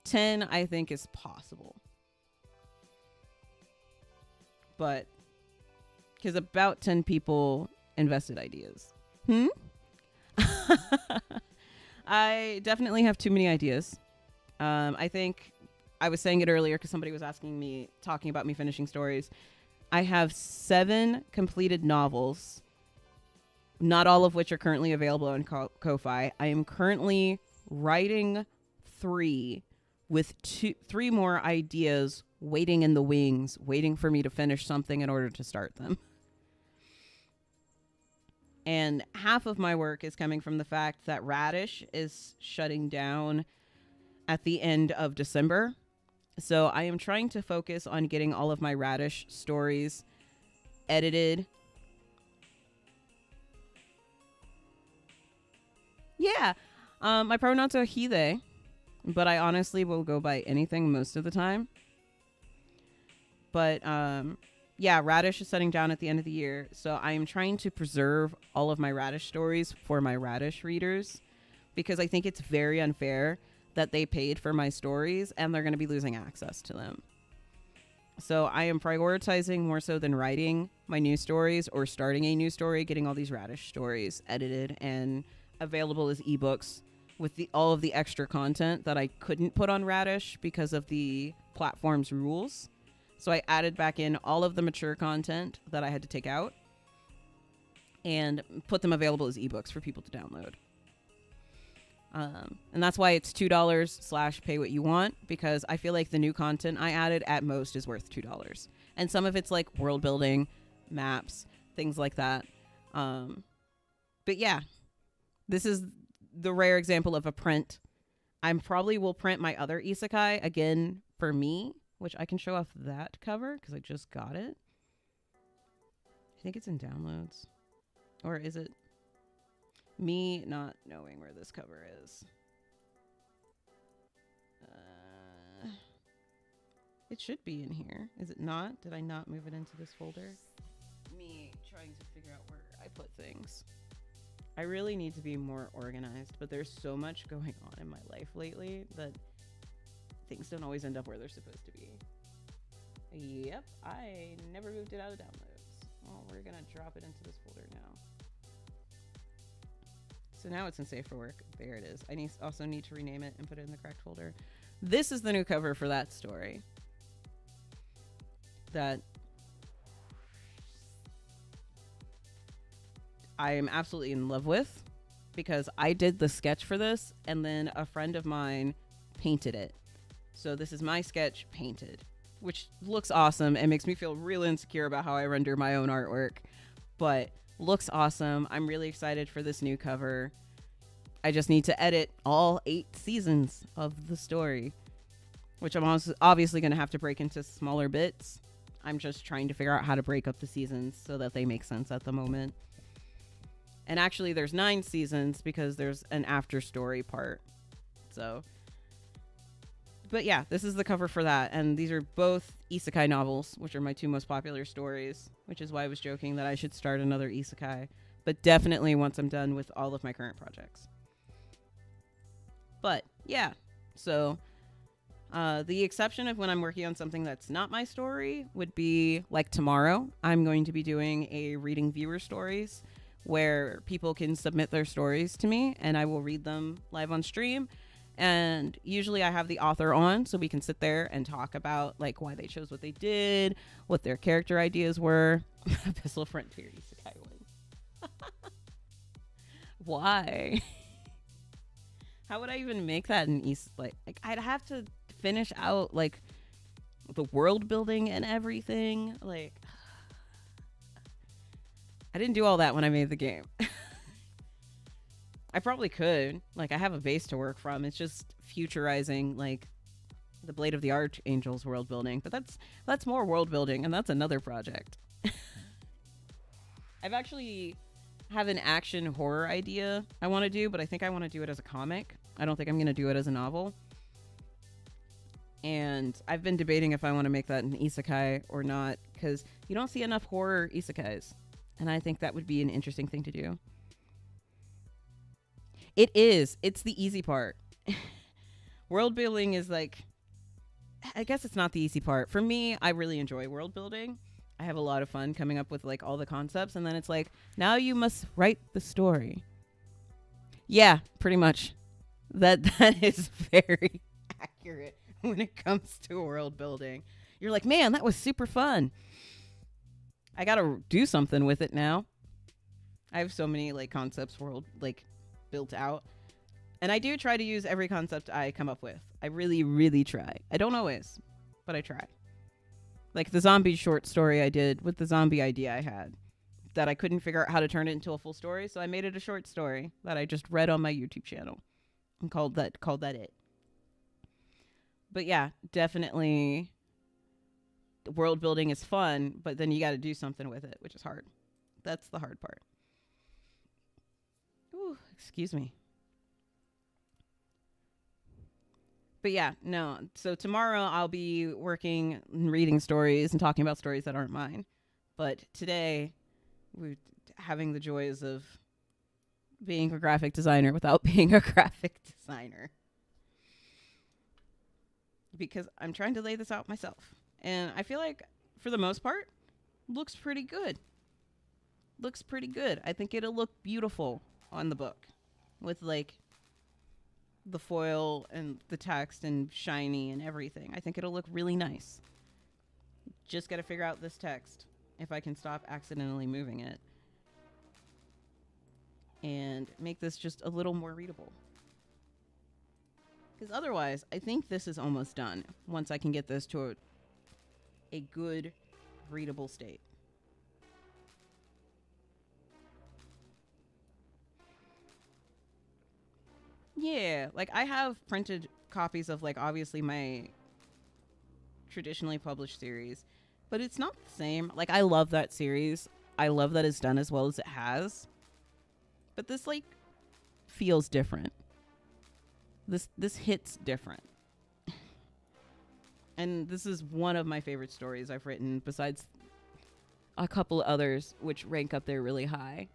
10, I think, is possible. But because about 10 people invested ideas. I definitely have too many ideas. I think I was saying it earlier because somebody was talking about me finishing stories. I have 7 completed novels, not all of which are currently available on Ko-Fi. I am currently writing 3 with 3 more ideas waiting in the wings, waiting for me to finish something in order to start them. And half of my work is coming from the fact that Radish is shutting down at the end of December. So I am trying to focus on getting all of my Radish stories edited. Yeah. My pronouns are he, they, but I honestly will go by anything most of the time. But, yeah, Radish is shutting down at the end of the year, so I am trying to preserve all of my Radish stories for my Radish readers, because I think it's very unfair that they paid for my stories and they're going to be losing access to them. So I am prioritizing more so than writing my new stories or starting a new story, getting all these Radish stories edited and available as ebooks with all of the extra content that I couldn't put on Radish because of the platform's rules. So I added back in all of the mature content that I had to take out and put them available as ebooks for people to download. And that's why it's $2 / pay what you want, because I feel like the new content I added at most is worth $2. And some of it's like world building, maps, things like that. But yeah, this is the rare example of a print. I probably will print my other isekai again for me, which I can show off that cover because I just got it. I think it's in downloads. Or is it me not knowing where this cover is? It should be in here. Is it not? Did I not move it into this folder? Me trying to figure out where I put things. I really need to be more organized, but there's so much going on in my life lately that things don't always end up where they're supposed to be. Yep, I never moved it out of downloads. Well, we're gonna drop it into this folder now. So now it's in Save for Work. There it is. I also need to rename it and put it in the correct folder. This is the new cover for that story that I am absolutely in love with, because I did the sketch for this and then a friend of mine painted it. So this is my sketch painted. which looks awesome and makes me feel real insecure about how I render my own artwork, but looks awesome. I'm really excited for this new cover. I just need to edit all 8 seasons of the story, which I'm also obviously going to have to break into smaller bits. I'm just trying to figure out how to break up the seasons so that they make sense at the moment. And actually, there's 9 seasons because there's an after story part. So, but yeah, this is the cover for that. And these are both isekai novels, which are my 2 most popular stories, which is why I was joking that I should start another isekai. But definitely once I'm done with all of my current projects. But yeah, so the exception of when I'm working on something that's not my story would be like tomorrow. I'm going to be doing a reading viewer stories where people can submit their stories to me and I will read them live on stream. And usually I have the author on so we can sit there and talk about like why they chose what they did, what their character ideas were. Abyssal Frontier Isekai one. Why? How would I even make that an like I'd have to finish out like the world building and everything. Like I didn't do all that when I made the game. I probably could. Like I have a base to work from. It's just futurizing like the Blade of the Archangels world building. But that's more world building and that's another project. I've actually have an action horror idea I want to do, but I think I want to do it as a comic. I don't think I'm going to do it as a novel. And I've been debating if I want to make that an isekai or not, because you don't see enough horror isekais. And I think that would be an interesting thing to do. It is. It's the easy part. World building is like, I guess it's not the easy part. For me, I really enjoy world building. I have a lot of fun coming up with like all the concepts. And then it's like, now you must write the story. Yeah, pretty much. That is very accurate when it comes to world building. You're like, man, that was super fun. I got to do something with it now. I have so many like concepts world like built out. And I do try to use every concept I come up with. I really, really try. I don't always, but I try. Like the zombie short story I did with the zombie idea I had that I couldn't figure out how to turn it into a full story. So I made it a short story that I just read on my YouTube channel and called that it. But yeah, definitely world building is fun, but then you got to do something with it, which is hard. That's the hard part. Ooh, excuse me. But yeah, no. So tomorrow I'll be working and reading stories and talking about stories that aren't mine. But today we're having the joys of being a graphic designer without being a graphic designer. Because I'm trying to lay this out myself. And I feel like, for the most part, looks pretty good. Looks pretty good. I think it'll look beautiful on the book. With, like, the foil and the text and shiny and everything. I think it'll look really nice. Just got to figure out this text. If I can stop accidentally moving it. And make this just a little more readable. Because otherwise, I think this is almost done. Once I can get this to a good, readable state. Yeah, like I have printed copies of like obviously my traditionally published series, but it's not the same. Like I love that series. I love that it's done as well as it has. But this like feels different. This hits different. And this is one of my favorite stories I've written, besides a couple others which rank up there really high,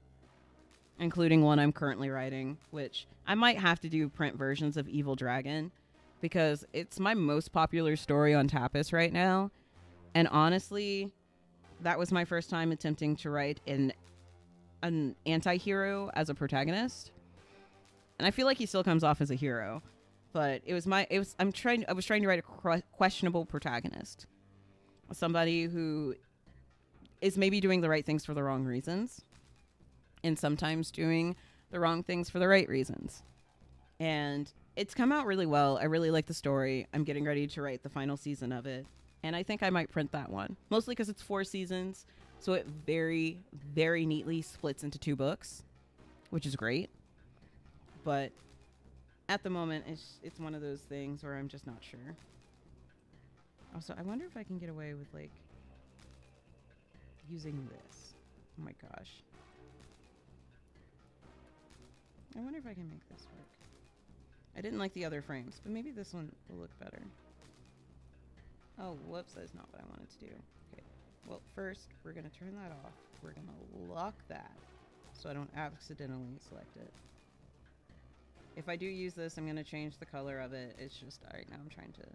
including one I'm currently writing, which I might have to do print versions of Evil Dragon because it's my most popular story on Tapas right now. And honestly, that was my first time attempting to write an anti-hero as a protagonist. And I feel like he still comes off as a hero, but I was trying to write a questionable protagonist. Somebody who is maybe doing the right things for the wrong reasons and sometimes doing the wrong things for the right reasons. And it's come out really well. I really like the story. I'm getting ready to write the final season of it. And I think I might print that one, mostly because it's 4 seasons. So it very, very neatly splits into 2 books, which is great. But at the moment, it's one of those things where I'm just not sure. Also, I wonder if I can get away with, like, using this. Oh my gosh. I wonder if I can make this work. I didn't like the other frames, but maybe this one will look better. Oh, whoops, that's not what I wanted to do. Okay, well, first, we're going to turn that off. We're going to lock that so I don't accidentally select it. If I do use this, I'm going to change the color of it. It's just, right now I'm trying to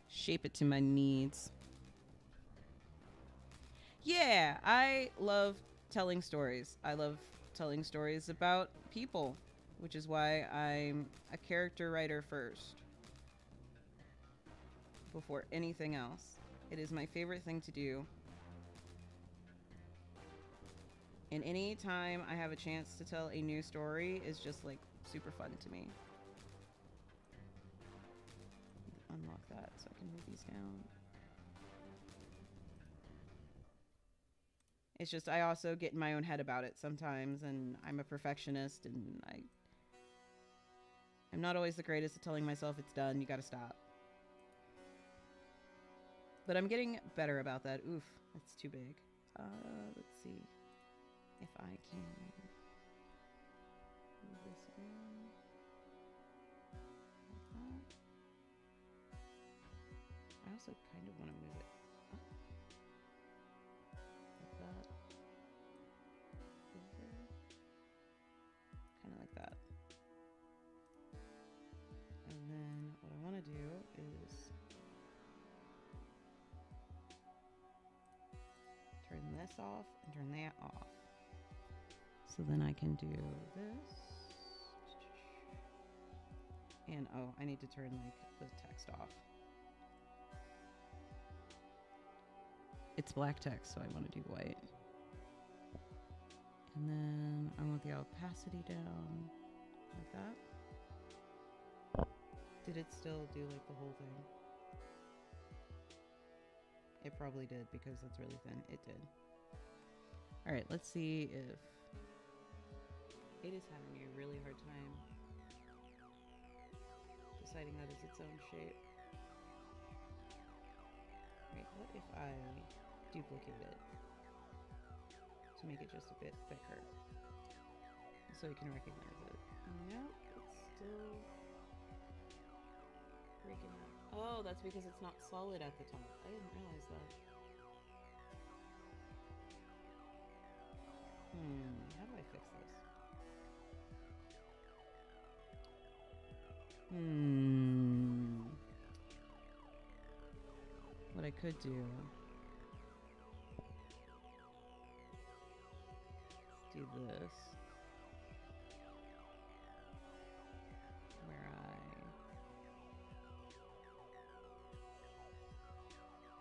shape it to my needs. Yeah, I love telling stories. I love telling stories about people, which is why I'm a character writer first. Before anything else. It is my favorite thing to do. And any time I have a chance to tell a new story is just like super fun to me. Unlock that so I can move these down. It's just I also get in my own head about it sometimes, and I'm a perfectionist, and I'm not always the greatest at telling myself it's done, you gotta stop. But I'm getting better about that. Oof, that's too big. Let's see if I can move this around like that. I also kind of want to move it up like that. Over. Kind of like that. And then what I want to do is turn this off and turn that off. So then I can do this. And oh, I need to turn like the text off. It's black text, so I want to do white. And then I want the opacity down like that. Did it still do like the whole thing? It probably did because that's really thin. It did. All right, let's see if it is having a really hard time deciding that is its own shape. Wait, what if I duplicate it to make it just a bit thicker so you can recognize it? Nope, it's still breaking up. Oh, that's because it's not solid at the top. I didn't realize that. How do I fix this? What I could do. Let's do this. Where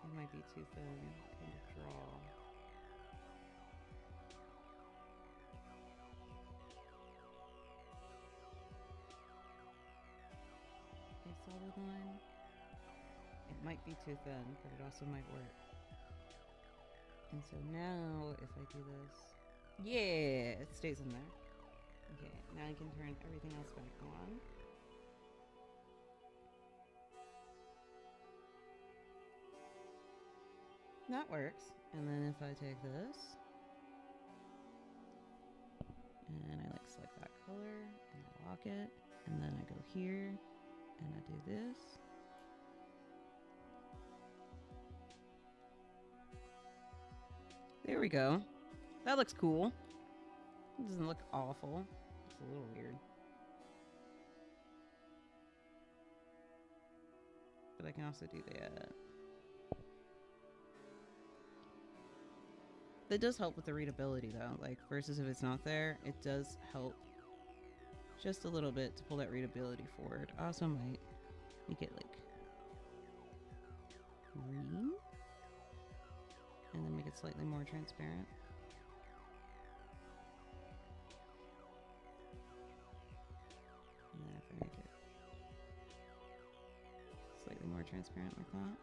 it might be too thin. Kind of draw. A solid line. It might be too thin, but it also might work. And so now, if I do this, yeah, it stays in there. Okay, now I can turn everything else back on. That works. And then if I take this, and I like select that color, and I lock it, and then I go here, and I do this. There we go. That looks cool. It doesn't look awful. It's a little weird. But I can also do that. That does help with the readability though. Like versus if it's not there, it does help just a little bit to pull that readability forward. I also might make it like green. And then make it slightly more transparent. And then if I make it slightly more transparent like that.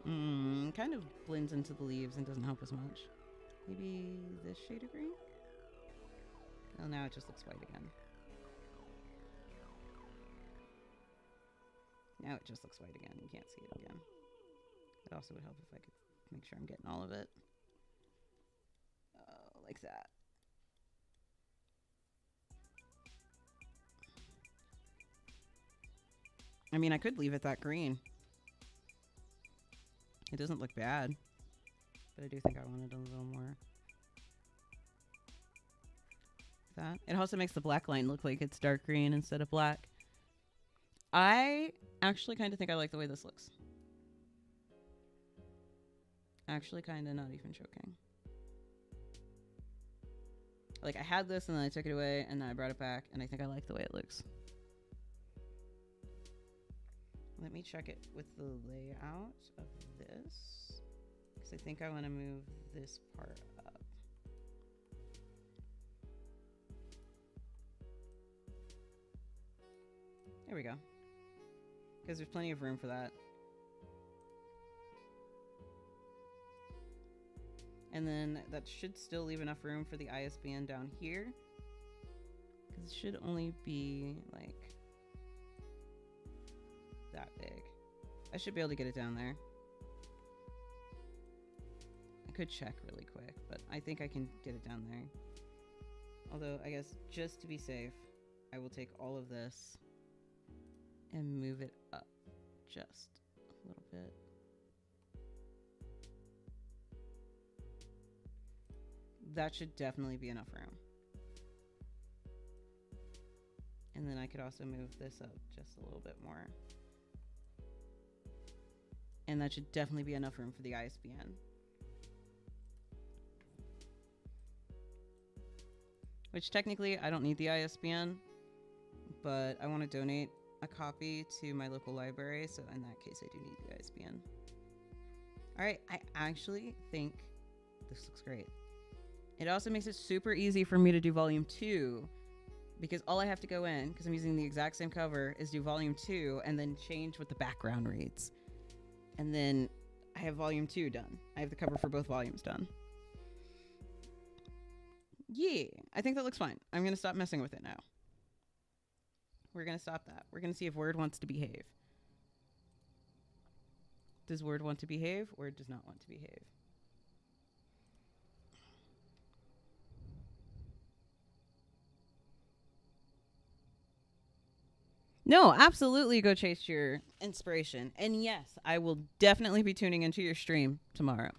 Kind of blends into the leaves and doesn't help as much. Maybe this shade of green? Well, now it just looks white again. Now it just looks white again. You can't see it again. It also would help if I could make sure I'm getting all of it. Like that. I mean, I could leave it that green. It doesn't look bad. But I do think I wanted a little more. That. It also makes the black line look like it's dark green instead of black. I actually kind of think I like the way this looks. Actually, kind of not even joking. Like, I had this and then I took it away and then I brought it back and I think I like the way it looks. Let me check it with the layout of this. Because I think I want to move this part up. There we go. Because there's plenty of room for that. And then that should still leave enough room for the ISBN down here. Because it should only be like that big. I should be able to get it down there. I could check really quick, but I think I can get it down there. Although, I guess just to be safe, I will take all of this and move it up just a little bit. That should definitely be enough room. And then I could also move this up just a little bit more. And that should definitely be enough room for the ISBN. Which technically I don't need the ISBN, but I want to donate a copy to my local library, so in that case I do need the ISBN. Alright, I actually think this looks great. It also makes it super easy for me to do volume 2, because all I have to go in, because I'm using the exact same cover, is do volume 2 and then change what the background reads. And then I have volume 2 done. I have the cover for both volumes done. Yeah, I think that looks fine. I'm going to stop messing with it now. We're going to stop that. We're going to see if Word wants to behave. Does Word want to behave or does not want to behave? No, absolutely go chase your inspiration. And yes, I will definitely be tuning into your stream tomorrow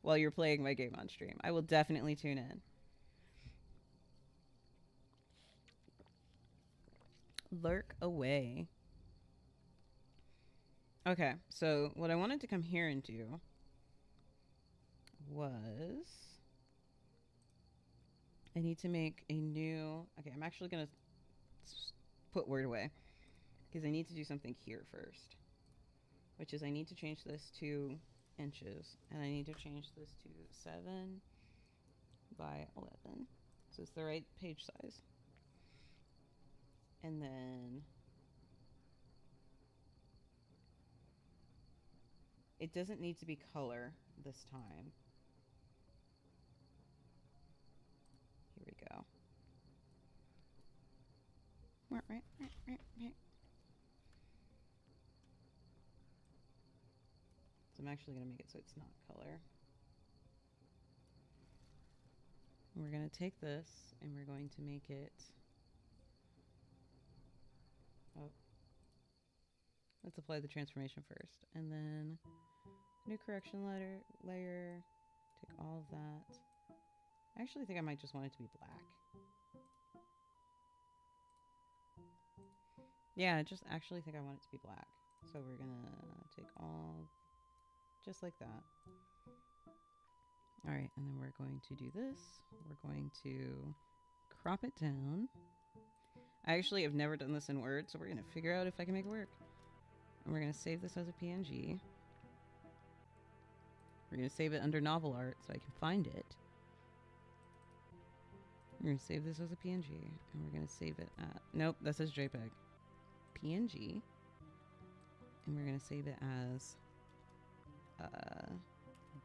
while you're playing my game on stream. I will definitely tune in. Lurk away. Okay, so what I wanted to come here and do was I need to make a new... Okay, I'm actually going to put Word away because I need to do something here first, which is I need to change this to inches and I need to change this to 7 by 11 so it's the right page size. And then it doesn't need to be color this time. Here we go. So I'm actually going to make it so it's not color. We're going to take this and we're going to make it... Oh. Let's apply the transformation first. And then new correction layer. Take all of that. I actually think I might just want it to be black. Yeah, I just actually think I want it to be black. So we're going to take all... just like that. Alright, and then we're going to do this. We're going to crop it down. I actually have never done this in Word, so we're going to figure out if I can make it work. And we're going to save this as a PNG. We're going to save it under novel art so I can find it. We're going to save this as a PNG. And we're going to save it at... Nope, that says JPEG. PNG. And we're going to save it as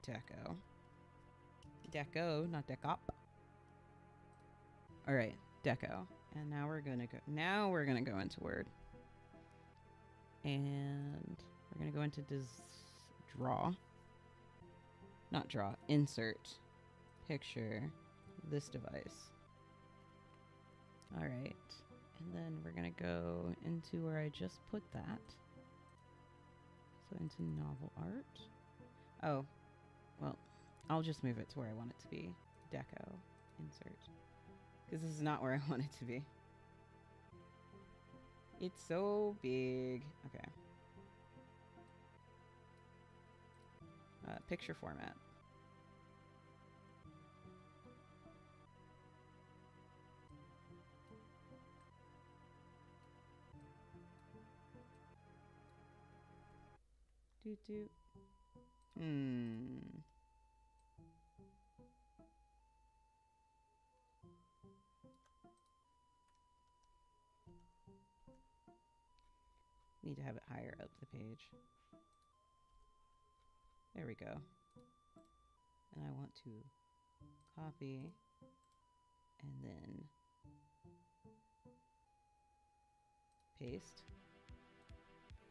Deco. Deco, not decop. All right, deco. And now we're gonna go into Word. And we're gonna go into draw. Not draw, insert picture this device. All right. And then we're going to go into where I just put that. So into novel art. Oh, well, I'll just move it to where I want it to be. Deco, insert. Because this is not where I want it to be. It's so big. Okay. Picture format. Doot. Need to have it higher up the page. There we go. And I want to copy and then paste.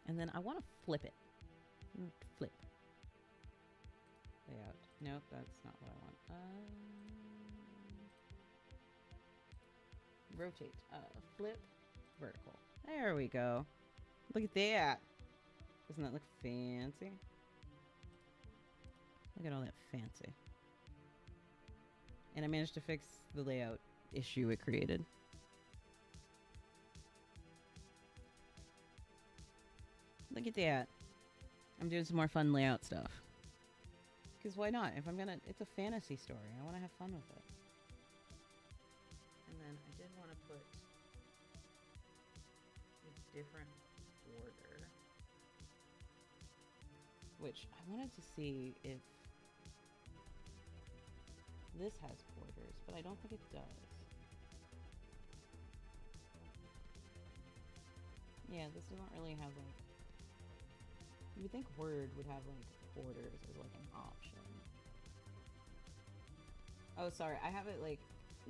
And then I want to flip it. Flip. Layout. Nope, that's not what I want. Rotate. Flip. Vertical. There we go. Look at that. Doesn't that look fancy? Look at all that fancy. And I managed to fix the layout issue it created. Look at that. I'm doing some more fun layout stuff. Because why not? If I'm gonna, it's a fantasy story. I want to have fun with it. And then I did want to put a different border. Which I wanted to see if this has borders, but I don't think it does. Yeah, this doesn't really have like... You would think Word would have like borders as like an option. Oh, sorry, I have it like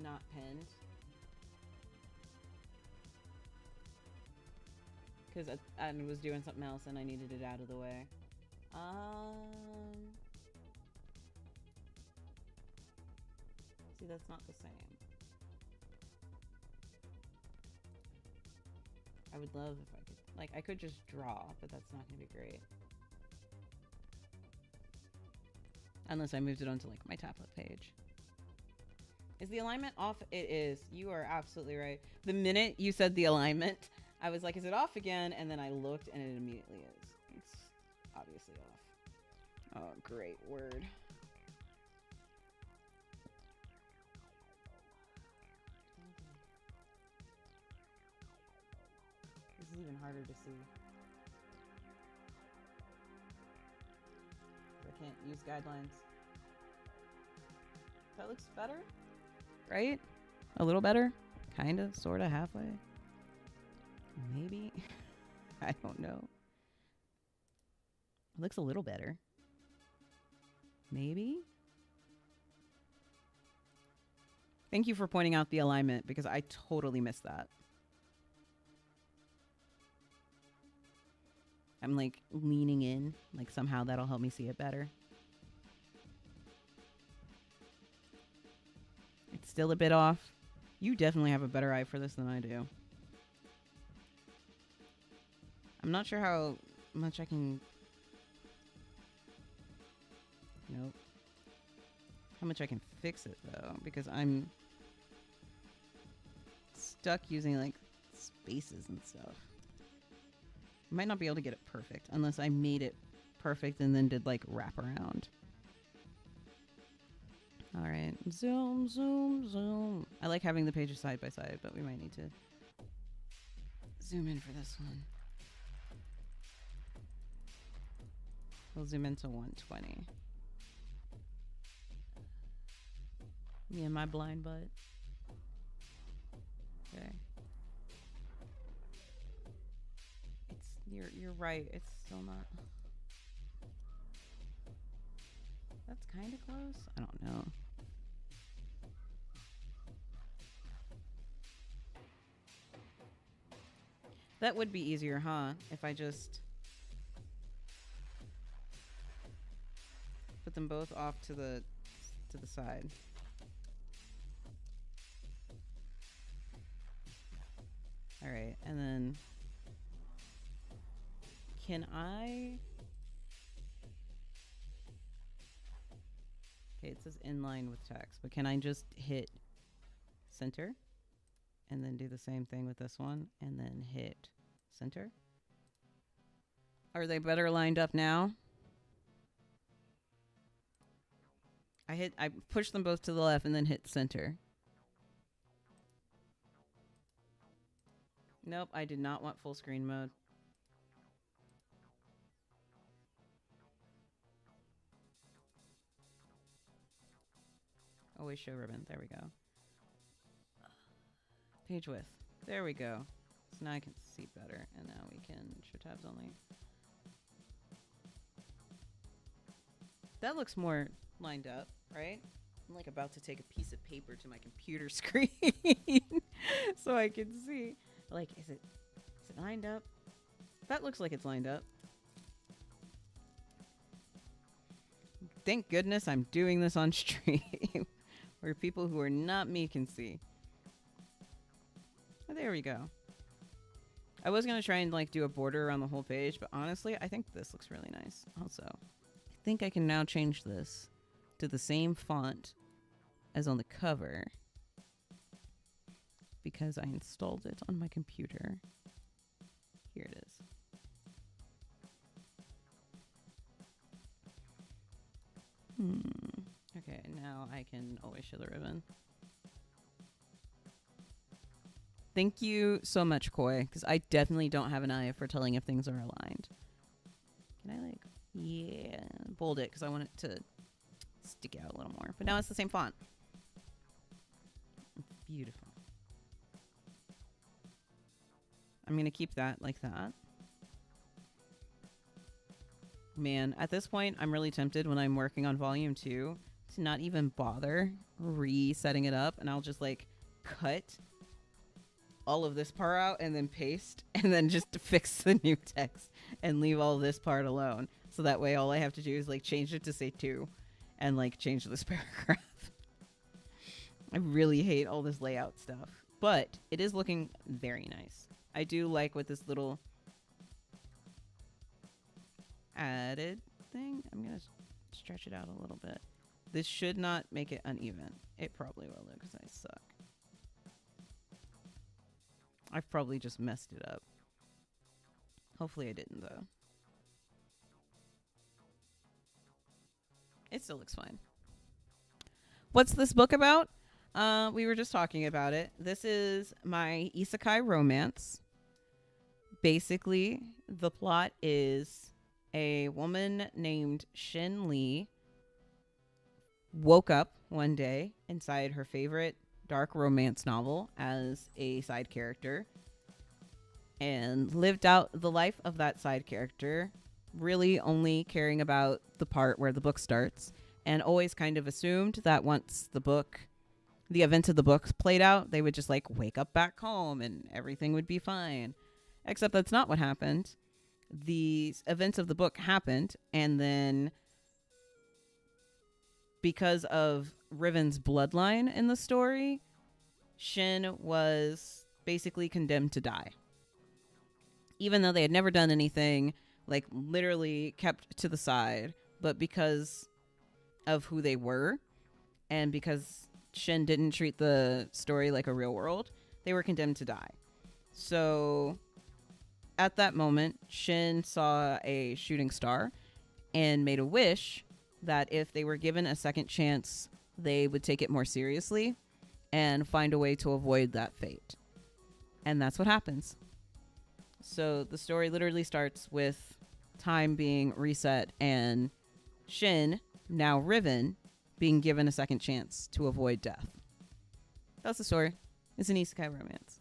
not pinned. Because I was doing something else and I needed it out of the way. See, that's not the same. I would love if I could, like, I could just draw, but that's not going to be great. Unless I moved it onto, like, my tablet page. Is the alignment off? It is. You are absolutely right. The minute you said the alignment, I was like, is it off again? And then I looked, and it immediately is. It's obviously off. Oh, great word. This is even harder to see. I can't use guidelines. That looks better, right? A little better? Kind of, sort of, halfway. Maybe. I don't know. It looks a little better. Maybe? Thank you for pointing out the alignment because I totally missed that. I'm like leaning in, like somehow that'll help me see it better. It's still a bit off. You definitely have a better eye for this than I do. I'm not sure how much I can... Nope. How much I can fix it though, because I'm stuck using like spaces and stuff. I might not be able to get it perfect unless I made it perfect and then did like wraparound. All right, zoom, zoom, zoom. I like having the pages side by side, but we might need to zoom in for this one. We'll zoom into 120. Me and my blind butt. Okay. You're right. It's still not. That's kind of close. I don't know. That would be easier, huh? If I just put them both off to the side. All right, and then can I? Okay, it says inline with text, but can I just hit center and then do the same thing with this one and then hit center? Are they better lined up now? I pushed them both to the left and then hit center. Nope, I did not want full screen mode. Always show ribbon. There we go. Page width. There we go. So now I can see better. And now we can show tabs only. That looks more lined up, right? I'm like about to take a piece of paper to my computer screen so I can see. Like, is it lined up? That looks like it's lined up. Thank goodness I'm doing this on stream where people who are not me can see. Oh, there we go. I was going to try and like do a border around the whole page, but honestly, I think this looks really nice. Also, I think I can now change this to the same font as on the cover because I installed it on my computer. Here it is. Okay, now I can always show the ribbon. Thank you so much, Koi, because I definitely don't have an eye for telling if things are aligned. Can I like, yeah, bold it because I want it to stick out a little more. But now it's the same font. It's beautiful. I'm going to keep that like that. Man, at this point, I'm really tempted when I'm working on volume 2 to not even bother resetting it up. And I'll just like cut all of this part out and then paste and then just fix the new text and leave all this part alone. So that way all I have to do is like change it to say 2 and like change this paragraph. I really hate all this layout stuff, but it is looking very nice. I do like with this little added thing. I'm going to stretch it out a little bit. This should not make it uneven. It probably will though because I suck. I've probably just messed it up. Hopefully I didn't though. It still looks fine. What's this book about? We were just talking about it. This is my isekai romance. Basically, the plot is a woman named Shin Lee woke up one day inside her favorite dark romance novel as a side character and lived out the life of that side character, really only caring about the part where the book starts, and always kind of assumed that once the events of the book played out, they would just like wake up back home and everything would be fine. Except that's not what happened. The events of the book happened, and then because of Riven's bloodline in the story, Shin was basically condemned to die. Even though they had never done anything, like literally kept to the side, but because of who they were, and because Shin didn't treat the story like a real world, they were condemned to die. So at that moment, Shin saw a shooting star and made a wish that if they were given a second chance, they would take it more seriously and find a way to avoid that fate. And that's what happens. So the story literally starts with time being reset and Shin, now Riven, being given a second chance to avoid death. That's the story. It's an isekai romance.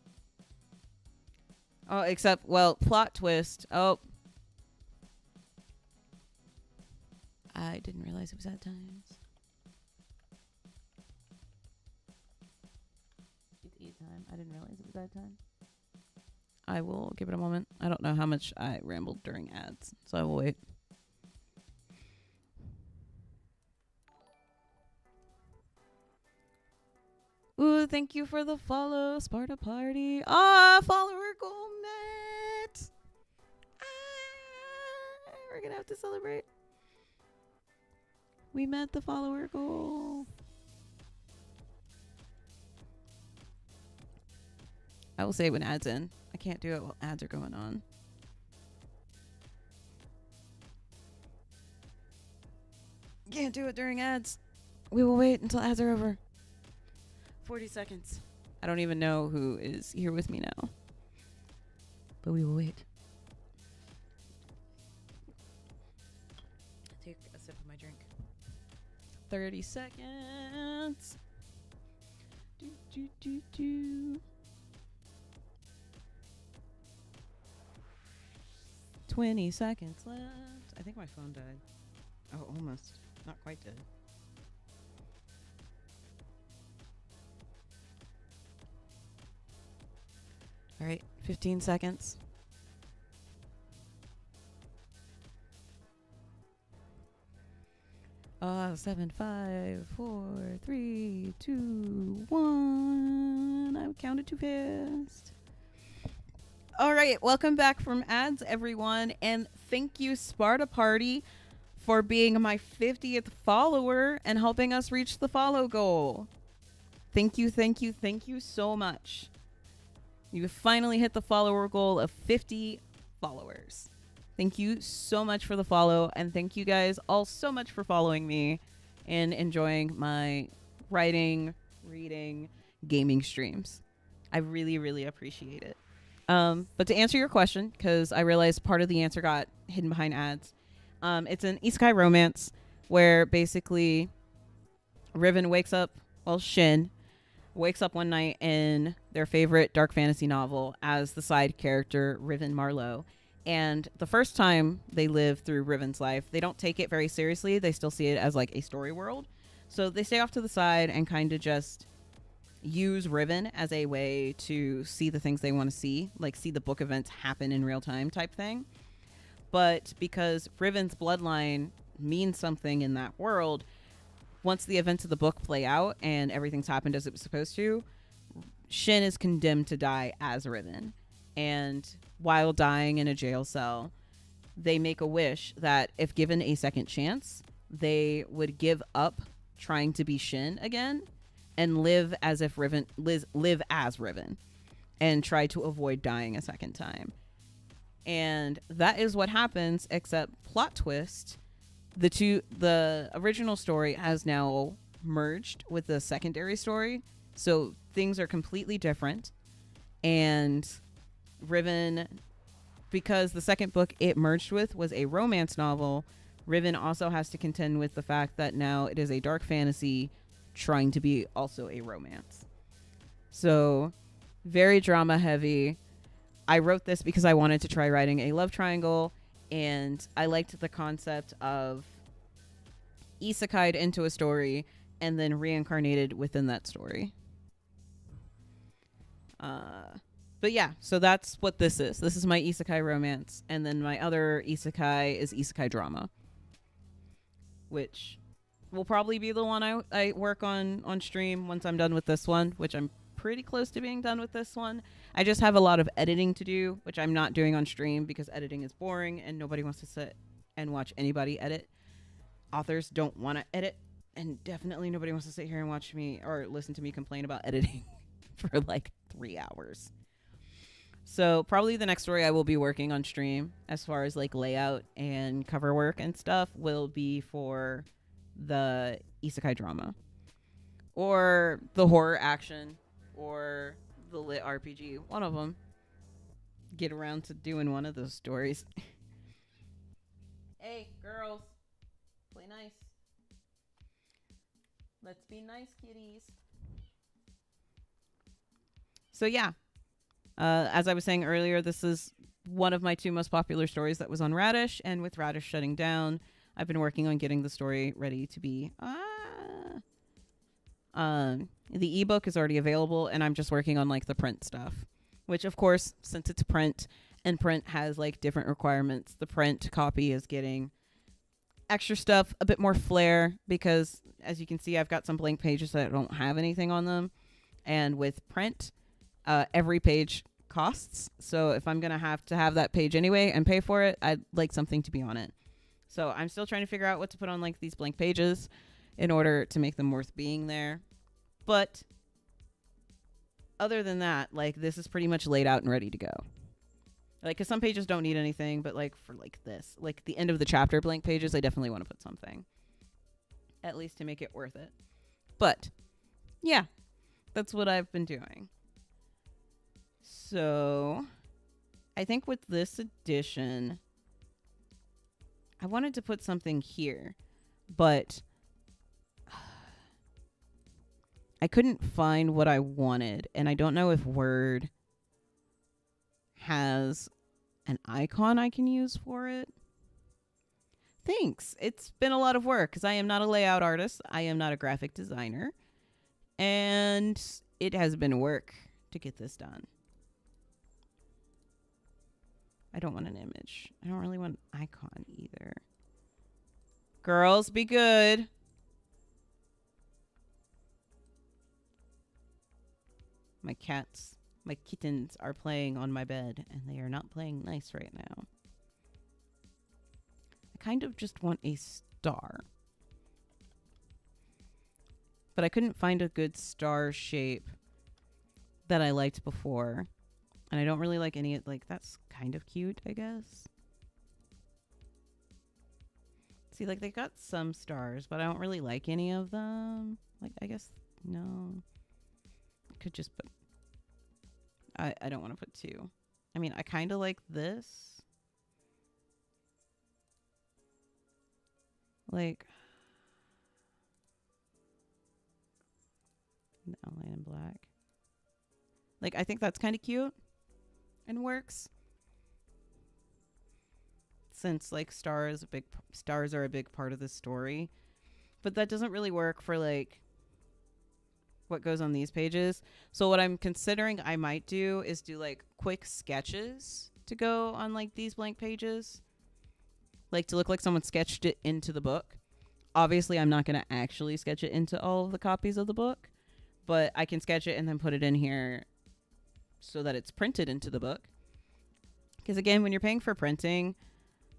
Oh, except, well, plot twist. Oh. I didn't realize it was ad times. It's ad time. I didn't realize it was ad time. I will give it a moment. I don't know how much I rambled during ads, so I will wait. Ooh, thank you for the follow, Sparta Party. Ah, follower goal met. We're gonna have to celebrate. We met the follower goal. I will say when ads in. I can't do it while ads are going on. Can't do it during ads. We will wait until ads are over. 40 seconds. I don't even know who is here with me now. But we will wait. Take a sip of my drink. 30 seconds. Do, do, do, do. 20 seconds left. I think my phone died. Oh, almost. Not quite dead. All right, 15 seconds. Seven, 5, 4, 3, 2, 1. I counted too fast. All right, welcome back from ads, everyone, and thank you, Sparta Party, for being my 50th follower and helping us reach the follow goal. Thank you, thank you, thank you so much. You finally hit the follower goal of 50 followers. Thank you so much for the follow, and thank you guys all so much for following me and enjoying my writing, reading, gaming streams. I really, really appreciate it. But to answer your question, because I realized part of the answer got hidden behind ads, it's an isekai romance where basically Shin wakes up one night in their favorite dark fantasy novel as the side character Riven Marlowe. And the first time they live through Riven's life, they don't take it very seriously. They still see it as like a story world. So they stay off to the side and kind of just use Riven as a way to see the things they want to see, like see the book events happen in real time type thing. But because Riven's bloodline means something in that world, once the events of the book play out and everything's happened as it was supposed to, Shin is condemned to die as Riven. And while dying in a jail cell, they make a wish that if given a second chance, they would give up trying to be Shin again and live as if live as Riven and try to avoid dying a second time. And that is what happens, except plot twist, the original story has now merged with the secondary story, so things are completely different. And Riven, because the second book it merged with was a romance novel, Riven also has to contend with the fact that now it is a dark fantasy trying to be also a romance. So very drama heavy. I wrote this because I wanted to try writing a love triangle, and I liked the concept of isekai'd into a story and then reincarnated within that story. But yeah, so that's what this is. This is my isekai romance, and then my other isekai is isekai drama, which will probably be the one I work on stream once I'm done with this one, which I'm pretty close to being done with this one. I just have a lot of editing to do, which I'm not doing on stream because editing is boring and nobody wants to sit and watch anybody edit. Authors don't want to edit, and definitely nobody wants to sit here and watch me or listen to me complain about editing for like 3 hours. So probably the next story I will be working on stream as far as like layout and cover work and stuff will be for the isekai drama or the horror action or the lit RPG. One of them. Get around to doing one of those stories. Hey, girls. Play nice. Let's be nice, kitties. So yeah. As I was saying earlier, this is one of my 2 most popular stories that was on Radish, and with Radish shutting down, I've been working on getting the story ready to be. The ebook is already available, and I'm just working on like the print stuff, which of course, since it's print and print has like different requirements, the print copy is getting extra stuff, a bit more flair, because as you can see, I've got some blank pages that don't have anything on them. And with print, every page costs. So if I'm going to have that page anyway and pay for it, I'd like something to be on it. So I'm still trying to figure out what to put on like these blank pages in order to make them worth being there. But other than that, like this is pretty much laid out and ready to go. Like, because some pages don't need anything, but like for like this, like the end of the chapter blank pages, I definitely want to put something, at least to make it worth it. But yeah, that's what I've been doing. So I think with this edition, I wanted to put something here, but I couldn't find what I wanted, and I don't know if Word has an icon I can use for it. Thanks. It's been a lot of work because I am not a layout artist. I am not a graphic designer. And it has been work to get this done. I don't want an image. I don't really want an icon either. Girls, be good. My kittens are playing on my bed, and they are not playing nice right now. I kind of just want a star. But I couldn't find a good star shape that I liked before. And I don't really like any, like, that's kind of cute, I guess. See, like, they got some stars, but I don't really like any of them. Like, I guess, no. I could just put, I don't want to put two. I mean, I kind of like this. Like, the outline in black. Like, I think that's kind of cute and works. Since, like, stars are a big part of the story. But that doesn't really work for, like, what goes on these pages. So what I'm considering I might do is do, like, quick sketches to go on, like, these blank pages. Like, to look like someone sketched it into the book. Obviously, I'm not going to actually sketch it into all of the copies of the book. But I can sketch it and then put it in here so that it's printed into the book. Because, again, when you're paying for printing,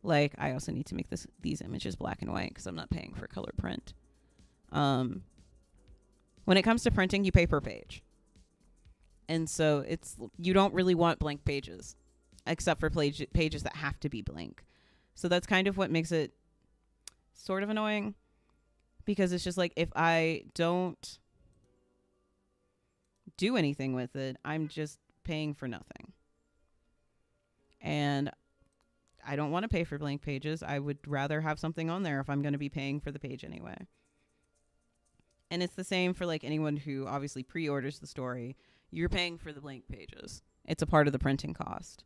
like, I also need to make these images black and white because I'm not paying for color print. When it comes to printing, you pay per page. And so you don't really want blank pages, except for pages that have to be blank. So that's kind of what makes it sort of annoying, because it's just like, if I don't do anything with it, I'm just paying for nothing. And I don't want to pay for blank pages. I would rather have something on there if I'm going to be paying for the page anyway. And it's the same for, like, anyone who obviously pre-orders the story. You're paying for the blank pages. It's a part of the printing cost.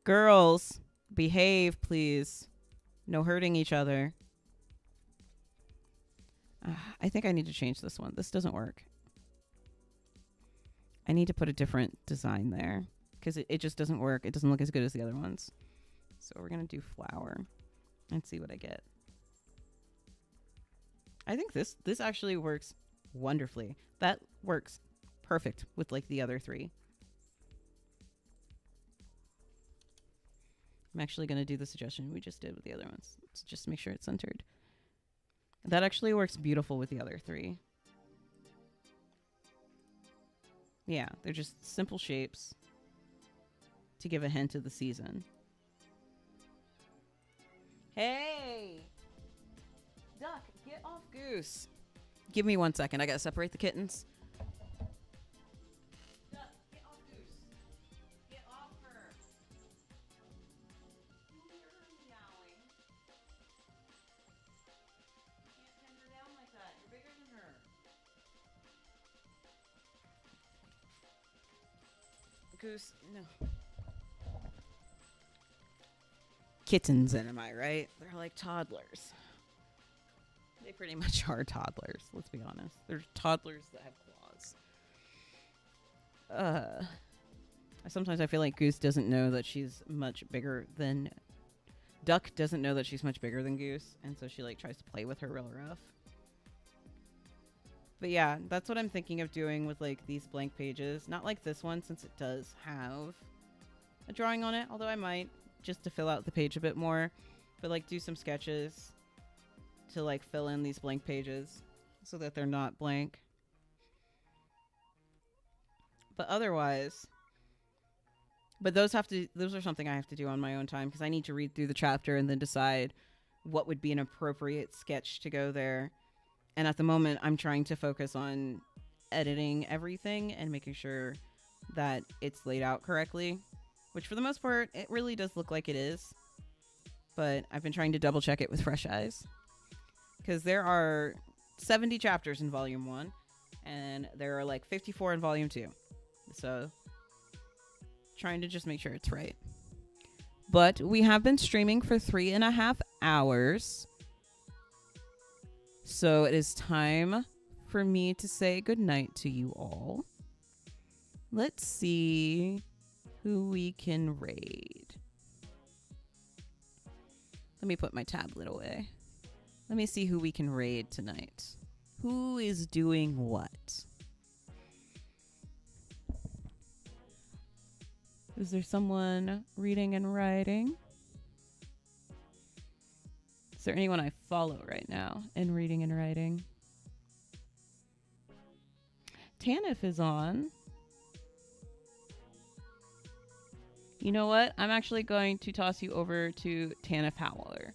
Girls, behave, please. No hurting each other. I think I need to change this one. This doesn't work. I need to put a different design there, because it just doesn't work. It doesn't look as good as the other ones. So we're going to do flower and see what I get. I think this actually works wonderfully. That works perfect with, like, the other three. I'm actually going to do the suggestion we just did with the other ones. Let's just make sure it's centered. That actually works beautiful with the other three. Yeah, they're just simple shapes to give a hint of the season. Hey! Duck, get off Goose. Give me 1 second. I gotta separate the kittens. Duck, get off Goose. Get off her. You're meowing. You can't pin her down like that. You're bigger than her. Goose, no. kittens in, am I right? They're like toddlers. They pretty much are toddlers, let's be honest. They're toddlers that have claws. Sometimes I feel like Goose doesn't know that she's much bigger than... Duck doesn't know that she's much bigger than Goose, and so she like tries to play with her real rough. But yeah, that's what I'm thinking of doing with like these blank pages. Not like this one, since it does have a drawing on it, although I might, just to fill out the page a bit more. But like do some sketches to like fill in these blank pages so that they're not blank. But otherwise... But those are something I have to do on my own time, because I need to read through the chapter and then decide what would be an appropriate sketch to go there. And at the moment, I'm trying to focus on editing everything and making sure that it's laid out correctly, which for the most part, it really does look like it is. But I've been trying to double check it with fresh eyes, because there are 70 chapters in Volume 1, and there are like 54 in Volume 2. So... trying to just make sure it's right. But we have been streaming for 3.5 hours. So it is time for me to say goodnight to you all. Let's see who we can raid. Let me put my tablet away. Let me see who we can raid tonight. Who is doing what? Is there someone reading and writing? Is there anyone I follow right now in reading and writing? Tanif is on. You know what? I'm actually going to toss you over to Tanif Howler.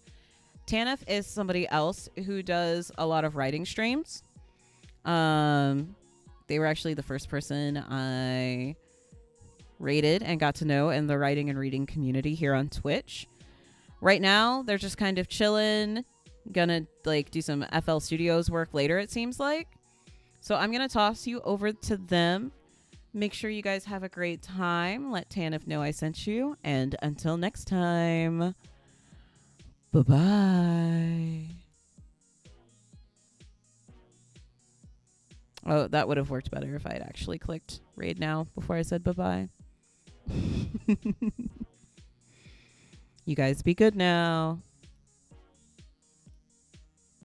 Tanif is somebody else who does a lot of writing streams. They were actually the first person I rated and got to know in the writing and reading community here on Twitch. Right now, they're just kind of chilling. Gonna like do some FL Studios work later, it seems like. So I'm gonna toss you over to them. Make sure you guys have a great time. Let Tanif know I sent you. And until next time, bye-bye. Oh, that would have worked better if I had actually clicked raid now before I said bye-bye. You guys be good now.